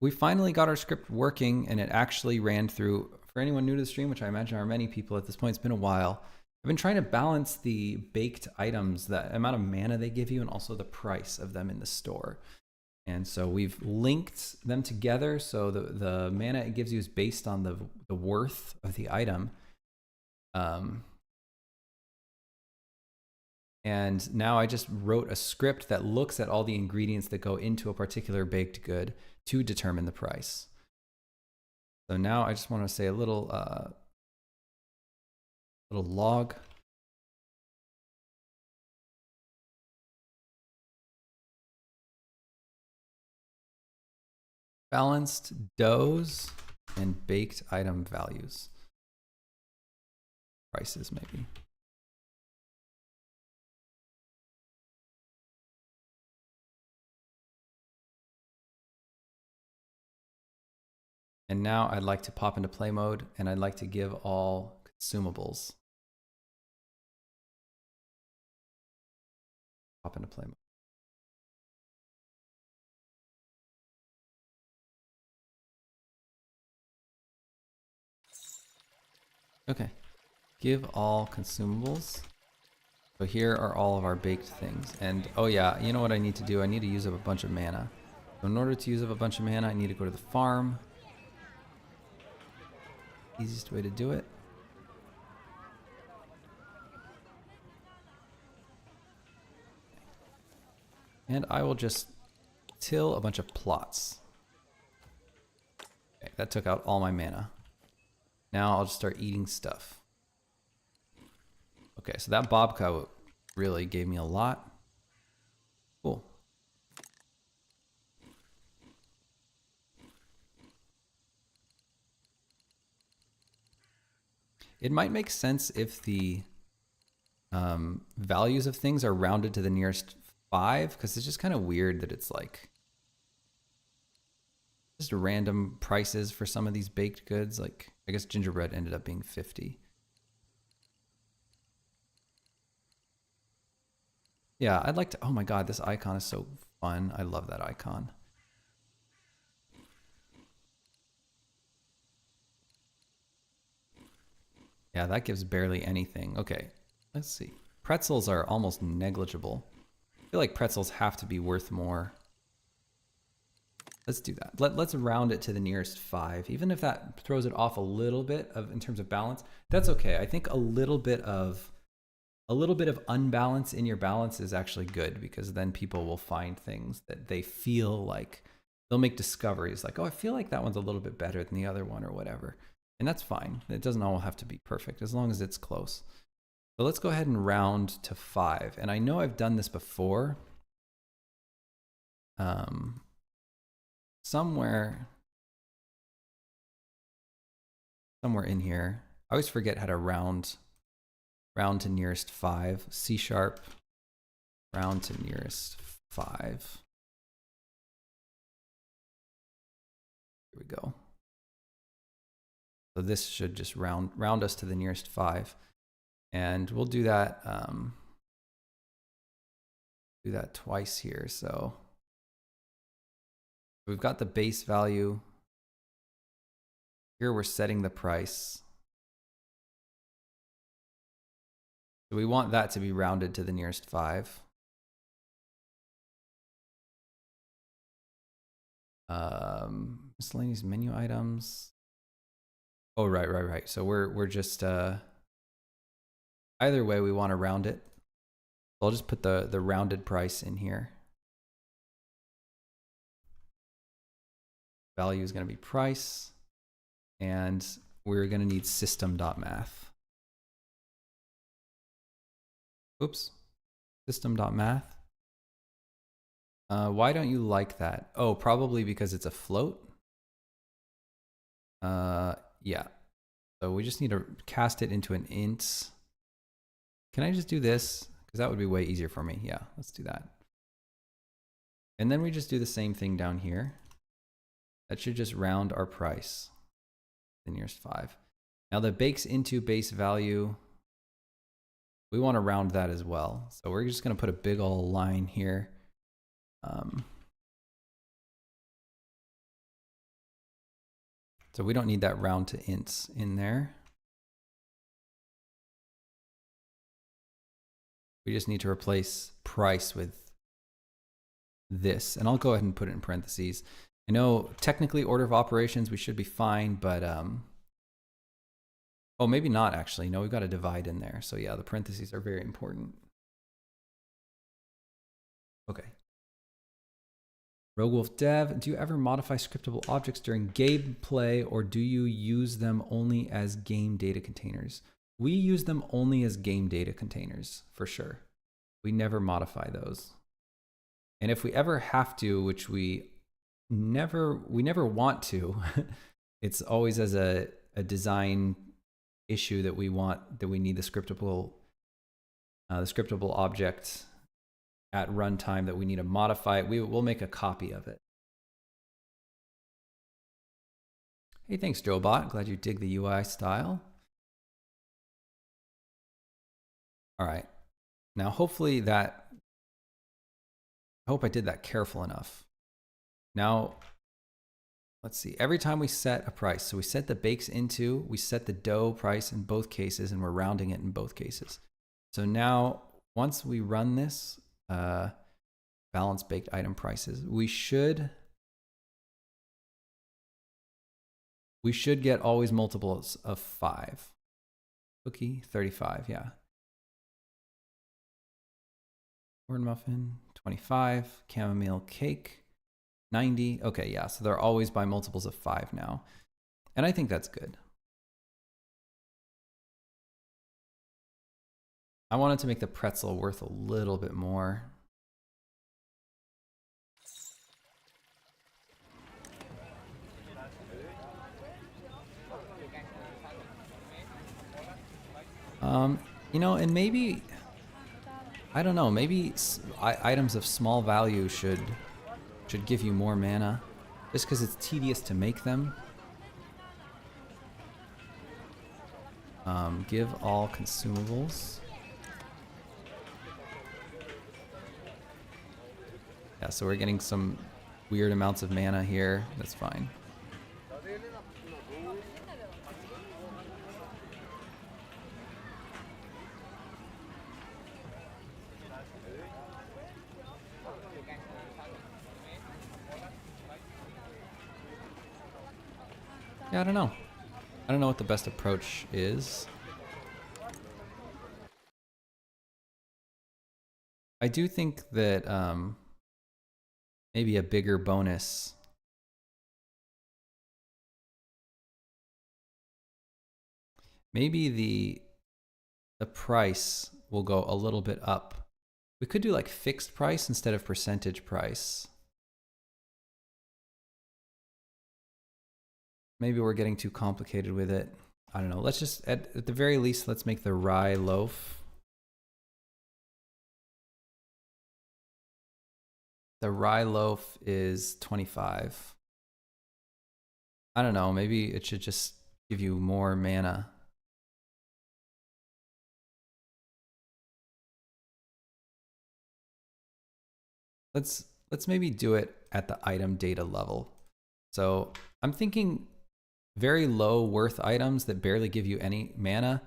We finally got our script working, and it actually ran through. For anyone new to the stream, which I imagine are many people at this point, it's been a while. I've been trying to balance the baked items, the amount of mana they give you, and also the price of them in the store. And so we've linked them together. So the mana it gives you is based on the worth of the item. And now I just wrote a script that looks at all the ingredients that go into a particular baked good to determine the price. So now I just want to say a little log. Balanced doughs and baked item values. Prices maybe. And now I'd like to pop into play mode, and I'd like to give all consumables. Pop into play mode. Okay. Give all consumables. So here are all of our baked things. And oh yeah, you know what I need to do? I need to use up a bunch of mana. So in order to use up a bunch of mana, I need to go to the farm. Easiest way to do it. And I will just till a bunch of plots. Okay, that took out all my mana. Now I'll just start eating stuff. Okay, so that babka really gave me a lot. Cool. It might make sense if the values of things are rounded to the nearest 5, because it's just kind of weird that it's like just random prices for some of these baked goods. Like, I guess gingerbread ended up being 50. Yeah, I'd like to, oh my God, this icon is so fun. I love that icon. Yeah, that gives barely anything. Okay, let's see. Pretzels are almost negligible. I feel like pretzels have to be worth more. Let's do that. Let's round it to the nearest 5. Even if that throws it off a little bit in terms of balance, that's okay. I think a little bit of unbalance in your balance is actually good, because then people will find things that they feel like they'll make discoveries like, oh, I feel like that one's a little bit better than the other one or whatever. And that's fine. It doesn't all have to be perfect as long as it's close. So let's go ahead and round to 5. And I know I've done this before. Somewhere in here, I always forget how to round to nearest 5. C#, round to nearest 5. Here we go. So this should just round us to the nearest 5. And we'll do that twice here. So we've got the base value. Here we're setting the price. So we want that to be rounded to the nearest 5. Miscellaneous menu items. Oh, right. So we're just either way we want to round it. So I'll just put the rounded price in here. Value is going to be price, and we're going to need system.math. Oops, system.math. Why don't you like that? Oh, probably because it's a float. Yeah. So we just need to cast it into an int. Can I just do this? Because that would be way easier for me. Yeah, let's do that. And then we just do the same thing down here. That should just round our price, the nearest 5. Now the bakes into base value, we want to round that as well. So we're just going to put a big old line here. So we don't need that round to ints in there. We just need to replace price with this. And I'll go ahead and put it in parentheses. I know technically order of operations, we should be fine, but oh, maybe not actually. No, we've got a divide in there. So yeah, the parentheses are very important. Okay. Rogue Wolf Dev, do you ever modify scriptable objects during gameplay, or do you use them only as game data containers? We use them only as game data containers, for sure. We never modify those. And if we ever have to, which we never want to, it's always as a design issue that we need the scriptable object at runtime that we need to modify it. We'll make a copy of it. Hey, thanks, JoeBot. Glad you dig the UI style. All right. Now, hopefully I hope I did that careful enough. Now, let's see, every time we set a price, so we set the bakes into, we set the dough price in both cases, and we're rounding it in both cases. So now, once we run this, balance baked item prices, we should get always multiples of 5. Cookie, 35, yeah. Corn muffin, 25. Chamomile cake, 90. Okay, yeah, so they're always by multiples of 5 now. And I think that's good. I wanted to make the pretzel worth a little bit more. You know, and maybe, I don't know, maybe items of small value should give you more mana, just because it's tedious to make them. Give all consumables. Yeah, so we're getting some weird amounts of mana here. That's fine. Yeah, I don't know. I don't know what the best approach is. I do think that maybe a bigger bonus. Maybe the price will go a little bit up. We could do like fixed price instead of percentage price. Maybe we're getting too complicated with it. I don't know. Let's just, at the very least, let's make the rye loaf. The rye loaf is 25. I don't know. Maybe it should just give you more mana. Let's maybe do it at the item data level. So I'm thinking very low worth items that barely give you any mana,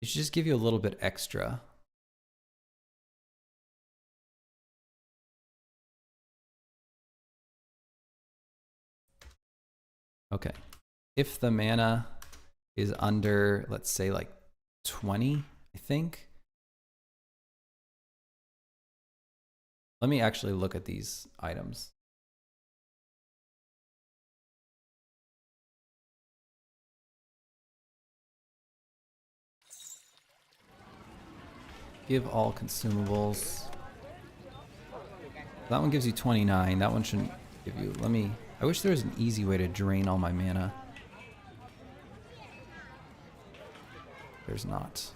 it should just give you a little bit extra. Okay. If the mana is under, let's say like 20, I think. Let me actually look at these items. Give all consumables. That one gives you 29. That one shouldn't give you, I wish there was an easy way to drain all my mana. There's not.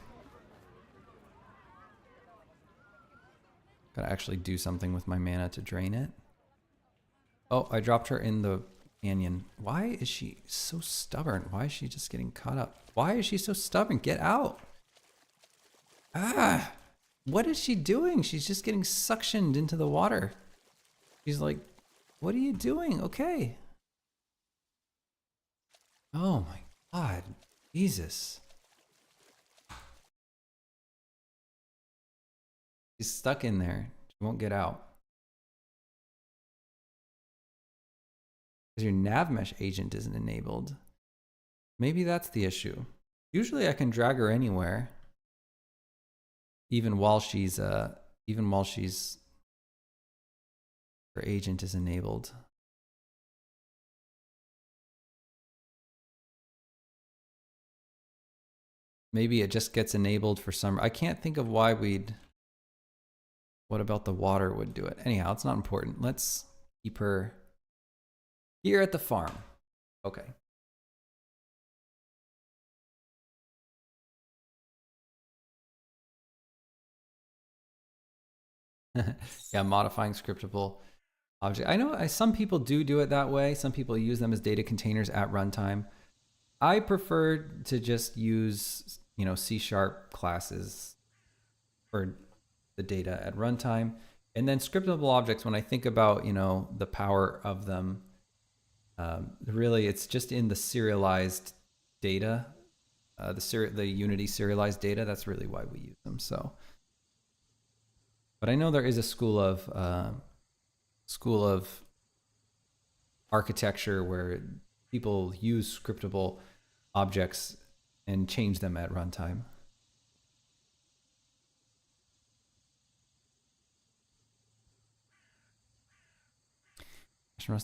Gotta actually do something with my mana to drain it. Oh, I dropped her in the canyon. Why is she so stubborn? Why is she just getting caught up? Why is she so stubborn? Get out. Ah, what is she doing? She's just getting suctioned into the water. She's like, what are you doing? Okay. Oh my God, Jesus. She's stuck in there. She won't get out. Because your nav mesh agent isn't enabled. Maybe that's the issue. Usually I can drag her anywhere. Even while she's her agent is enabled. Maybe it just gets enabled for some, I can't think of why we'd, what about the water would do it? Anyhow, it's not important. Let's keep her here at the farm. Okay. Yeah, modifying scriptable object. I know some people do it that way. Some people use them as data containers at runtime. I prefer to just use, C# classes for the data at runtime. And then scriptable objects, when I think about, the power of them, Really, it's just in the serialized data, the Unity serialized data. That's really why we use them. So, but I know there is a school of architecture where people use scriptable objects and change them at runtime.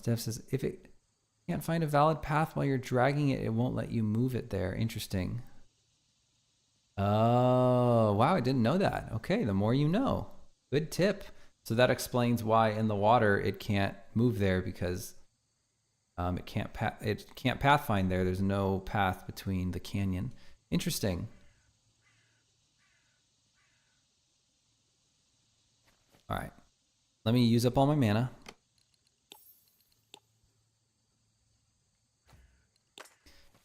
Dev says, if it can't find a valid path while you're dragging it, it won't let you move it there. Interesting. Oh, wow, I didn't know that. Okay, the more you know. Good tip. So that explains why in the water it can't move there, because it can't pathfind there. There's no path between the canyon. Interesting. All right. Let me use up all my mana.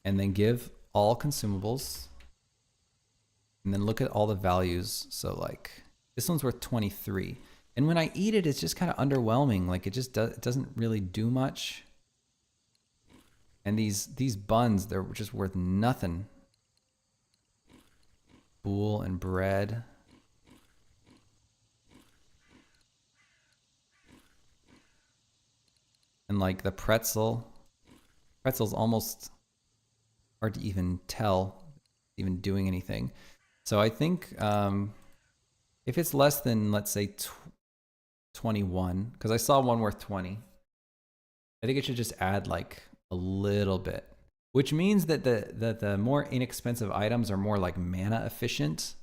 And then give all consumables. And then look at all the values. So like this one's worth 23. And when I eat it, it's just kind of underwhelming. Like it doesn't really do much. And these buns, they're just worth nothing. Boule and bread. And like the pretzel's almost hard to even tell, even doing anything. So I think if it's less than, let's say, 21, because I saw one worth 20, I think it should just add like a little bit, which means that the more inexpensive items are more like mana efficient.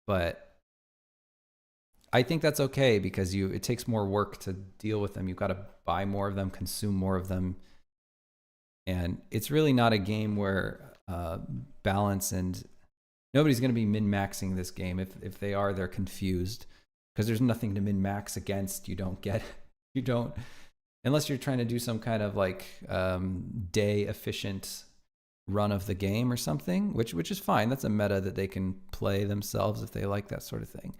But I think that's okay because it takes more work to deal with them. You've got to buy more of them, consume more of them. And it's really not a game where balance, and nobody's going to be min-maxing this game. If they are, they're confused because there's nothing to min-max against. You don't, unless you're trying to do some kind of like day efficient run of the game or something, which is fine. That's a meta that they can play themselves if they like that sort of thing.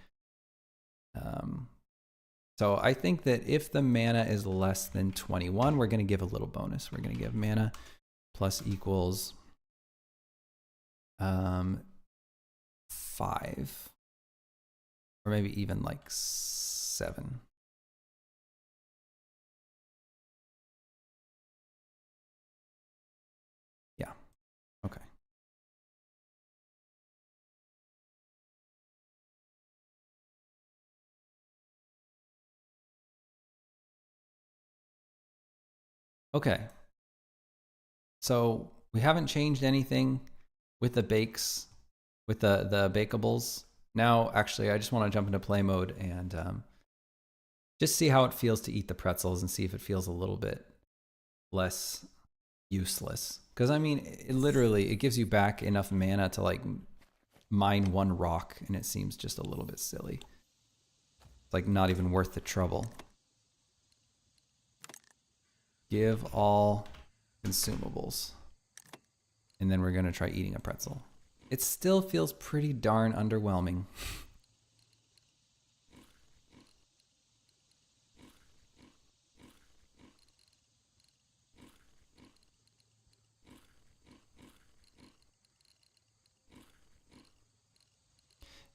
So I think that if the mana is less than 21, we're going to give a little bonus. We're going to give mana plus equals 5, or maybe even like 7. Yeah. Okay. Okay. So we haven't changed anything with the bakes, with the bakables. Now, actually, I just want to jump into play mode and just see how it feels to eat the pretzels and see if it feels a little bit less useless. Because I mean, it gives you back enough mana to like mine one rock, and it seems just a little bit silly. It's like not even worth the trouble. Give all consumables. And then we're going to try eating a pretzel. It still feels pretty darn underwhelming.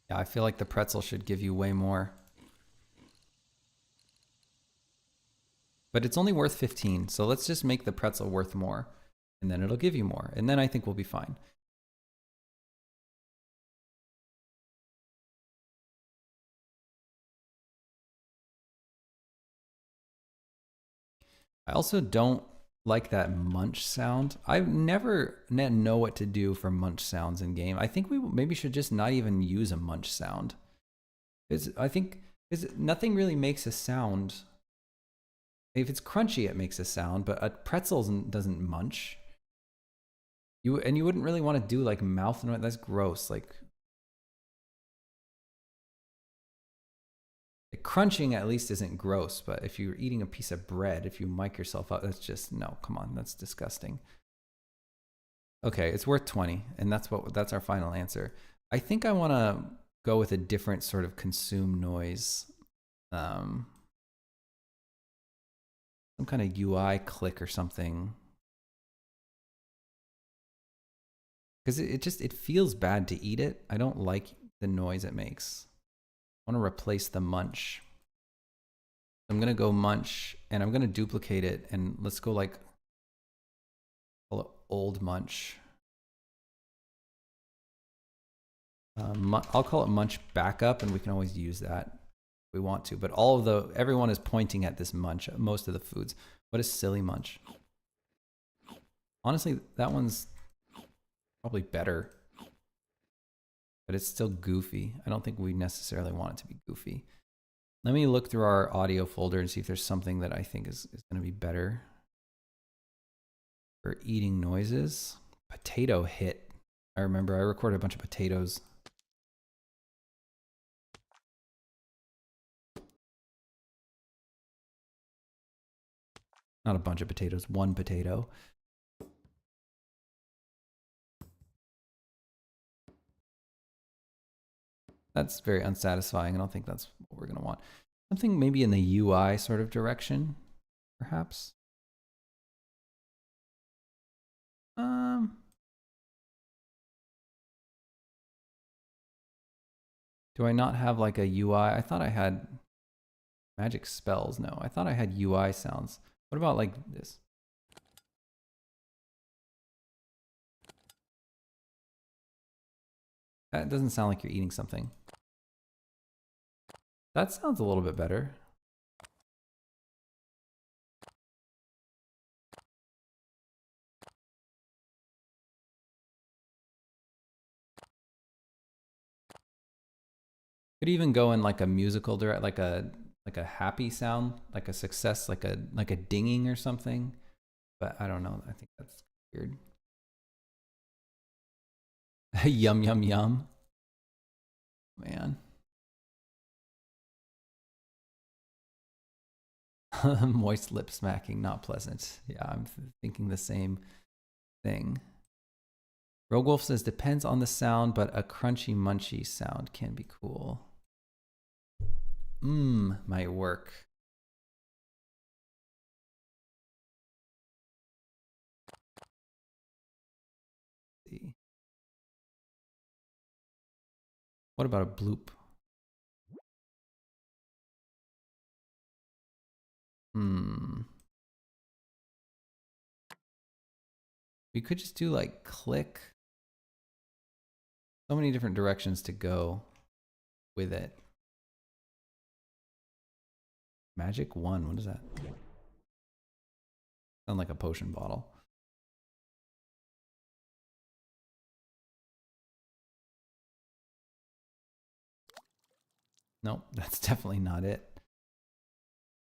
Yeah, I feel like the pretzel should give you way more. But it's only worth 15, so let's just make the pretzel worth more, and then it'll give you more, and then I think we'll be fine. I also don't like that munch sound. I never know what to do for munch sounds in game. I think we maybe should just not even use a munch sound. I think nothing really makes a sound. If it's crunchy, it makes a sound, but a pretzel doesn't munch. You wouldn't really want to do like mouth noise. That's gross. Like crunching at least isn't gross, but if you're eating a piece of bread, if you mic yourself up, that's just, no, come on, that's disgusting. Okay, it's worth 20, and that's our final answer. I think I want to go with a different sort of consume noise. some kind of UI click or something. Because it feels bad to eat it. I don't like the noise it makes. I want to replace the munch. I'm going to go munch and I'm going to duplicate it, and let's go like call it old munch. I'll call it munch backup, and we can always use that if we want to, but everyone is pointing at this munch, most of the foods. What is silly munch? Honestly, that one's probably better, but it's still goofy. I don't think we necessarily want it to be goofy. Let me look through our audio folder and see if there's something that I think is going to be better for eating noises. Potato hit. I remember I recorded a bunch of potatoes. Not a bunch of potatoes, one potato. That's very unsatisfying. I don't think that's what we're going to want. Something maybe in the UI sort of direction, perhaps. Do I not have like a UI? I thought I had magic spells. No, I thought I had UI sounds. What about like this? That doesn't sound like you're eating something. That sounds a little bit better. Could even go in like a musical direct, like a happy sound, like a success, like a dinging or something. But I don't know. I think that's weird. Yum yum yum. Man. Moist lip smacking, not pleasant. Yeah, I'm thinking the same thing. Rogue Wolf says depends on the sound, but a crunchy munchy sound can be cool. Might work. Let's see. What about a bloop? We could just do like click. So many different directions to go with it. Magic 1, what is that? Sound like a potion bottle. Nope, that's definitely not it.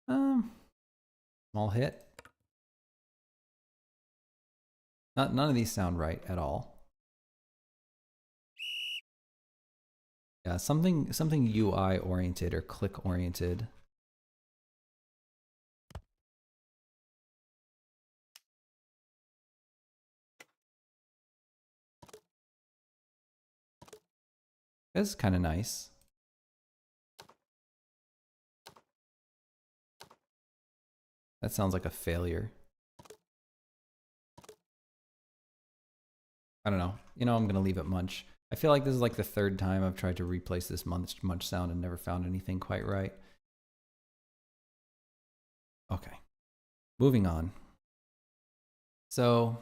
Small hit. None of these sound right at all. Yeah, something UI oriented or click oriented. That's kind of nice. That sounds like a failure. I don't know. You know, I'm going to leave it munch. I feel like this is like the third time I've tried to replace this munch sound and never found anything quite right. Okay. Moving on. So,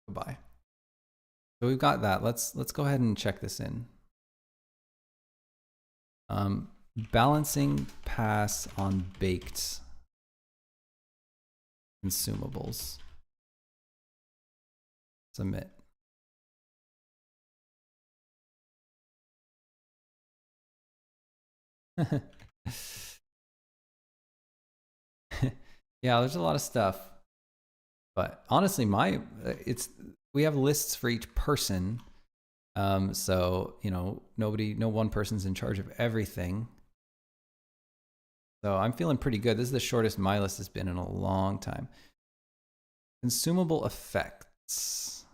goodbye. So we've got that. Let's go ahead and check this in. Balancing pass on baked consumables. Submit. Yeah, there's a lot of stuff. But honestly, we have lists for each person. So, you know, no one person's in charge of everything. So I'm feeling pretty good. This is the shortest my list has been in a long time. Consumable effects.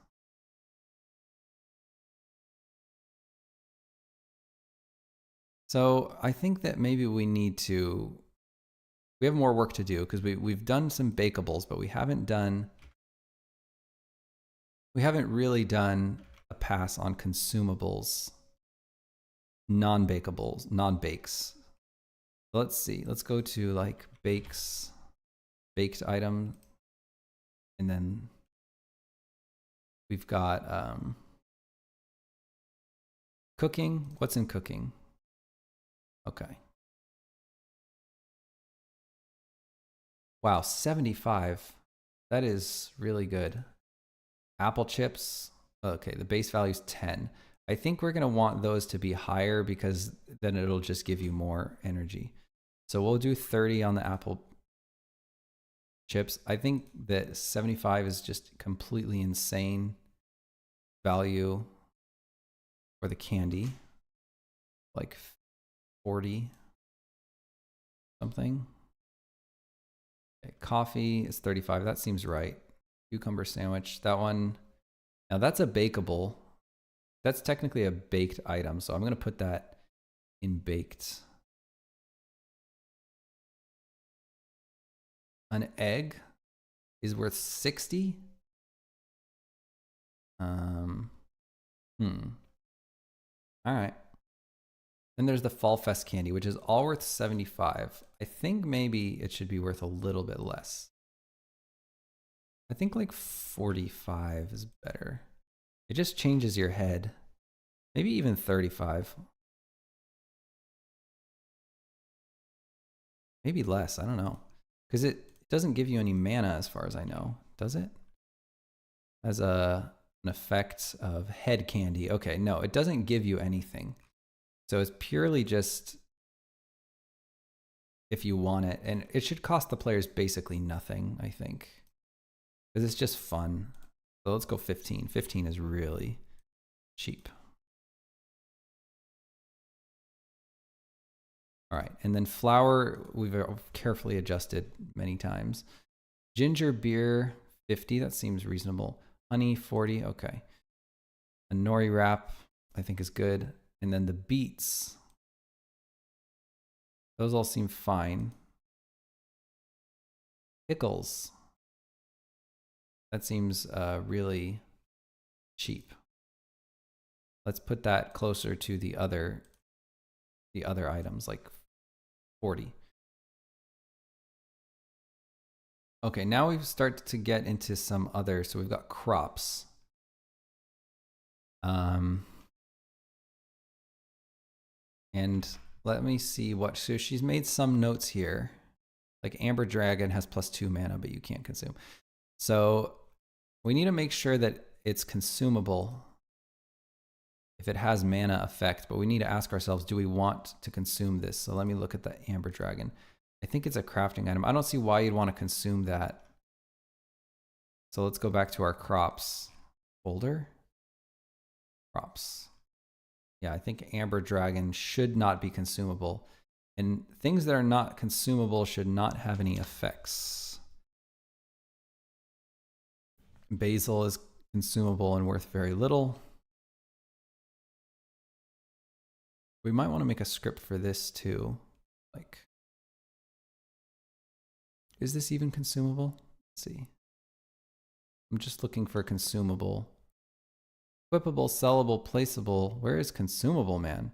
So I think that maybe we need to we have more work to do because we've done some bakables, but we haven't really done a pass on consumables, non-bakables, non-bakes. Let's see. Let's go to like baked item, and then we've got cooking. What's in cooking? Okay. Wow, 75. That is really good. Apple chips. Okay, the base value is 10. I think we're going to want those to be higher because then it'll just give you more energy. So we'll do 30 on the apple chips. I think that 75 is just completely insane value for the candy. Like 40 something. Okay, coffee is 35. That seems right. Cucumber sandwich. That one. Now that's a bakeable. That's technically a baked item. So I'm going to put that in baked. An egg is worth 60. All right. Then there's the Fall Fest candy, which is all worth 75. I think maybe it should be worth a little bit less. I think like 45 is better. It just changes your head. Maybe even 35. Maybe less, I don't know. Because it doesn't give you any mana as far as I know, does it? As an effect of head candy. Okay, no, it doesn't give you anything. So it's purely just if you want it. And it should cost the players basically nothing, I think. Because it's just fun. So let's go 15. 15 is really cheap. All right, and then flour, we've carefully adjusted many times. Ginger beer, 50, that seems reasonable. Honey, 40, okay. A nori wrap, I think is good. And then the beets, those all seem fine. Pickles, that seems really cheap. Let's put that closer to the other items, like 40. Okay, now we start to get into some other, so we've got crops. And let me see what, so she's made some notes here. Like Amber Dragon has +2 mana, but you can't consume. So we need to make sure that it's consumable if it has mana effect, but we need to ask ourselves, do we want to consume this? So let me look at the Amber Dragon. I think it's a crafting item. I don't see why you'd want to consume that. So let's go back to our crops folder. Crops. Yeah, I think Amber Dragon should not be consumable. And things that are not consumable should not have any effects. Basil is consumable and worth very little. We might want to make a script for this too. Like, is this even consumable? Let's see. I'm just looking for consumable. Equipable, sellable, placeable. Where is consumable, man?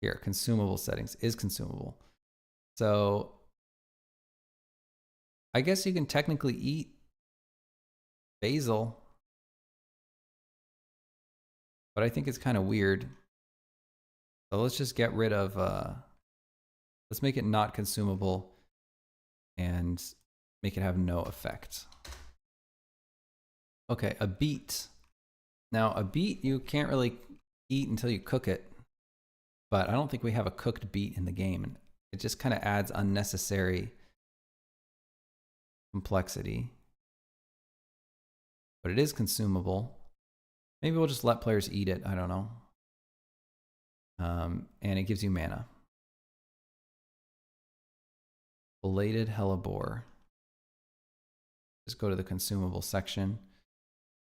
Here, consumable settings is consumable. So I guess you can technically eat basil, but I think it's kind of weird. So let's just get rid of, let's make it not consumable and make it have no effect. Okay, a beet. Now a beet you can't really eat until you cook it, but I don't think we have a cooked beet in the game. And it just kind of adds unnecessary complexity. But it is consumable. Maybe we'll just let players eat it, I don't know. And it gives you mana. Belated hellebore. Just go to the consumable section.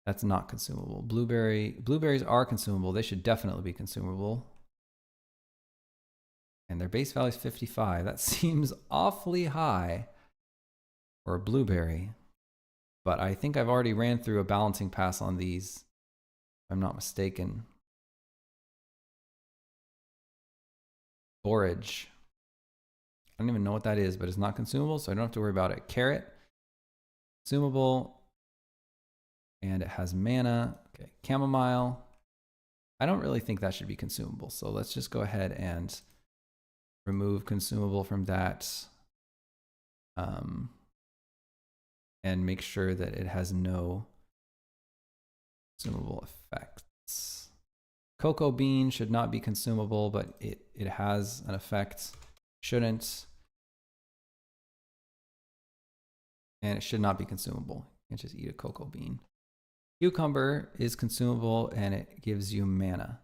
That's not consumable. Blueberries are consumable. They should definitely be consumable. And their base value is 55. That seems awfully high for a blueberry. But I think I've already ran through a balancing pass on these, if I'm not mistaken. Forage. I don't even know what that is, but it's not consumable, so I don't have to worry about it. Carrot, consumable, and it has mana. Okay, chamomile. I don't really think that should be consumable, so let's just go ahead and remove consumable from that. And make sure that it has no consumable effects. Cocoa bean should not be consumable, but it has an effect. Shouldn't. And it should not be consumable. You can't just eat a cocoa bean. Cucumber is consumable and it gives you mana.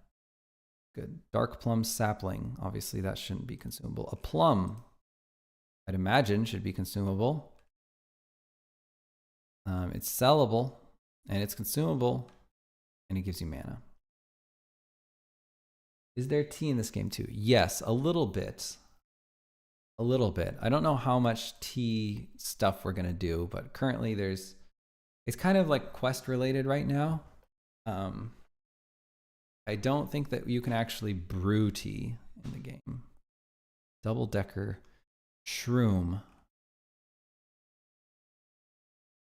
Good. Dark plum sapling. Obviously that shouldn't be consumable. A plum, I'd imagine, should be consumable. It's sellable and it's consumable and it gives you mana. Is there tea in this game too? Yes, a little bit. A little bit. I don't know how much tea stuff we're going to do, but currently it's kind of like quest related right now. I don't think that you can actually brew tea in the game. Double-decker shroom.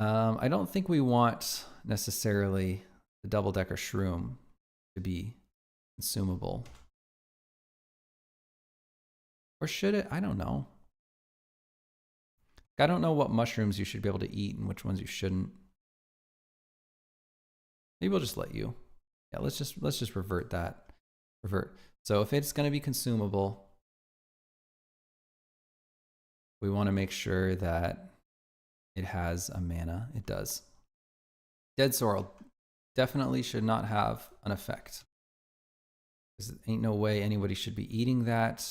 I don't think we want necessarily the double-decker shroom to be consumable. Or should it? I don't know. I don't know what mushrooms you should be able to eat and which ones you shouldn't. Maybe we'll just let you. Yeah, let's just revert that. Revert. So if it's going to be consumable, we want to make sure that it has a mana. It does. Dead sorrel definitely should not have an effect. There ain't no way anybody should be eating that.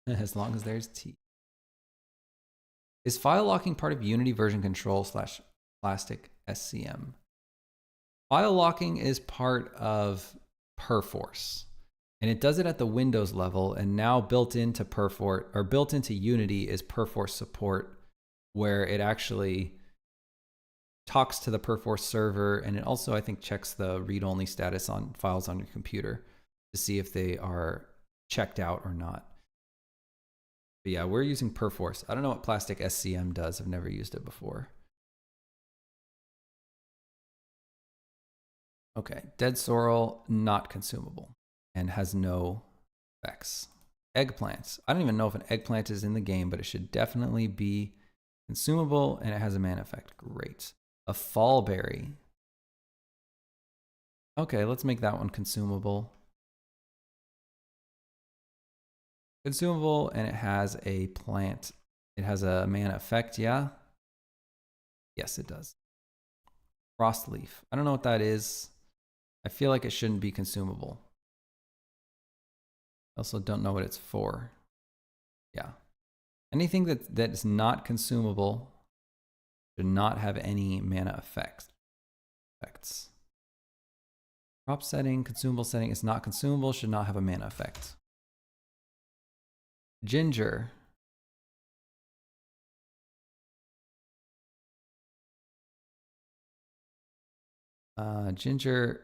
As long as there's tea. Is file locking part of Unity version control / plastic SCM? File locking is part of Perforce. And it does it at the Windows level, and now built into Perforce or built into Unity is Perforce support, where it actually talks to the Perforce server, and it also, I think, checks the read-only status on files on your computer to see if they are checked out or not. But yeah, we're using Perforce. I don't know what plastic SCM does. I've never used it before. Okay, dead sorrel, not consumable and has no effects. Eggplants. I don't even know if an eggplant is in the game, but it should definitely be consumable and it has a mana effect. Great. A fallberry. Okay, let's make that one consumable. Consumable, and it has a plant. It has a mana effect, yeah? Yes, it does. Frost leaf. I don't know what that is. I feel like it shouldn't be consumable. I also don't know what it's for. Yeah. Anything that is not consumable should not have any mana effects. Crop setting, consumable setting is not consumable, should not have a mana effect. Ginger. Ginger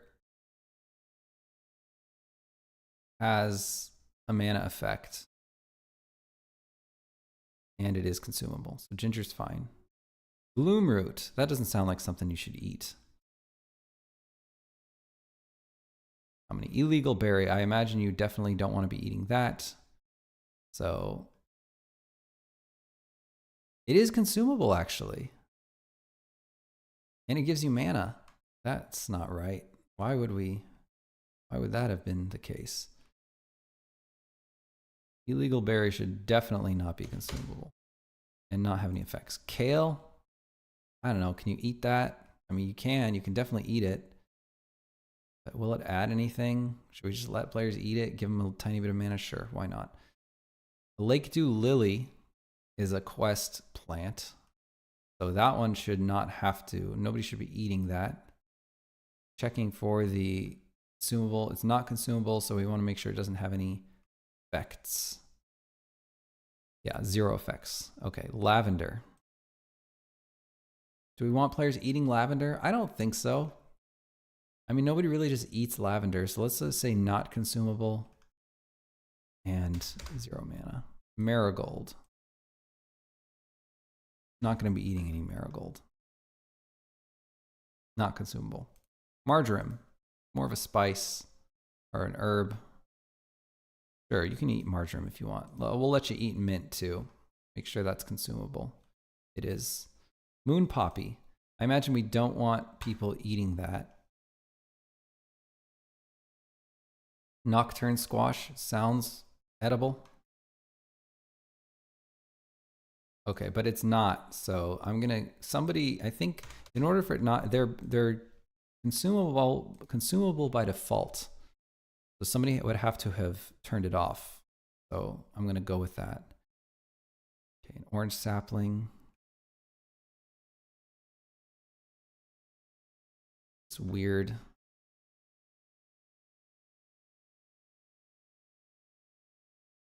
has a mana effect. And it is consumable. So ginger's fine. Bloomroot. That doesn't sound like something you should eat. How many? Illegal berry. I imagine you definitely don't want to be eating that. So it is consumable, actually. And it gives you mana. That's not right. Why would that have been the case? Illegal berry should definitely not be consumable and not have any effects. Kale, I don't know. Can you eat that? I mean, you can definitely eat it. But will it add anything? Should we just let players eat it? Give them a tiny bit of mana? Sure, why not? The Lake Dew Lily is a quest plant. So that one should not have to, nobody should be eating that. Checking for the consumable, it's not consumable, so we want to make sure it doesn't have any effects. Yeah, 0 effects. Okay, lavender. Do we want players eating lavender? I don't think so. I mean, nobody really just eats lavender, so let's just say not consumable and 0 mana. Marigold. Not going to be eating any marigold. Not consumable. Marjoram. More of a spice or an herb. Sure, you can eat marjoram if you want. We'll let you eat mint too. Make sure that's consumable. It is. Moon poppy. I imagine we don't want people eating that. Nocturne squash sounds edible. Okay, but it's not. So I'm gonna, somebody, I think in order for it not, they're consumable by default. So somebody would have to have turned it off. So I'm gonna go with that. Okay, an orange sapling. It's weird.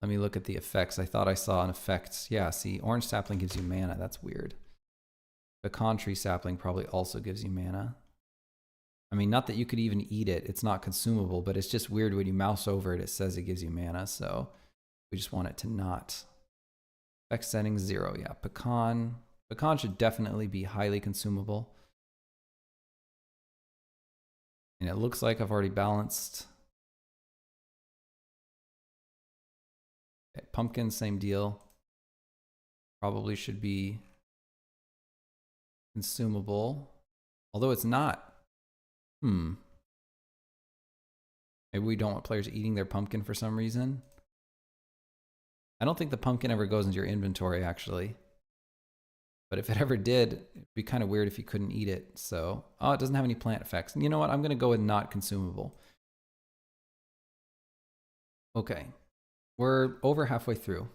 Let me look at the effects. I thought I saw an effect. Yeah, see, orange sapling gives you mana. That's weird. Pecan tree sapling probably also gives you mana. I mean, not that you could even eat it. It's not consumable, but it's just weird when you mouse over it, it says it gives you mana. So we just want it to not. Effect settings 0. Yeah, pecan. Pecan should definitely be highly consumable. And it looks like I've already balanced. Okay, pumpkin, same deal. Probably should be consumable, although it's not. Maybe we don't want players eating their pumpkin for some reason. I don't think the pumpkin ever goes into your inventory, actually. But if it ever did, it'd be kind of weird if you couldn't eat it. So, oh, it doesn't have any plant effects. And you know what? I'm going to go with not consumable. Okay. We're over halfway through.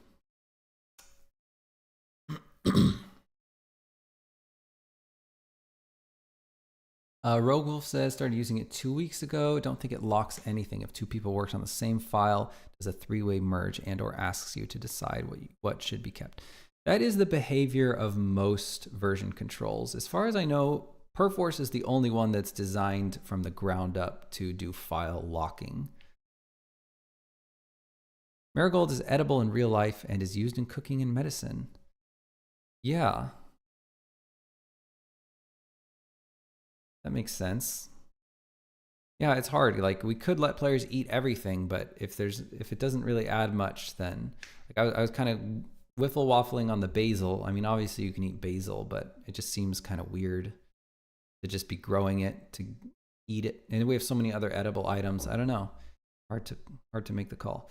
Rogue Wolf says, started using it 2 weeks ago. Don't think it locks anything. If 2 people worked on the same file, does a 3-way merge and or asks you to decide what should be kept. That is the behavior of most version controls. As far as I know, Perforce is the only one that's designed from the ground up to do file locking. Marigold is edible in real life and is used in cooking and medicine. Yeah. That makes sense. Yeah, it's hard. Like, we could let players eat everything, but if it doesn't really add much, then like I was kind of wiffle waffling on the basil. I mean, obviously you can eat basil, but it just seems kind of weird to just be growing it to eat it. And we have so many other edible items. I don't know. Hard to make the call.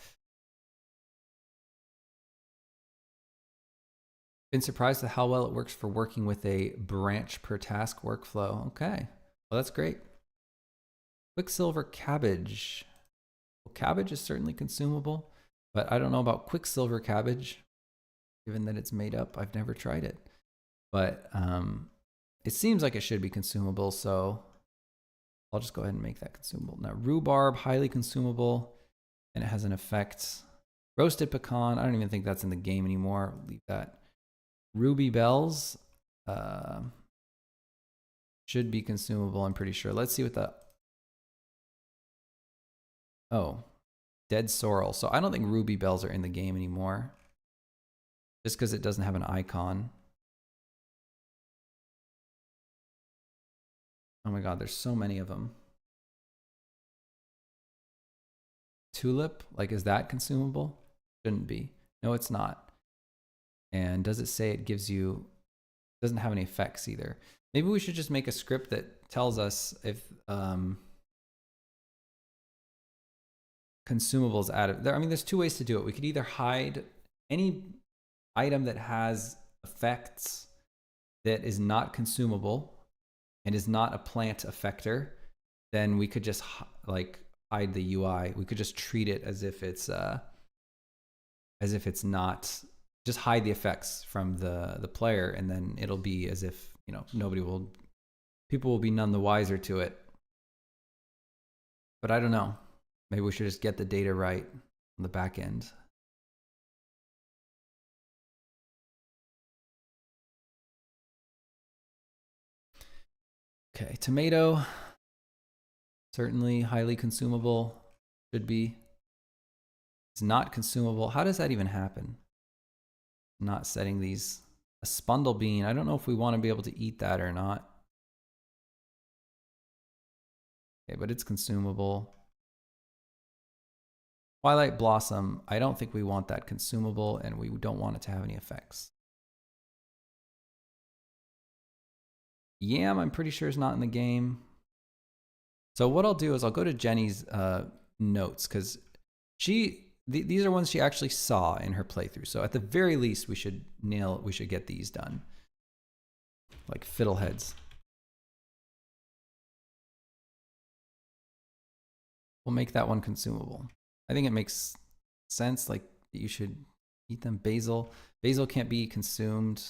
Been surprised at how well it works for working with a branch per task workflow. Okay. Well, that's great. Quicksilver cabbage. Well, cabbage is certainly consumable, but I don't know about Quicksilver cabbage, given that it's made up. I've never tried it, but it seems like it should be consumable, so I'll just go ahead and make that consumable. Now, rhubarb, highly consumable, and it has an effect. Roasted pecan, I don't even think that's in the game anymore. Leave that. Ruby bells should be consumable, I'm pretty sure. Let's see what the... Oh, dead sorrel. So I don't think ruby bells are in the game anymore, just because it doesn't have an icon. Oh my god, there's so many of them. Tulip, like, is that consumable? Shouldn't be. No, it's not. And does it say it gives you... Doesn't have any effects either. Maybe we should just make a script that tells us if consumables added. I mean, there's 2 ways to do it. We could either hide any item that has effects that is not consumable and is not a plant effector. Then we could just like hide the UI. We could just treat it as if it's not just hide the effects from the player, and then it'll be as if, you know, people will be none the wiser to it. But I don't know. Maybe we should just get the data right on the back end. Okay, tomato, certainly highly consumable, should be. It's not consumable. How does that even happen? Not setting these. A spundle bean, I don't know if we want to be able to eat that or not. Okay, but it's consumable. Twilight blossom, I don't think we want that consumable, and we don't want it to have any effects. Yam, I'm pretty sure is not in the game. So what I'll do is I'll go to Jenny's notes, because these are ones she actually saw in her playthrough. So at the very least, we should get these done. Like fiddleheads. We'll make that one consumable. I think it makes sense, like you should eat them. Basil can't be consumed.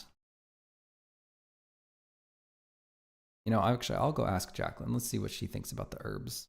You know, actually, I'll go ask Jacqueline. Let's see what she thinks about the herbs.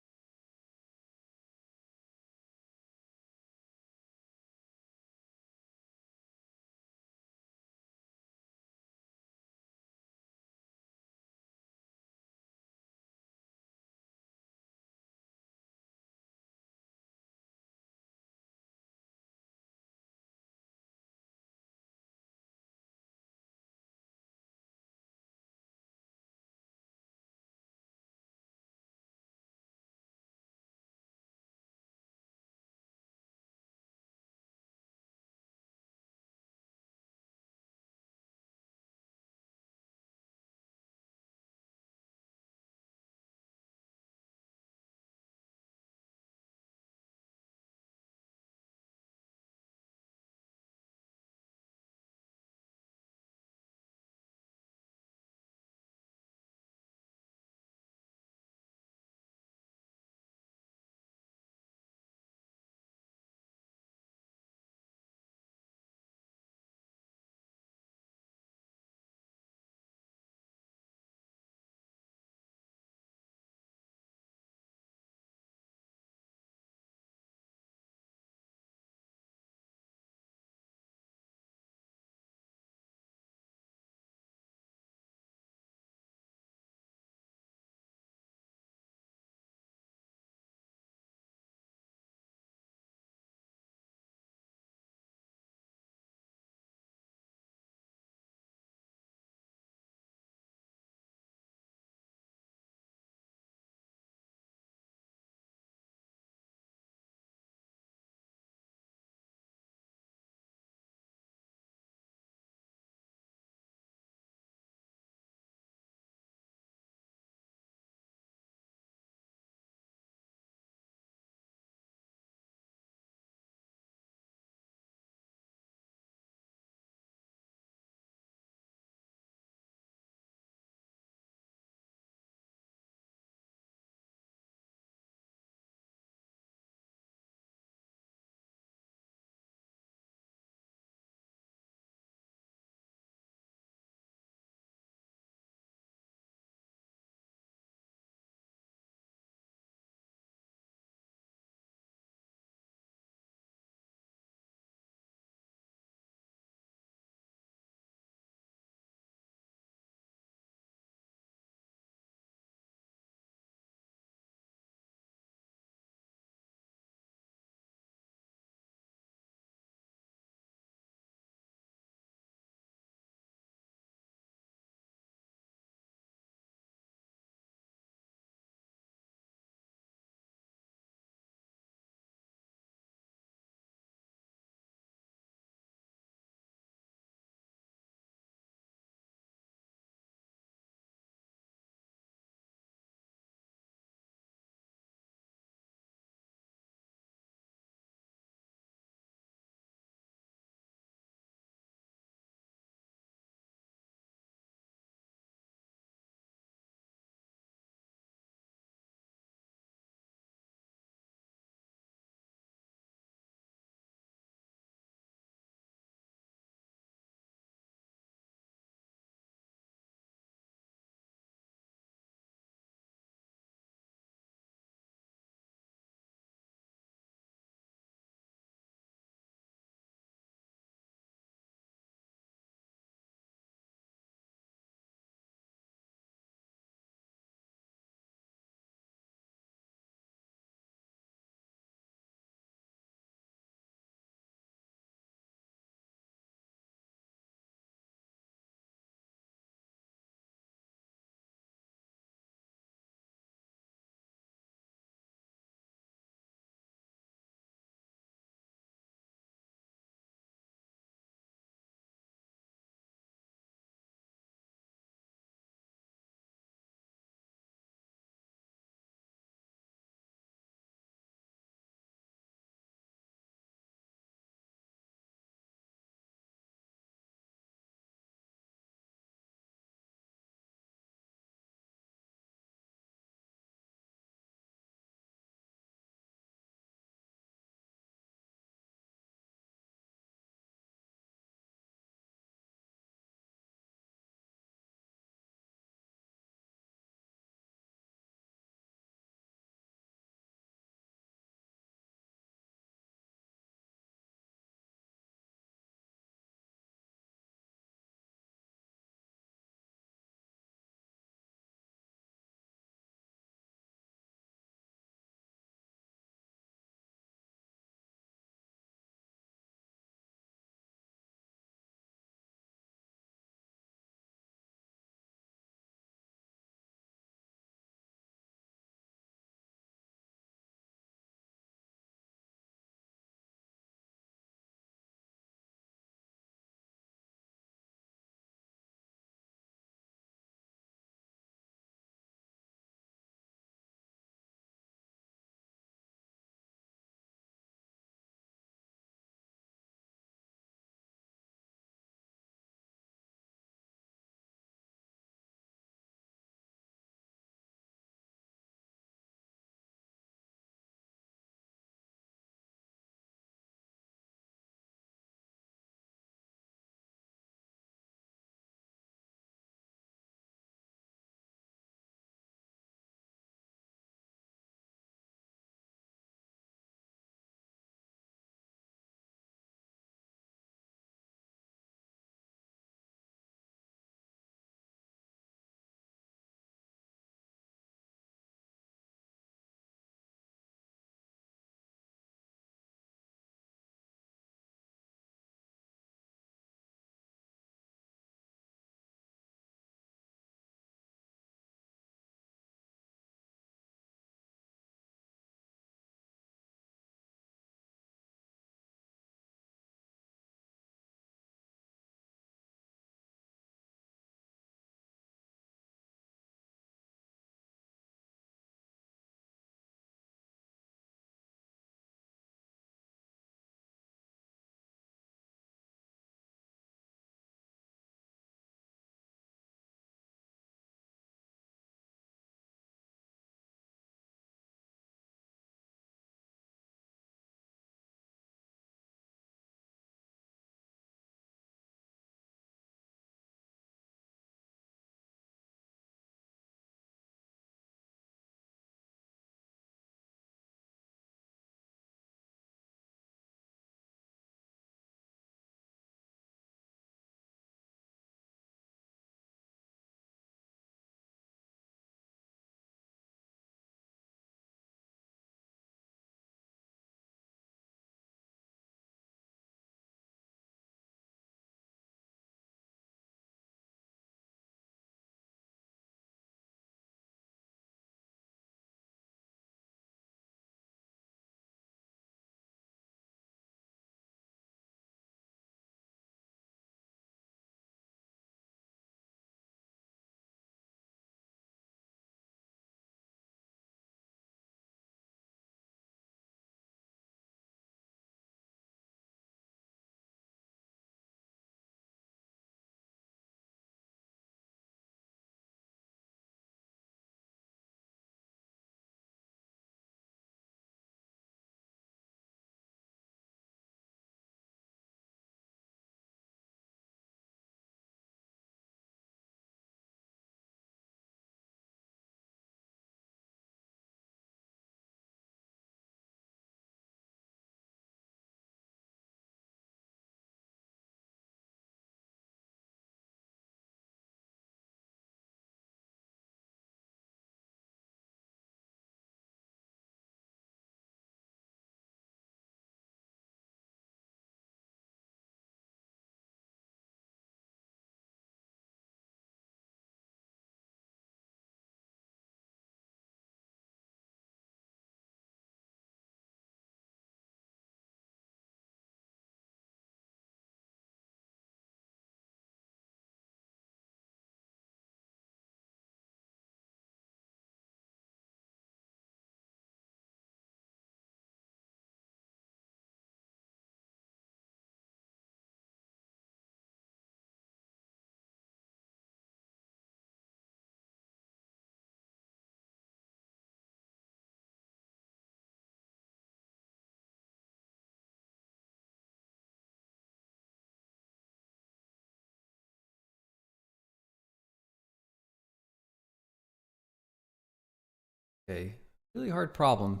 Okay, really hard problem.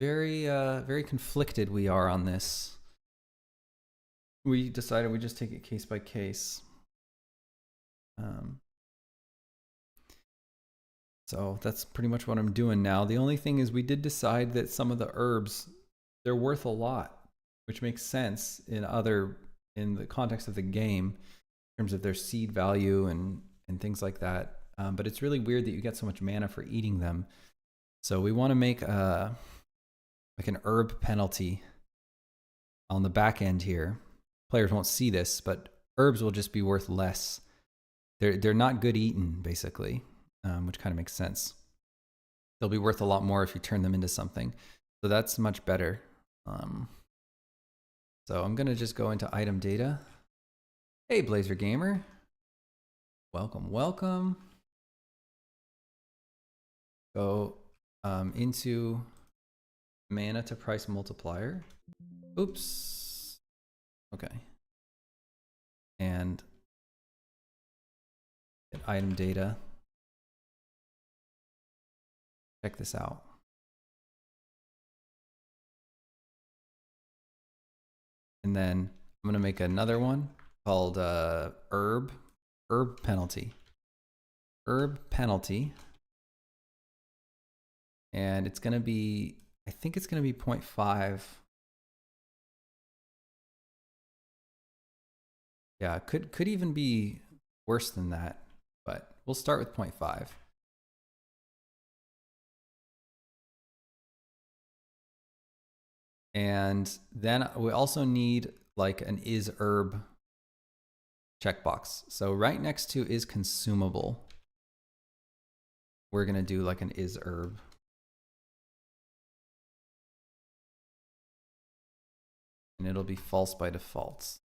Very conflicted we are on this. We decided we just take it case by case. So that's pretty much what I'm doing now. The only thing is we did decide that some of the herbs, they're worth a lot, which makes sense in the context of the game in terms of their seed value and things like that. But it's really weird that you get so much mana for eating them. So we want to make like an herb penalty on the back end here. Players won't see this, but herbs will just be worth less. They're not good eaten, basically, which kind of makes sense. They'll be worth a lot more if you turn them into something. So that's much better. So I'm gonna just go into item data. Hey, Blazer Gamer. Welcome, welcome. Go into mana to price multiplier. Oops. Okay. And item data. Check this out. And then I'm going to make another one called herb penalty. Herb penalty. And it's going to be, I think it's going to be 0.5. Yeah, could even be worse than that, but we'll start with 0.5. And then we also need like an is herb checkbox. So right next to is consumable, we're going to do like an is herb. And it'll be false by default.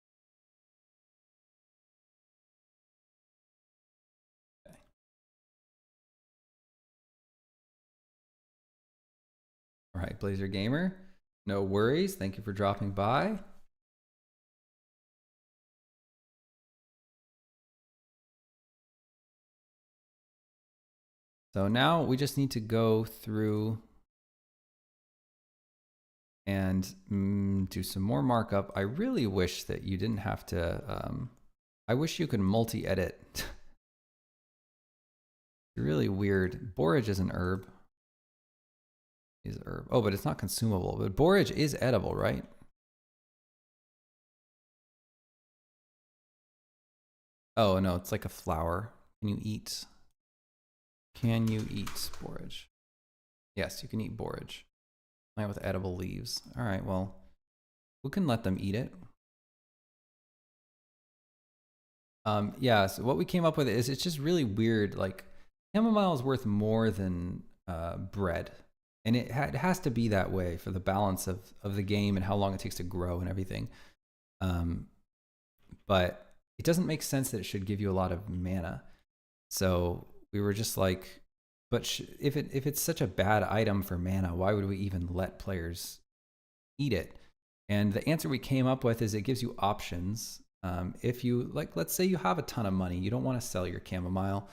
Okay. All right, Blazer Gamer, no worries. Thank you for dropping by. So now we just need to go through and do some more markup. I really wish that you didn't have to, I wish you could multi-edit. It's really weird. Borage is an herb. Is herb. Oh, but it's not consumable. But borage is edible, right? Oh, no, it's like a flower. Can you eat? Can you eat borage? Yes, you can eat borage. Plant with edible leaves. All right, well, we can let them eat it. Yeah, so what we came up with is it's just really weird. Like, chamomile is worth more than bread. And it has to be that way for the balance of the game and how long it takes to grow and everything. But it doesn't make sense that it should give you a lot of mana. So we were just like, but if it's such a bad item for mana, why would we even let players eat it? And the answer we came up with is it gives you options. If you, like, let's say you have a ton of money, you don't want to sell your chamomile.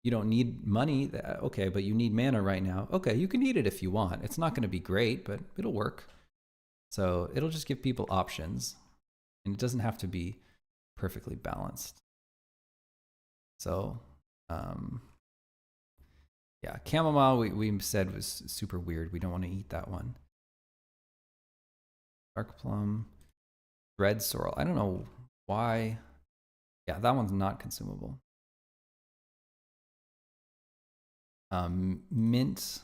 You don't need money. Okay, but you need mana right now. Okay, you can eat it if you want. It's not going to be great, but it'll work. So it'll just give people options. And it doesn't have to be perfectly balanced. So, yeah, chamomile we said was super weird. We don't want to eat that one. Dark plum, red sorrel. I don't know why. Yeah, that one's not consumable. Mint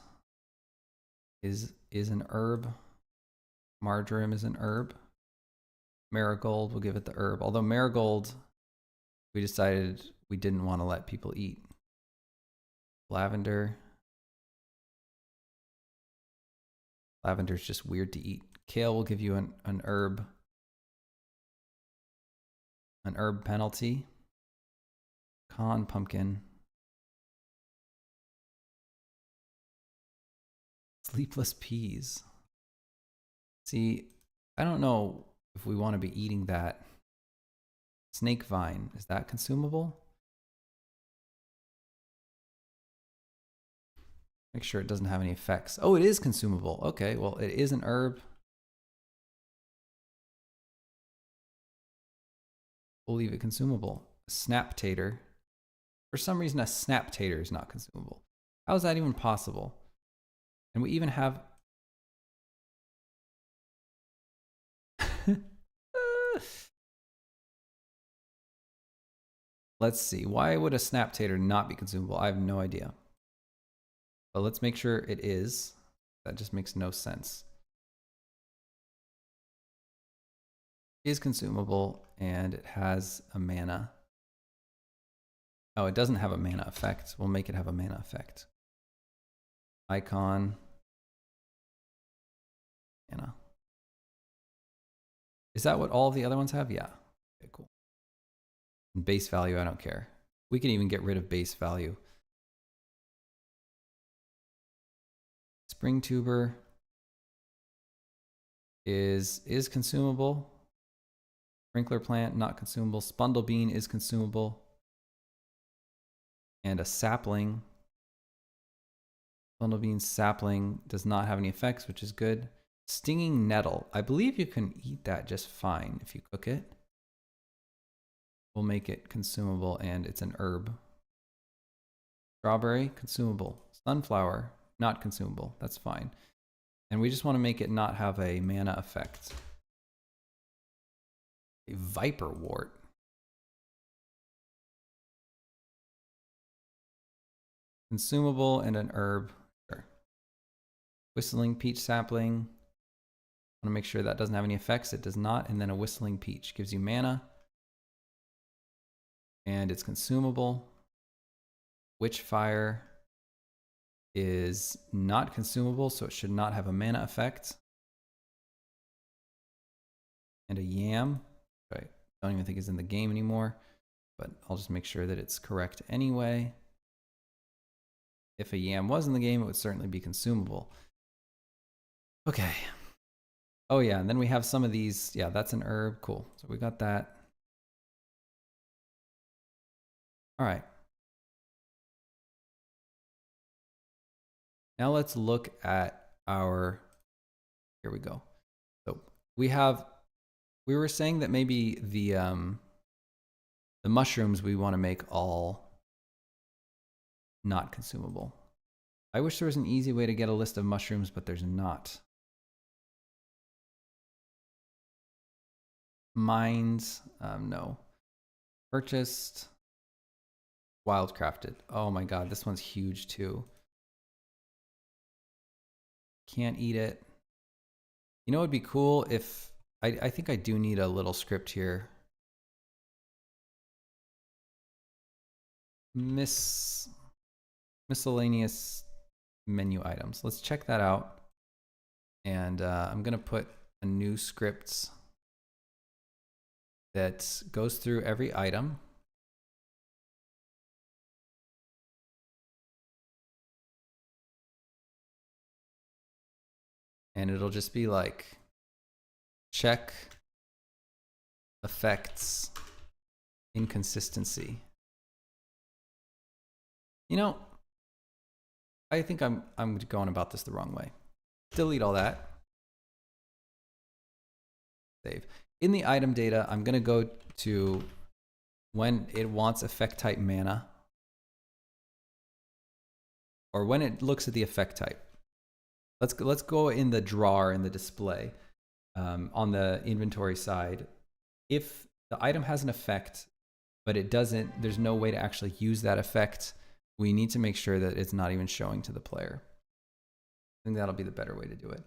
is an herb. Marjoram is an herb. Marigold, we'll give it the herb. Although marigold, we decided we didn't want to let people eat. Lavender. Lavender's just weird to eat. Kale will give you an herb. An herb penalty. Con pumpkin. Sleepless peas. See, I don't know if we want to be eating that. Snake vine, is that consumable? Make sure it doesn't have any effects. Oh, it is consumable. Okay, well, it is an herb. We'll leave it consumable. Snap tater. For some reason, a snap tater is not consumable. How is that even possible? And we even have... Let's see. Why would a snap tater not be consumable? I have no idea. But let's make sure it is. That just makes no sense. It is consumable and it has a mana. Oh, it doesn't have a mana effect. We'll make it have a mana effect. Icon. Mana. Is that what all of the other ones have? Yeah. Okay, cool. And base value, I don't care. We can even get rid of base value. Spring tuber is consumable. Sprinkler plant, not consumable. Spundle bean is consumable. And a sapling. Spundle bean sapling does not have any effects, which is good. Stinging nettle. I believe you can eat that just fine if you cook it. We'll make it consumable and it's an herb. Strawberry, consumable. Sunflower, not consumable. That's fine. And we just want to make it not have a mana effect. A viper wart. Consumable and an herb. Sure. Whistling peach sapling. Want to make sure that doesn't have any effects. It does not. And then a whistling peach gives you mana. And it's consumable. Witchfire is not consumable, so it should not have a mana effect. And a yam, I don't even think is in the game anymore, but I'll just make sure that it's correct anyway. If a yam was in the game, it would certainly be consumable. Okay. Oh yeah, and then we have some of these. Yeah, that's an herb. Cool. So we got that. All right. Now let's look at our, here we go. So we were saying that maybe the mushrooms we want to make all not consumable. I wish there was an easy way to get a list of mushrooms, but there's not. Mines, no. Purchased, wildcrafted. Oh my God, this one's huge too. Can't eat it. You know, it'd be cool if, I think I do need a little script here. Miscellaneous menu items. Let's check that out. And I'm gonna put a new script that goes through every item. And it'll just be like, check effects inconsistency. You know, I think I'm going about this the wrong way. Delete all that. Save. In the item data, I'm going to go to when it wants effect type mana, or when it looks at the effect type. Let's go in the drawer in the display on the inventory side. If the item has an effect, but it doesn't, there's no way to actually use that effect, we need to make sure that it's not even showing to the player. I think that'll be the better way to do it.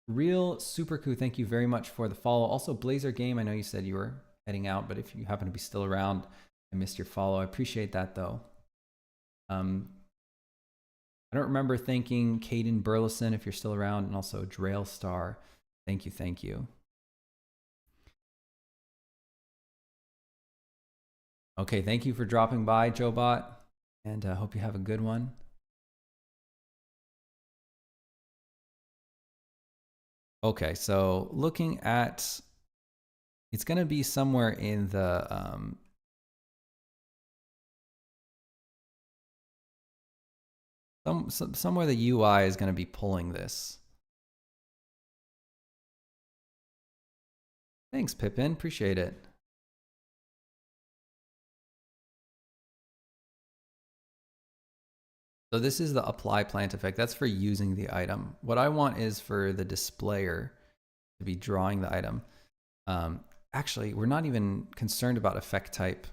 Real Superku, thank you very much for the follow. Also, Blazer Game, I know you said you were heading out, but if you happen to be still around, I missed your follow. I appreciate that though. I don't remember thanking Caden Burleson if you're still around, and also Drail Star. Thank you, thank you. Okay, thank you for dropping by, JoeBot, and I hope you have a good one. Okay, so looking at, it's going to be somewhere in the Somewhere the UI is going to be pulling this. Thanks, Pippin. Appreciate it. So this is the apply plant effect. That's for using the item. What I want is for the displayer to be drawing the item. Actually, we're not even concerned about effect type.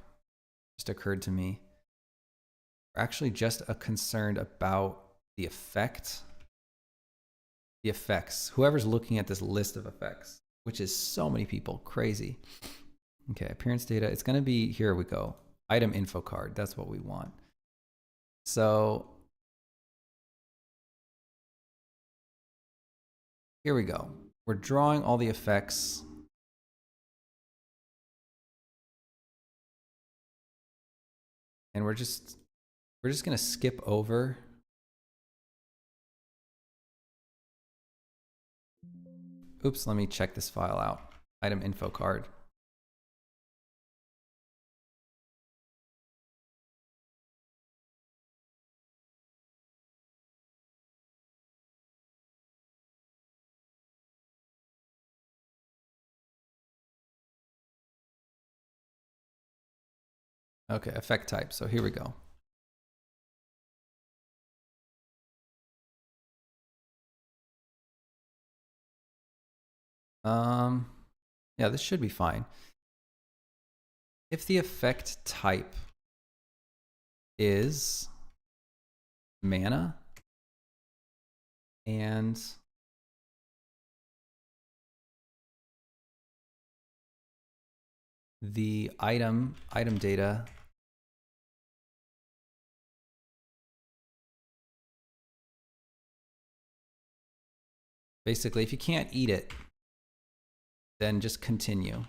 Just occurred to me. We're actually just concerned about the effect. The effects. Whoever's looking at this list of effects, which is so many people, crazy. Okay, appearance data. It's going to be, here we go. Item info card. That's what we want. So here we go. We're drawing all the effects. And we're just going to skip over. Oops, let me check this file out. Item info card. Okay, effect type. So here we go. Yeah, this should be fine. If the effect type is mana and the item data basically, if you can't eat it, then just continue.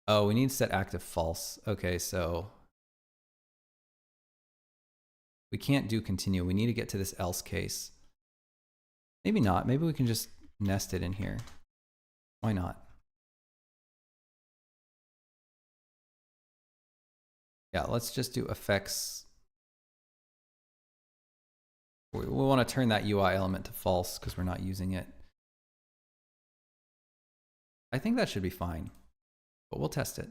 Oh, we need to set active false. Okay, so we can't do continue. We need to get to this else case. Maybe not. Maybe we can just nest it in here. Why not? Yeah, let's just do effects. We want to turn that UI element to false because we're not using it. I think that should be fine, but we'll test it.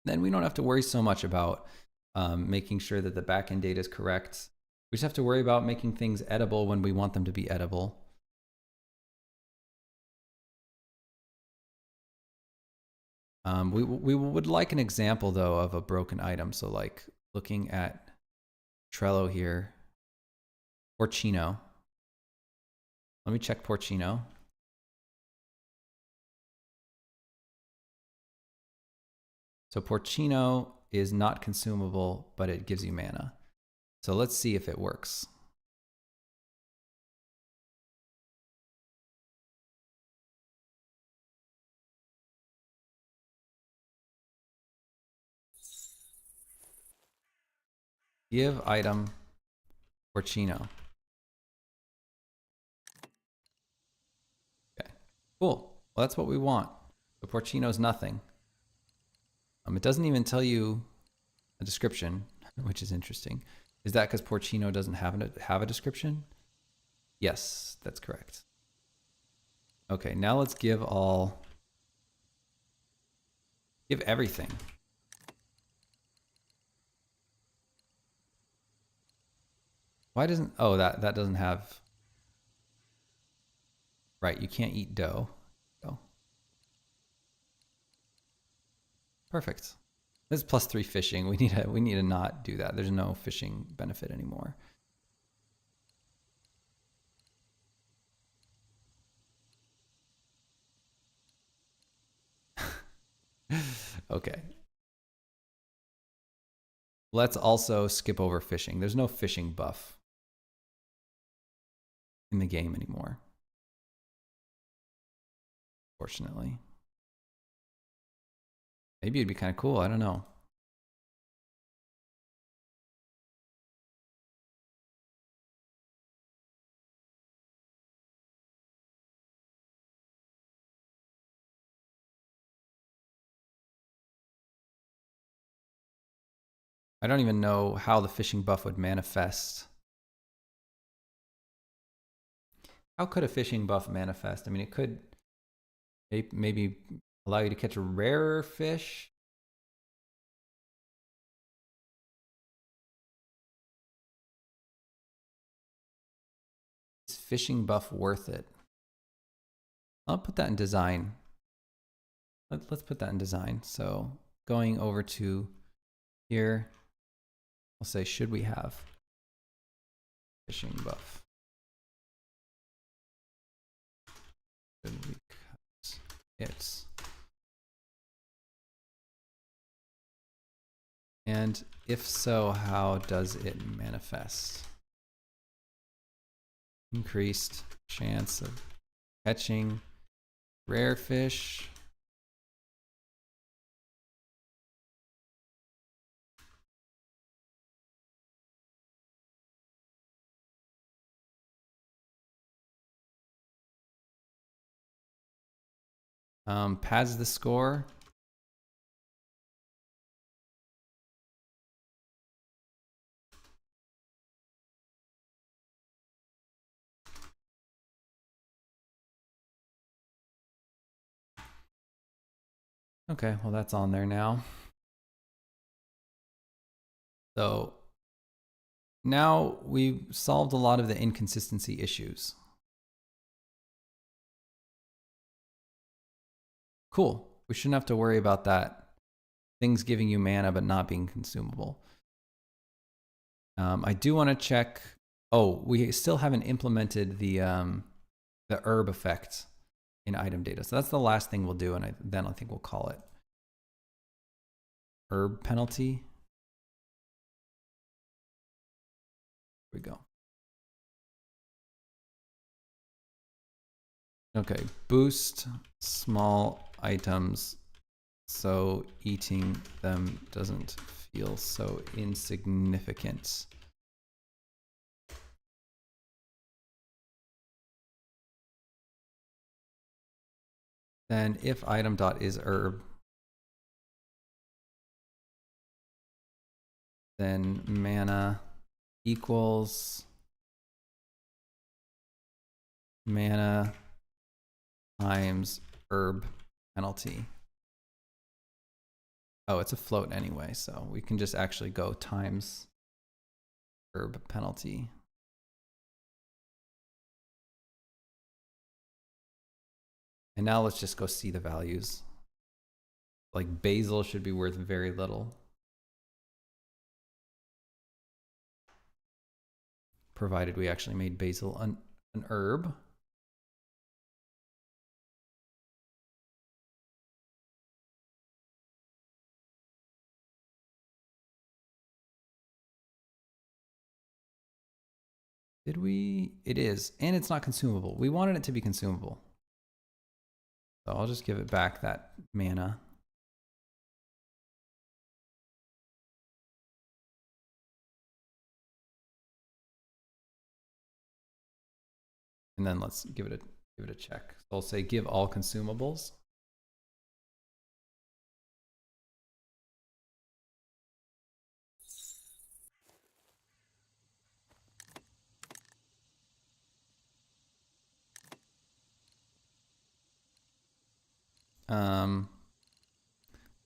Then we don't have to worry so much about making sure that the backend data is correct. We just have to worry about making things edible when we want them to be edible. We would like an example though of a broken item. So like looking at Trello here, Porcino. Let me check Porcino. So Porcino is not consumable, but it gives you mana. So let's see if it works. Give item Porcino. Okay, cool. Well, that's what we want. The Porcino is nothing. It doesn't even tell you a description, which is interesting. Is that because Porcino doesn't have a description? Yes, that's correct. Okay, now let's give everything. Why doesn't, oh, that doesn't have, right, you can't eat dough. Oh. Perfect. This is +3 fishing. We need to not do that. There's no fishing benefit anymore. Okay. Let's also skip over fishing. There's no fishing buff in the game anymore, fortunately. Maybe it'd be kind of cool. I don't know. I don't even know how the phishing buff would manifest. How could a phishing buff manifest? I mean, it could maybe allow you to catch rarer fish. Is phishing buff worth it? I'll put that in design. Let's put that in design. So going over to here, I'll say, should we have phishing buff? Should we cut it? And if so, how does it manifest? Increased chance of catching rare fish. Pads the score. Okay, well, that's on there now. So now we've solved a lot of the inconsistency issues. Cool. We shouldn't have to worry about that. Things giving you mana but not being consumable. I do want to check. Oh, we still haven't implemented the herb effect in item data. So that's the last thing we'll do, and then I think we'll call it herb penalty. Here we go. Okay, boost small items so eating them doesn't feel so insignificant. Then if item dot is herb, then mana equals mana times herb penalty. Oh, it's a float anyway, so we can just actually go times herb penalty. And now let's just go see the values. Like basil should be worth very little, provided we actually made basil an herb. Did we? It is, and it's not consumable. We wanted it to be consumable. So I'll just give it back that mana. And then let's give it a check. So I'll say give all consumables.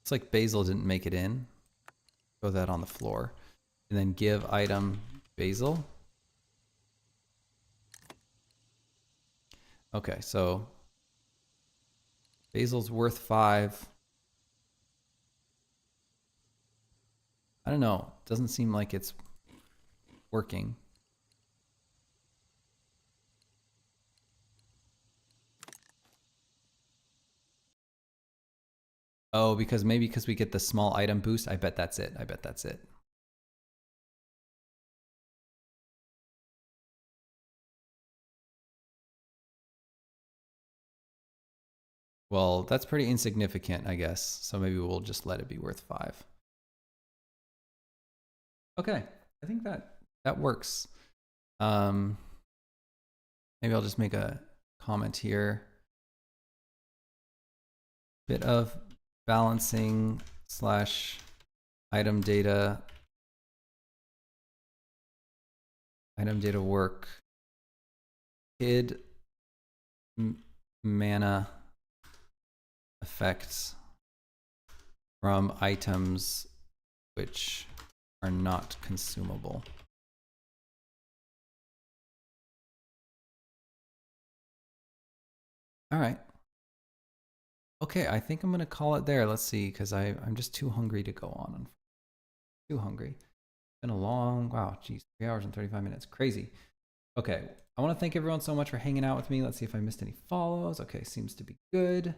It's like basil didn't make it in. Throw that on the floor. And then give item basil. Okay, so basil's worth 5. I don't know. Doesn't seem like it's working. Oh, because maybe because we get the small item boost. I bet that's it. I bet that's it. Well, that's pretty insignificant, I guess. So maybe we'll just let it be worth 5. Okay, I think that works. Maybe I'll just make a comment here. Bit of balancing / item data item data work, hid mana effects from items which are not consumable. All right. Okay, I think I'm going to call it there. Let's see, because I'm just too hungry to go on. Too hungry. It's been a long, wow, geez, 3 hours and 35 minutes. Crazy. Okay, I want to thank everyone so much for hanging out with me. Let's see if I missed any follows. Okay, seems to be good.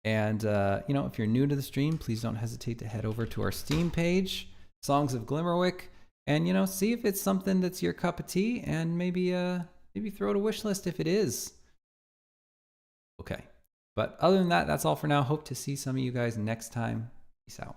And, you know, if you're new to the stream, please don't hesitate to head over to our Steam page, Songs of Glimmerwick, and, you know, see if it's something that's your cup of tea, and maybe throw it a wish list if it is. Okay. But other than that, that's all for now. Hope to see some of you guys next time. Peace out.